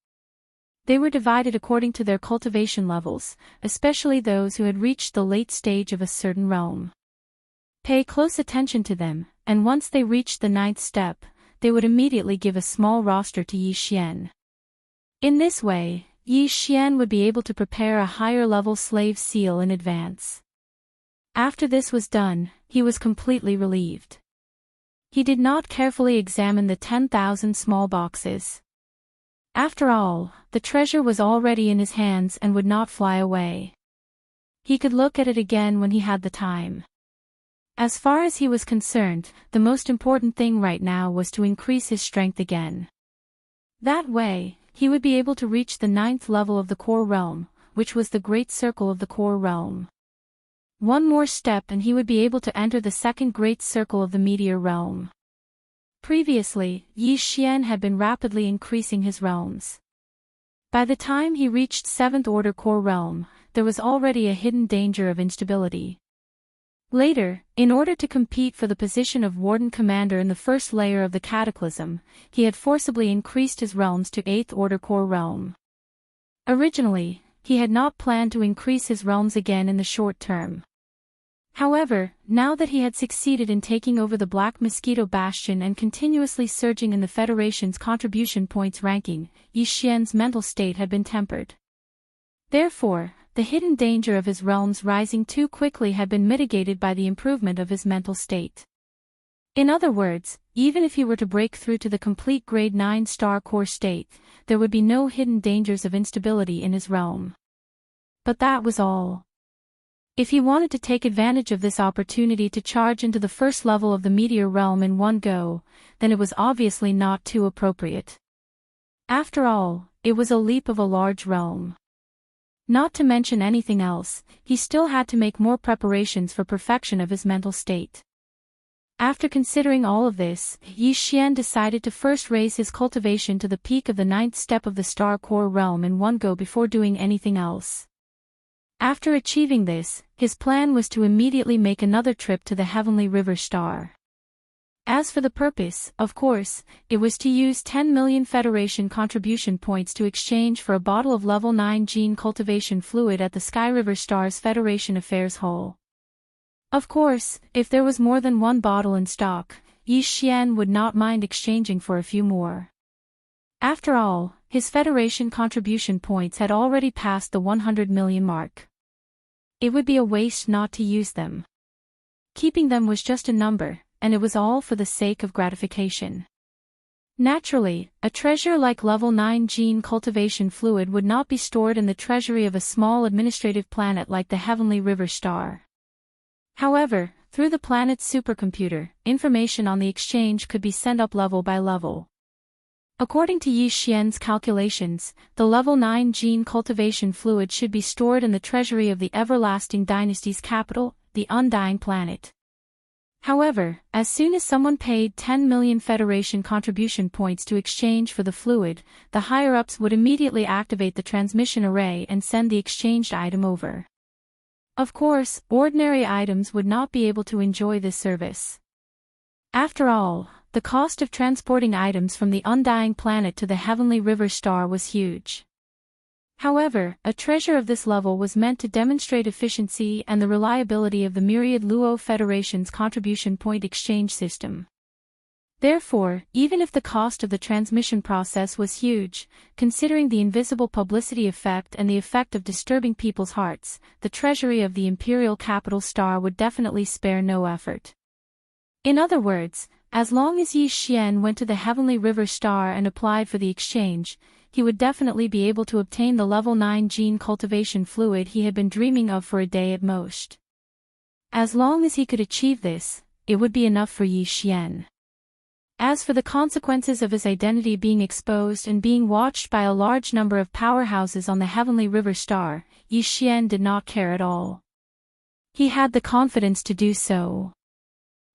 They were divided according to their cultivation levels, especially those who had reached the late stage of a certain realm. Pay close attention to them, and once they reached the 9th step, they would immediately give a small roster to Yi Xian. In this way, Yi Xian would be able to prepare a higher-level slave seal in advance. After this was done, he was completely relieved. He did not carefully examine the 10,000 small boxes. After all, the treasure was already in his hands and would not fly away. He could look at it again when he had the time. As far as he was concerned, the most important thing right now was to increase his strength again. That way, he would be able to reach the 9th level of the core realm, which was the great circle of the core realm. One more step and he would be able to enter the 2nd great circle of the meteor realm. Previously, Yi Xian had been rapidly increasing his realms. By the time he reached 7th order core realm, there was already a hidden danger of instability. Later, in order to compete for the position of Warden Commander in the first layer of the Cataclysm, he had forcibly increased his realms to 8th order core realm. Originally, he had not planned to increase his realms again in the short term. However, now that he had succeeded in taking over the Black Mosquito Bastion and continuously surging in the Federation's contribution points ranking, Yi Xian's mental state had been tempered. Therefore, the hidden danger of his realms rising too quickly had been mitigated by the improvement of his mental state. In other words, even if he were to break through to the complete grade 9 star core state, there would be no hidden dangers of instability in his realm. But that was all. If he wanted to take advantage of this opportunity to charge into the first level of the meteor realm in one go, then it was obviously not too appropriate. After all, it was a leap of a large realm. Not to mention anything else, he still had to make more preparations for perfection of his mental state. After considering all of this, Yi Xian decided to first raise his cultivation to the peak of the 9th step of the Star Core realm in one go before doing anything else. After achieving this, his plan was to immediately make another trip to the Heavenly River Star. As for the purpose, of course, it was to use 10 million Federation contribution points to exchange for a bottle of level 9 gene cultivation fluid at the Sky River Star's Federation Affairs Hall. Of course, if there was more than one bottle in stock, Yi Xian would not mind exchanging for a few more. After all, his Federation contribution points had already passed the 100 million mark. It would be a waste not to use them. Keeping them was just a number, and it was all for the sake of gratification. Naturally, a treasure like level 9 gene cultivation fluid would not be stored in the treasury of a small administrative planet like the Heavenly River Star. However, through the planet's supercomputer, information on the exchange could be sent up level by level. According to Yi Xian's calculations, the level 9 gene cultivation fluid should be stored in the treasury of the Everlasting Dynasty's capital, the Undying Planet. However, as soon as someone paid 10 million Federation contribution points to exchange for the fluid, the higher-ups would immediately activate the transmission array and send the exchanged item over. Of course, ordinary items would not be able to enjoy this service. After all, the cost of transporting items from the Undying Planet to the Heavenly River Star was huge. However, a treasure of this level was meant to demonstrate efficiency and the reliability of the myriad Luo Federation's contribution point exchange system. Therefore, even if the cost of the transmission process was huge, considering the invisible publicity effect and the effect of disturbing people's hearts, the treasury of the Imperial Capital Star would definitely spare no effort. In other words, as long as Yi Xian went to the Heavenly River Star and applied for the exchange, he would definitely be able to obtain the level 9 gene cultivation fluid he had been dreaming of for a day at most. As long as he could achieve this, it would be enough for Yi Xian. As for the consequences of his identity being exposed and being watched by a large number of powerhouses on the Heavenly River Star, Yi Xian did not care at all. He had the confidence to do so.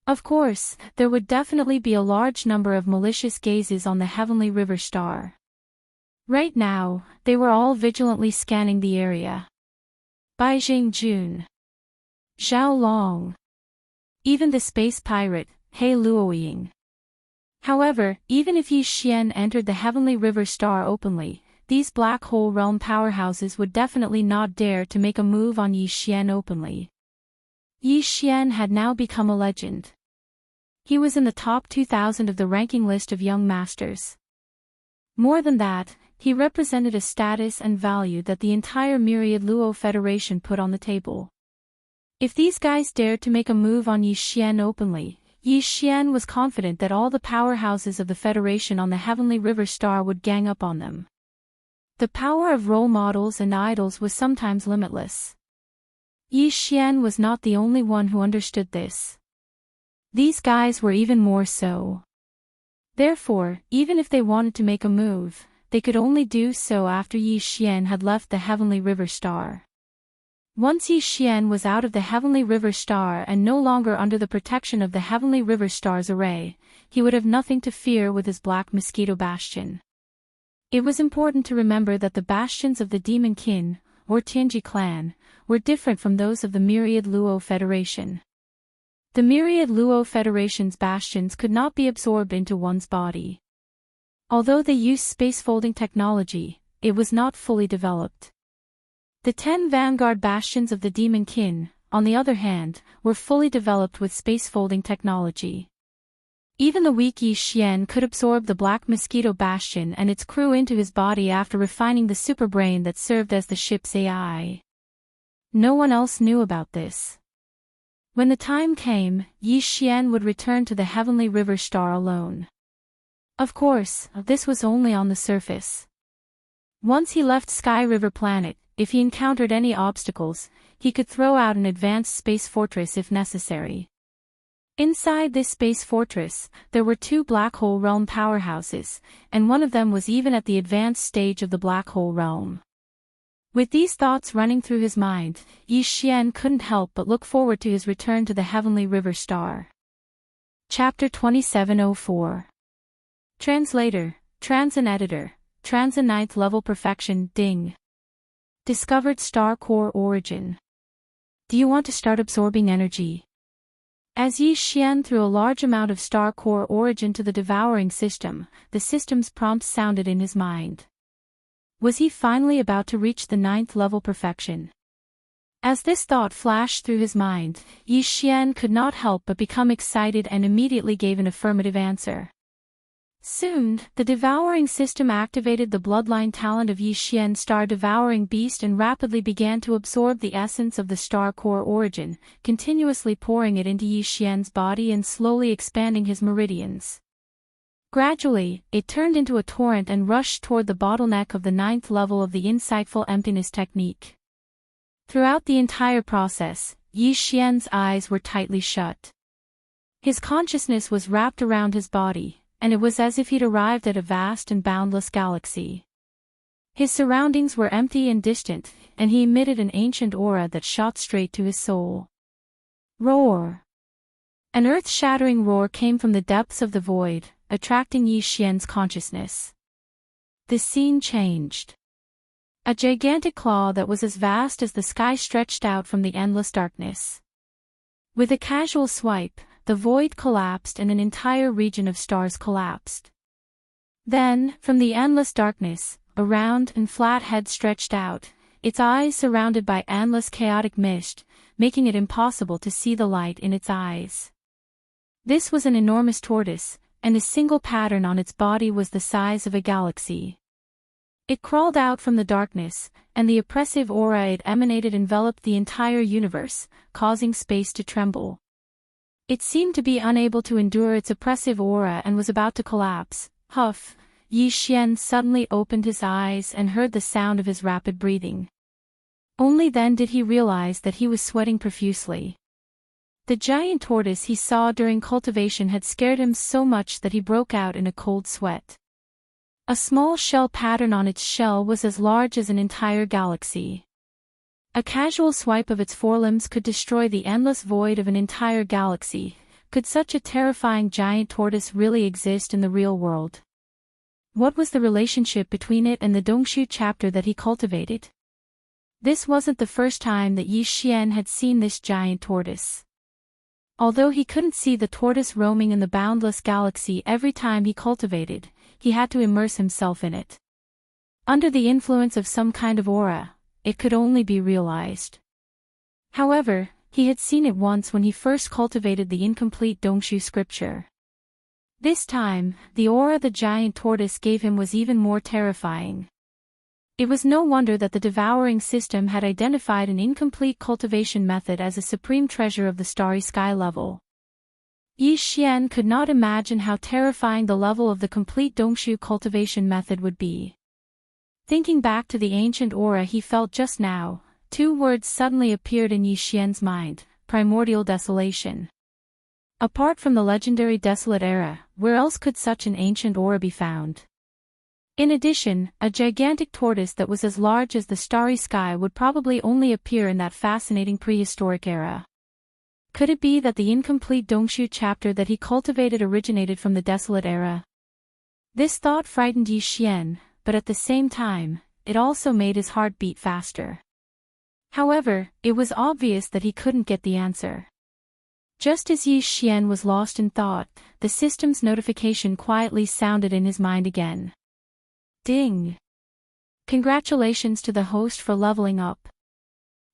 Of course, there would definitely be a large number of malicious gazes on the Heavenly River Star. Right now, they were all vigilantly scanning the area. Bai Jun, Zhao Long, even the space pirate, He Luoying. However, even if Yi Xian entered the Heavenly River Star openly, these black hole realm powerhouses would definitely not dare to make a move on Yi Xian openly. Yi Xian had now become a legend. He was in the top 2,000 of the ranking list of young masters. More than that, he represented a status and value that the entire myriad Luo Federation put on the table. If these guys dared to make a move on Yi Xian openly, Yi Xian was confident that all the powerhouses of the Federation on the Heavenly River Star would gang up on them. The power of role models and idols was sometimes limitless. Yi Xian was not the only one who understood this. These guys were even more so. Therefore, even if they wanted to make a move, they could only do so after Yi Xian had left the Heavenly River Star. Once Yi Xian was out of the Heavenly River Star and no longer under the protection of the Heavenly River Star's array, he would have nothing to fear with his Black Mosquito Bastion. It was important to remember that the bastions of the Demon Kin, or Tianji clan, were different from those of the Myriad Luo Federation. The Myriad Luo Federation's bastions could not be absorbed into one's body. Although they used space-folding technology, it was not fully developed. The 10 vanguard bastions of the Demon Kin, on the other hand, were fully developed with space-folding technology. Even the weak Yi Xian could absorb the Black Mosquito Bastion and its crew into his body after refining the superbrain that served as the ship's AI. No one else knew about this. When the time came, Yi Xian would return to the Heavenly River Star alone. Of course, this was only on the surface. Once he left Sky River Planet, if he encountered any obstacles, he could throw out an advanced space fortress if necessary. Inside this space fortress, there were 2 black hole realm powerhouses, and one of them was even at the advanced stage of the black hole realm. With these thoughts running through his mind, Yi Xian couldn't help but look forward to his return to the Heavenly River Star. Chapter 2704. Translator, Transin Editor, Transin 9th Level Perfection, Ding. Discovered Star Core Origin. Do you want to start absorbing energy? As Yi Xian threw a large amount of Star Core Origin to the devouring system, the system's prompt sounded in his mind. Was he finally about to reach the 9th level perfection? As this thought flashed through his mind, Yi Xian could not help but become excited and immediately gave an affirmative answer. Soon, the devouring system activated the bloodline talent of Yi Xian's star-devouring beast and rapidly began to absorb the essence of the Star Core Origin, continuously pouring it into Yi Xian's body and slowly expanding his meridians. Gradually, it turned into a torrent and rushed toward the bottleneck of the 9th level of the insightful emptiness technique. Throughout the entire process, Yi Xian's eyes were tightly shut. His consciousness was wrapped around his body, and it was as if he'd arrived at a vast and boundless galaxy. His surroundings were empty and distant, and he emitted an ancient aura that shot straight to his soul. Roar! An earth-shattering roar came from the depths of the void, attracting Yi Xian's consciousness. The scene changed. A gigantic claw that was as vast as the sky stretched out from the endless darkness. With a casual swipe, the void collapsed and an entire region of stars collapsed. Then, from the endless darkness, a round and flat head stretched out, its eyes surrounded by endless chaotic mist, making it impossible to see the light in its eyes. This was an enormous tortoise, and a single pattern on its body was the size of a galaxy. It crawled out from the darkness, and the oppressive aura it emanated enveloped the entire universe, causing space to tremble. It seemed to be unable to endure its oppressive aura and was about to collapse. Huff! Yi Xian suddenly opened his eyes and heard the sound of his rapid breathing. Only then did he realize that he was sweating profusely. The giant tortoise he saw during cultivation had scared him so much that he broke out in a cold sweat. A small shell pattern on its shell was as large as an entire galaxy. A casual swipe of its forelimbs could destroy the endless void of an entire galaxy. Could such a terrifying giant tortoise really exist in the real world? What was the relationship between it and the Dongshu chapter that he cultivated? This wasn't the first time that Yi Xian had seen this giant tortoise. Although he couldn't see the tortoise roaming in the boundless galaxy every time he cultivated, he had to immerse himself in it. Under the influence of some kind of aura, it could only be realized. However, he had seen it once when he first cultivated the incomplete Dongshu scripture. This time, the aura the giant tortoise gave him was even more terrifying. It was no wonder that the devouring system had identified an incomplete cultivation method as a supreme treasure of the starry sky level. Yi Xian could not imagine how terrifying the level of the complete Dongshu cultivation method would be. Thinking back to the ancient aura he felt just now, 2 words suddenly appeared in Yi Xian's mind: primordial desolation. Apart from the legendary Desolate Era, where else could such an ancient aura be found? In addition, a gigantic tortoise that was as large as the starry sky would probably only appear in that fascinating prehistoric era. Could it be that the incomplete Dongshu chapter that he cultivated originated from the Desolate Era? This thought frightened Yi Xian, but at the same time, it also made his heart beat faster. However, it was obvious that he couldn't get the answer. Just as Yi Xian was lost in thought, the system's notification quietly sounded in his mind again. Ding! Congratulations to the host for leveling up.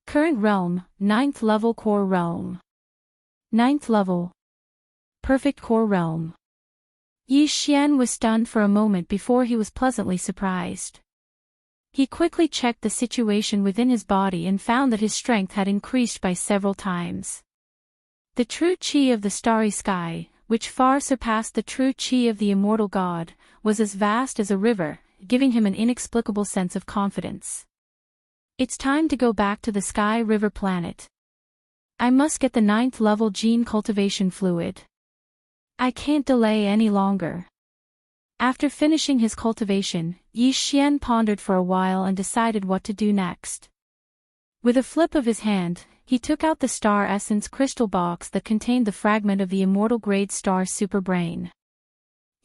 Current realm, 9th level core realm. 9th level. Perfect core realm. Yi Xian was stunned for a moment before he was pleasantly surprised. He quickly checked the situation within his body and found that his strength had increased by several times. The true qi of the starry sky, which far surpassed the true qi of the immortal god, was as vast as a river, giving him an inexplicable sense of confidence. It's time to go back to the Sky River planet. I must get the 9th level gene cultivation fluid. I can't delay any longer. After finishing his cultivation, Yi Xian pondered for a while and decided what to do next. With a flip of his hand, he took out the star essence crystal box that contained the fragment of the immortal grade star superbrain.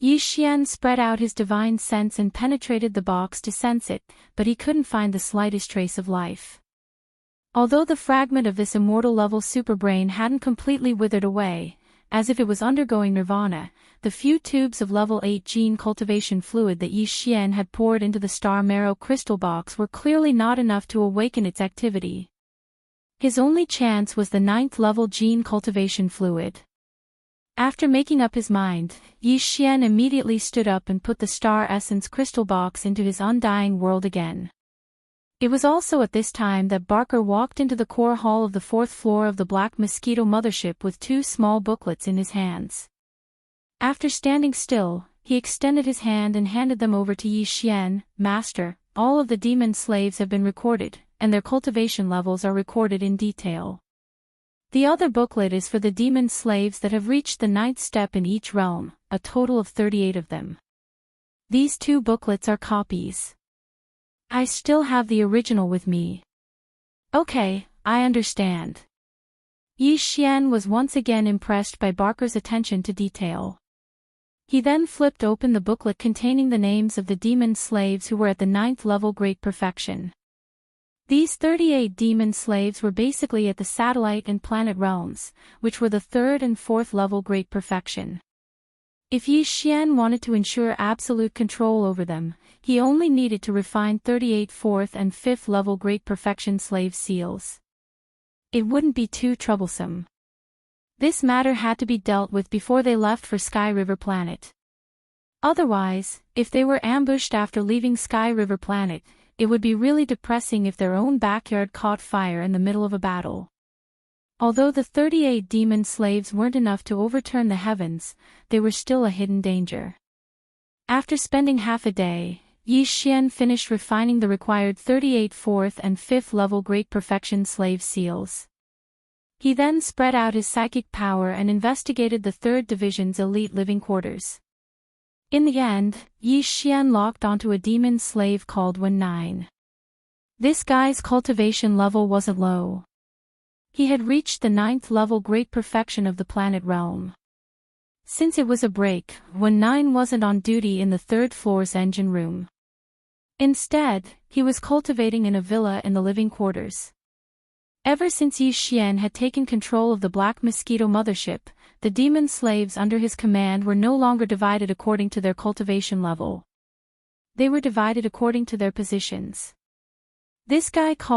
Yi Xian spread out his divine sense and penetrated the box to sense it, but he couldn't find the slightest trace of life. Although the fragment of this immortal level superbrain hadn't completely withered away, as if it was undergoing nirvana, the few tubes of level 8 gene cultivation fluid that Yi Xian had poured into the star marrow crystal box were clearly not enough to awaken its activity. His only chance was the 9th level gene cultivation fluid. After making up his mind, Yi Xian immediately stood up and put the star essence crystal box into his undying world again. It was also at this time that Barker walked into the core hall of the 4th floor of the Black Mosquito mothership with 2 small booklets in his hands. After standing still, he extended his hand and handed them over to Yi Xian. "Master, all of the demon slaves have been recorded, and their cultivation levels are recorded in detail. The other booklet is for the demon slaves that have reached the 9th step in each realm, a total of 38 of them. These 2 booklets are copies. I still have the original with me." "Okay, I understand." Yi Xian was once again impressed by Barker's attention to detail. He then flipped open the booklet containing the names of the demon slaves who were at the 9th level Great Perfection. These 38 demon slaves were basically at the satellite and planet realms, which were the 3rd and 4th level Great Perfection. If Yi Xian wanted to ensure absolute control over them, he only needed to refine 38 4th and 5th level Great Perfection slave seals. It wouldn't be too troublesome. This matter had to be dealt with before they left for Sky River Planet. Otherwise, if they were ambushed after leaving Sky River Planet, it would be really depressing if their own backyard caught fire in the middle of a battle. Although the 38 demon slaves weren't enough to overturn the heavens, they were still a hidden danger. After spending half a day, Yi Xian finished refining the required 38 4th and 5th level Great Perfection slave seals. He then spread out his psychic power and investigated the 3rd Division's elite living quarters. In the end, Yi Xian locked onto a demon slave called Wen9. This guy's cultivation level wasn't low. He had reached the 9th level Great Perfection of the planet realm. Since it was a break, Wen9 wasn't on duty in the 3rd floor's engine room. Instead, he was cultivating in a villa in the living quarters. Ever since Yi Xian had taken control of the Black Mosquito mothership, the demon slaves under his command were no longer divided according to their cultivation level. They were divided according to their positions. This guy called